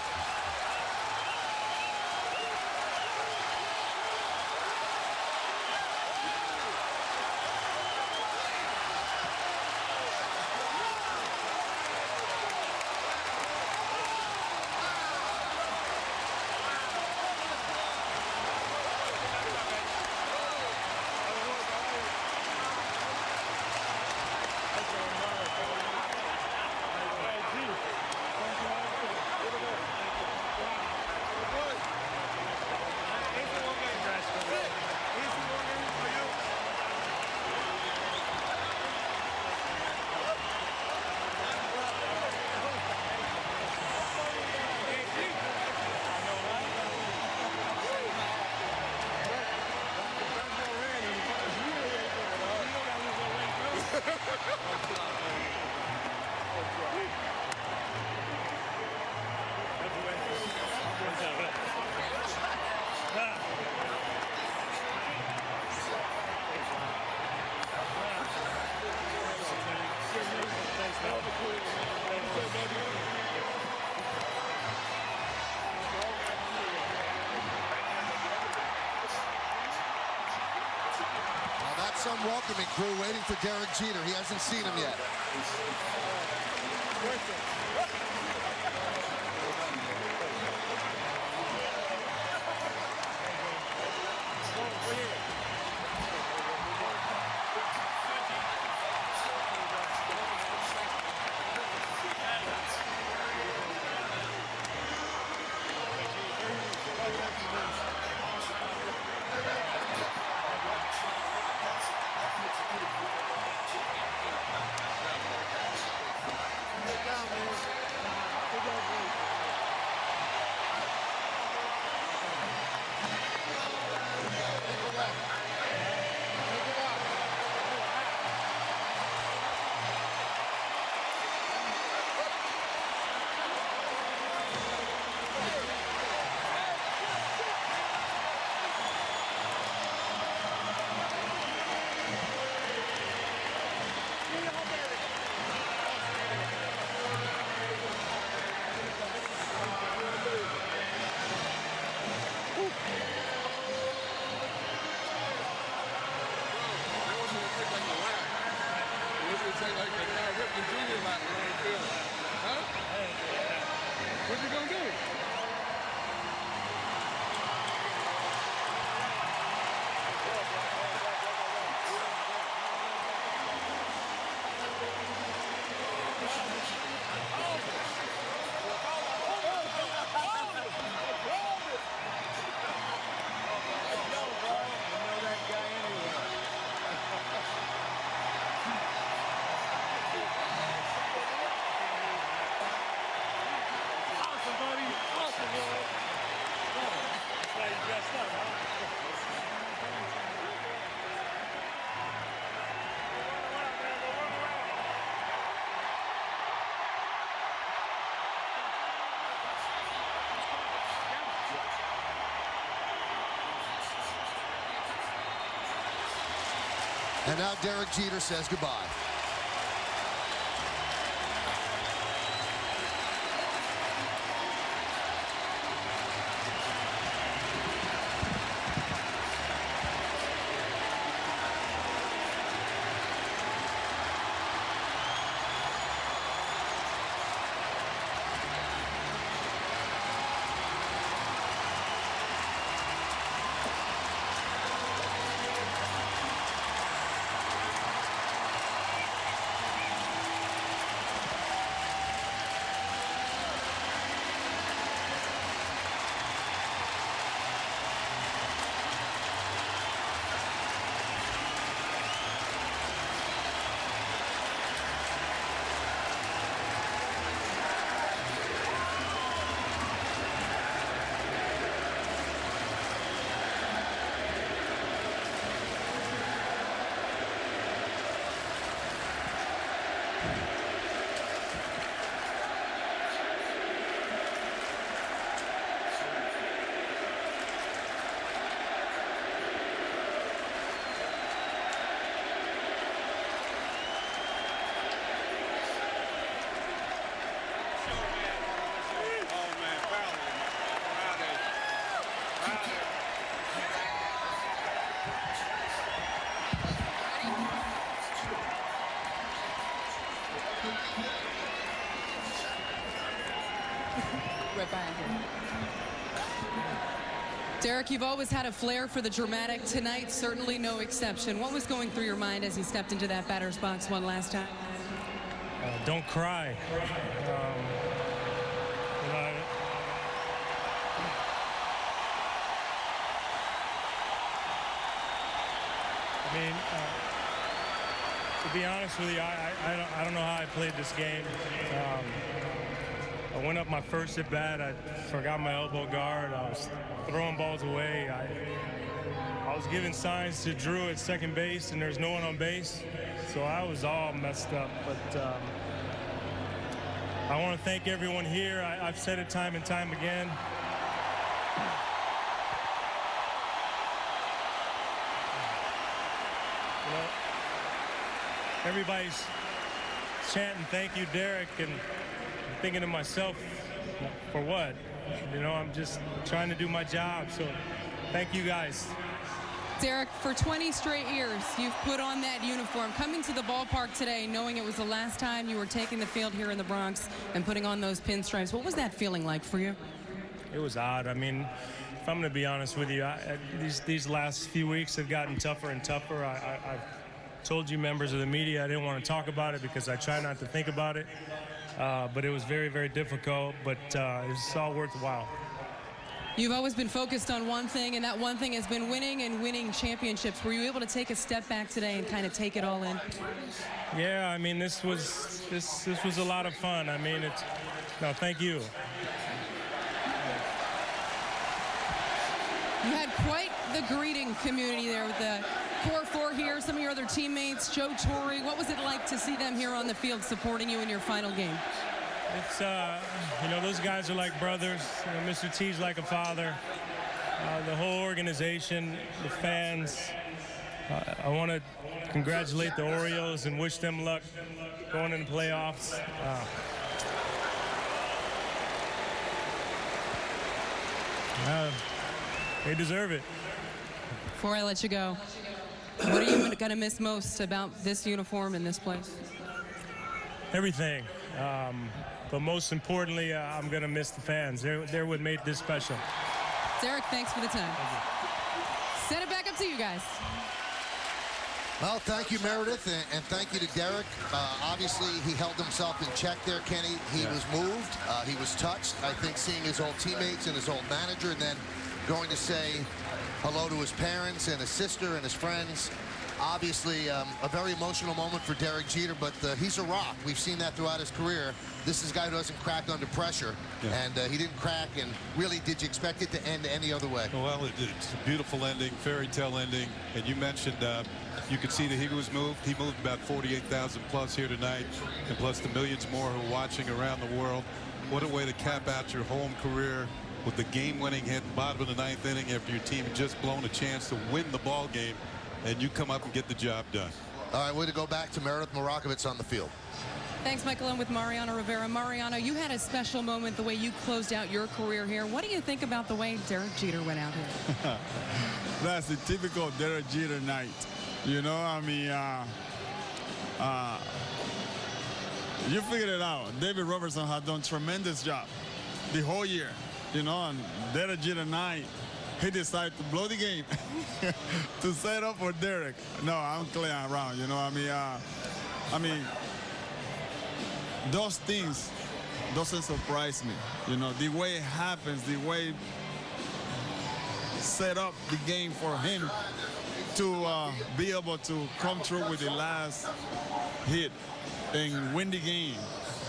Some welcoming crew waiting for Derek Jeter. He hasn't seen him yet. What you gonna do? And now Derek Jeter says goodbye. Right behind him. Derek, you've always had a flair for the dramatic. Tonight, certainly no exception. What was going through your mind as you stepped into that batter's box one last time? Don't cry. I mean, to be honest with you, I don't know how I played this game. I went up my first at bat. I forgot my elbow guard. I was throwing balls away. I was giving signs to Drew at second base, and there's no one on base. So I was all messed up. But I want to thank everyone here. I've said it time and time again. You know, everybody's chanting, "Thank you, Derek," and I'm thinking to myself, for what? You know, I'm just trying to do my job. So thank you guys. Derek, for 20 straight years, you've put on that uniform. Coming to the ballpark today, knowing it was the last time you were taking the field here in the Bronx and putting on those pinstripes, what was that feeling like for you? It was odd. I mean, if I'm going to be honest with you, these last few weeks have gotten tougher and tougher. I've told you members of the media I didn't want to talk about it because I try not to think about it. But it was very, very difficult, but it's all worthwhile. You've always been focused on one thing, and that one thing has been winning and winning championships. Were you able to take a step back today and kind of take it all in? Yeah, I mean, this was a lot of fun. I mean, thank you. You had quite the greeting community there with the Core 4 here, some of your other teammates, Joe Torre. What was it like to see them here on the field supporting you in your final game? It's, you know, those guys are like brothers. You know, Mr. T's like a father. The whole organization, the fans. I want to congratulate the Orioles and wish them luck going into the playoffs. They deserve it. Before I let you go, what are you going to miss most about this uniform and this place? Everything. But most importantly, I'm going to miss the fans. They're what made this special. Derek, thanks for the time. Send it back up to you guys. Well, thank you, Meredith, and thank you to Derek. Obviously, he held himself in check there, Kenny. He was moved. He was touched, I think, seeing his old teammates and his old manager, and then going to say hello to his parents and his sister and his friends. Obviously, a very emotional moment for Derek Jeter, but he's a rock. We've seen that throughout his career. This is a guy who doesn't crack under pressure, and he didn't crack. And really, did you expect it to end any other way? Well, it's a beautiful ending, fairy tale ending. And you mentioned you could see that he was moved. He moved about 48,000 plus here tonight, and plus the millions more who are watching around the world. What a way to cap out your home career with the game-winning hit bottom of the ninth inning after your team had just blown a chance to win the ball game. And you come up and get the job done. All right, we're going to go back to Meredith Marakovitz on the field. Thanks, Michael. I'm with Mariano Rivera. Mariano, you had a special moment the way you closed out your career here. What do you think about the way Derek Jeter went out here? That's the typical Derek Jeter night. You know, I mean, you figured it out. David Robertson had done a tremendous job the whole year. You know, and Derek Jeter night, he decided to blow the game to set up for Derek. No, I'm playing around, you know. I mean, those things doesn't surprise me. You know, the way it happens, the way set up the game for him to be able to come through with the last hit and win the game.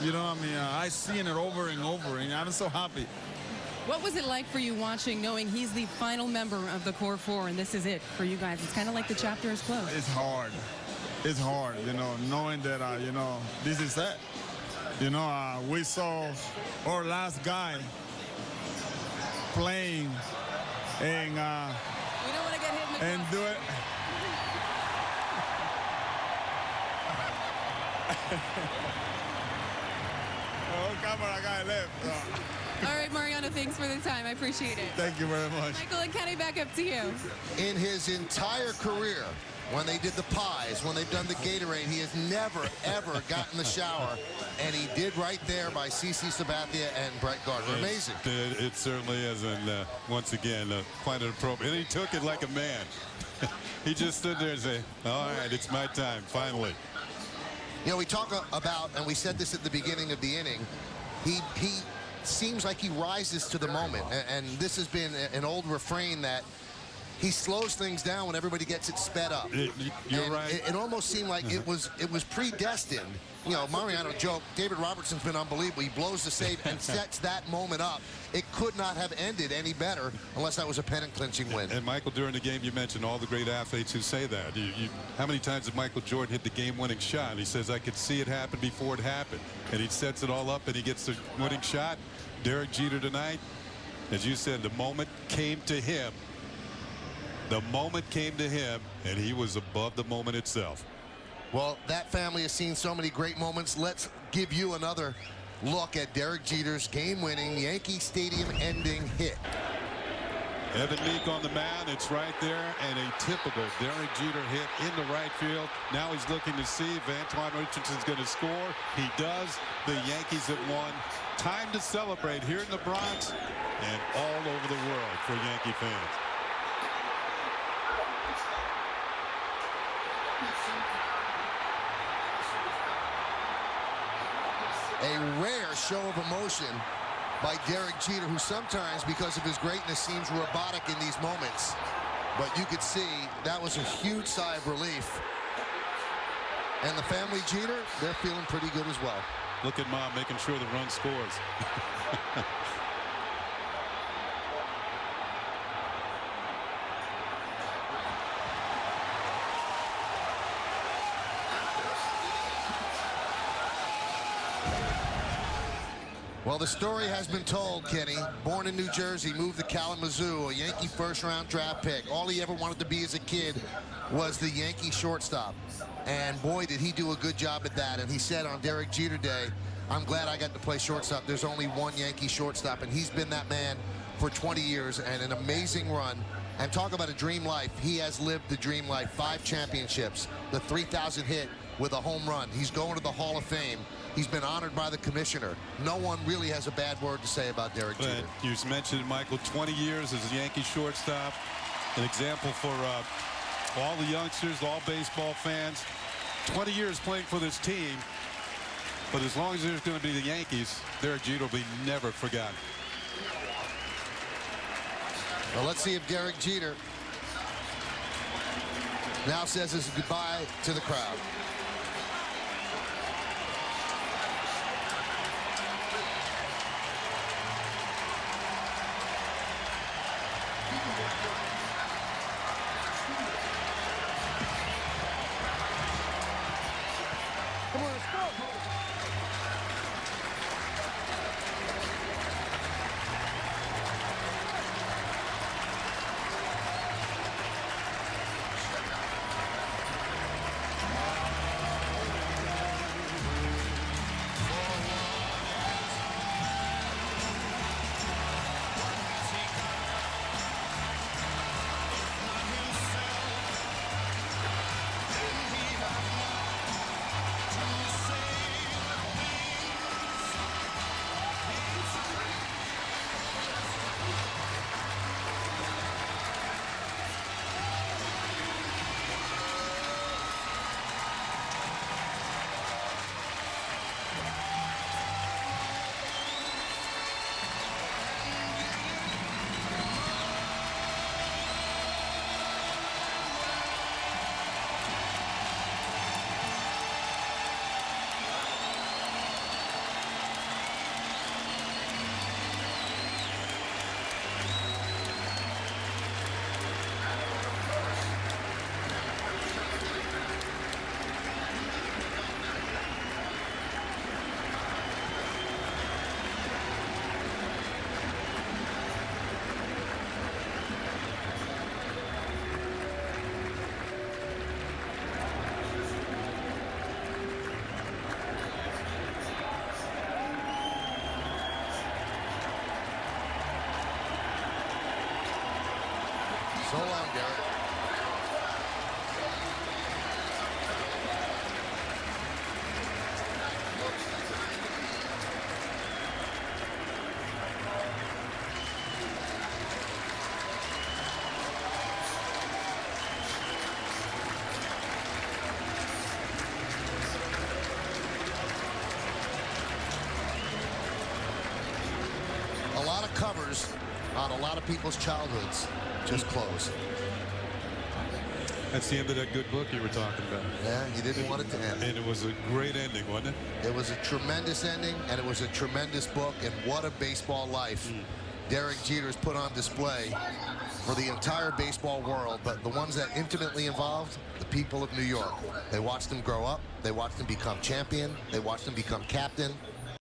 You know, I mean, I've seen it over and over, and I'm so happy. What was it like for you watching, knowing he's the final member of the Core 4, and this is it for you guys? It's kind of like the chapter is closed. It's hard. It's hard, you know, knowing that, you know, this is it. You know, we saw our last guy playing and we don't want to get hit in the and do it. Oh, camera guy left. All right, Mariano, thanks for the time. I appreciate it. Thank you very much. Michael and Kenny, back up to you. In his entire career, when they did the pies, when they've done the Gatorade. He has never, ever gotten the shower, and he did right there by CC Sabathia and Brett Gardner. Amazing. It certainly is, and once again, quite an appropriate. And he took it like a man. He just stood there and said, all right, it's my time, finally. You know, we talk about, and we said this at the beginning of the inning, he seems like he rises to the moment, and this has been an old refrain that he slows things down when everybody gets it sped up. You're right. It almost seemed like it was predestined. You know, Mariano joke, David Robertson's been unbelievable. He blows the save and sets that moment up. It could not have ended any better unless that was a pennant-clinching win. And Michael, during the game, you mentioned all the great athletes who say that. How many times did Michael Jordan hit the game-winning shot? And he says, I could see it happen before it happened. And he sets it all up, and he gets the winning shot. Derek Jeter tonight, as you said, the moment came to him. The moment came to him, and he was above the moment itself. Well, that family has seen so many great moments. Let's give you another look at Derek Jeter's game-winning Yankee Stadium-ending hit. Evan Meek on the mound. It's right there, and a typical Derek Jeter hit in the right field. Now he's looking to see if Antoine Richardson's going to score. He does. The Yankees have won. Time to celebrate here in the Bronx and all over the world for Yankee fans. A rare show of emotion by Derek Jeter, who sometimes, because of his greatness, seems robotic in these moments. But you could see that was a huge sigh of relief. And the family Jeter, they're feeling pretty good as well. Look at Mom making sure the run scores. Well, the story has been told, Kenny. Born in New Jersey, moved to Kalamazoo, a Yankee first-round draft pick. All he ever wanted to be as a kid was the Yankee shortstop. And boy, did he do a good job at that. And he said on Derek Jeter Day, I'm glad I got to play shortstop. There's only one Yankee shortstop, and he's been that man for 20 years and an amazing run. And talk about a dream life. He has lived the dream life. 5 championships, the 3,000 hit with a home run. He's going to the Hall of Fame. He's been honored by the commissioner. No one really has a bad word to say about Derek Jeter. You mentioned, Michael, 20 years as a Yankee shortstop. An example for all the youngsters, all baseball fans. 20 years playing for this team. But as long as there's going to be the Yankees, Derek Jeter will be never forgotten. Well, let's see if Derek Jeter now says his goodbye to the crowd. Come on, let's go. So long, Derek. covers on a lot of people's childhoods just close. That's the end of that good book you were talking about. Yeah, you didn't want it to end. And it was a great ending, wasn't it? It was a tremendous ending, and it was a tremendous book, and what a baseball life Derek Jeter's put on display for the entire baseball world, but the ones that intimately involved, the people of New York. They watched him grow up. They watched him become champion. They watched him become captain.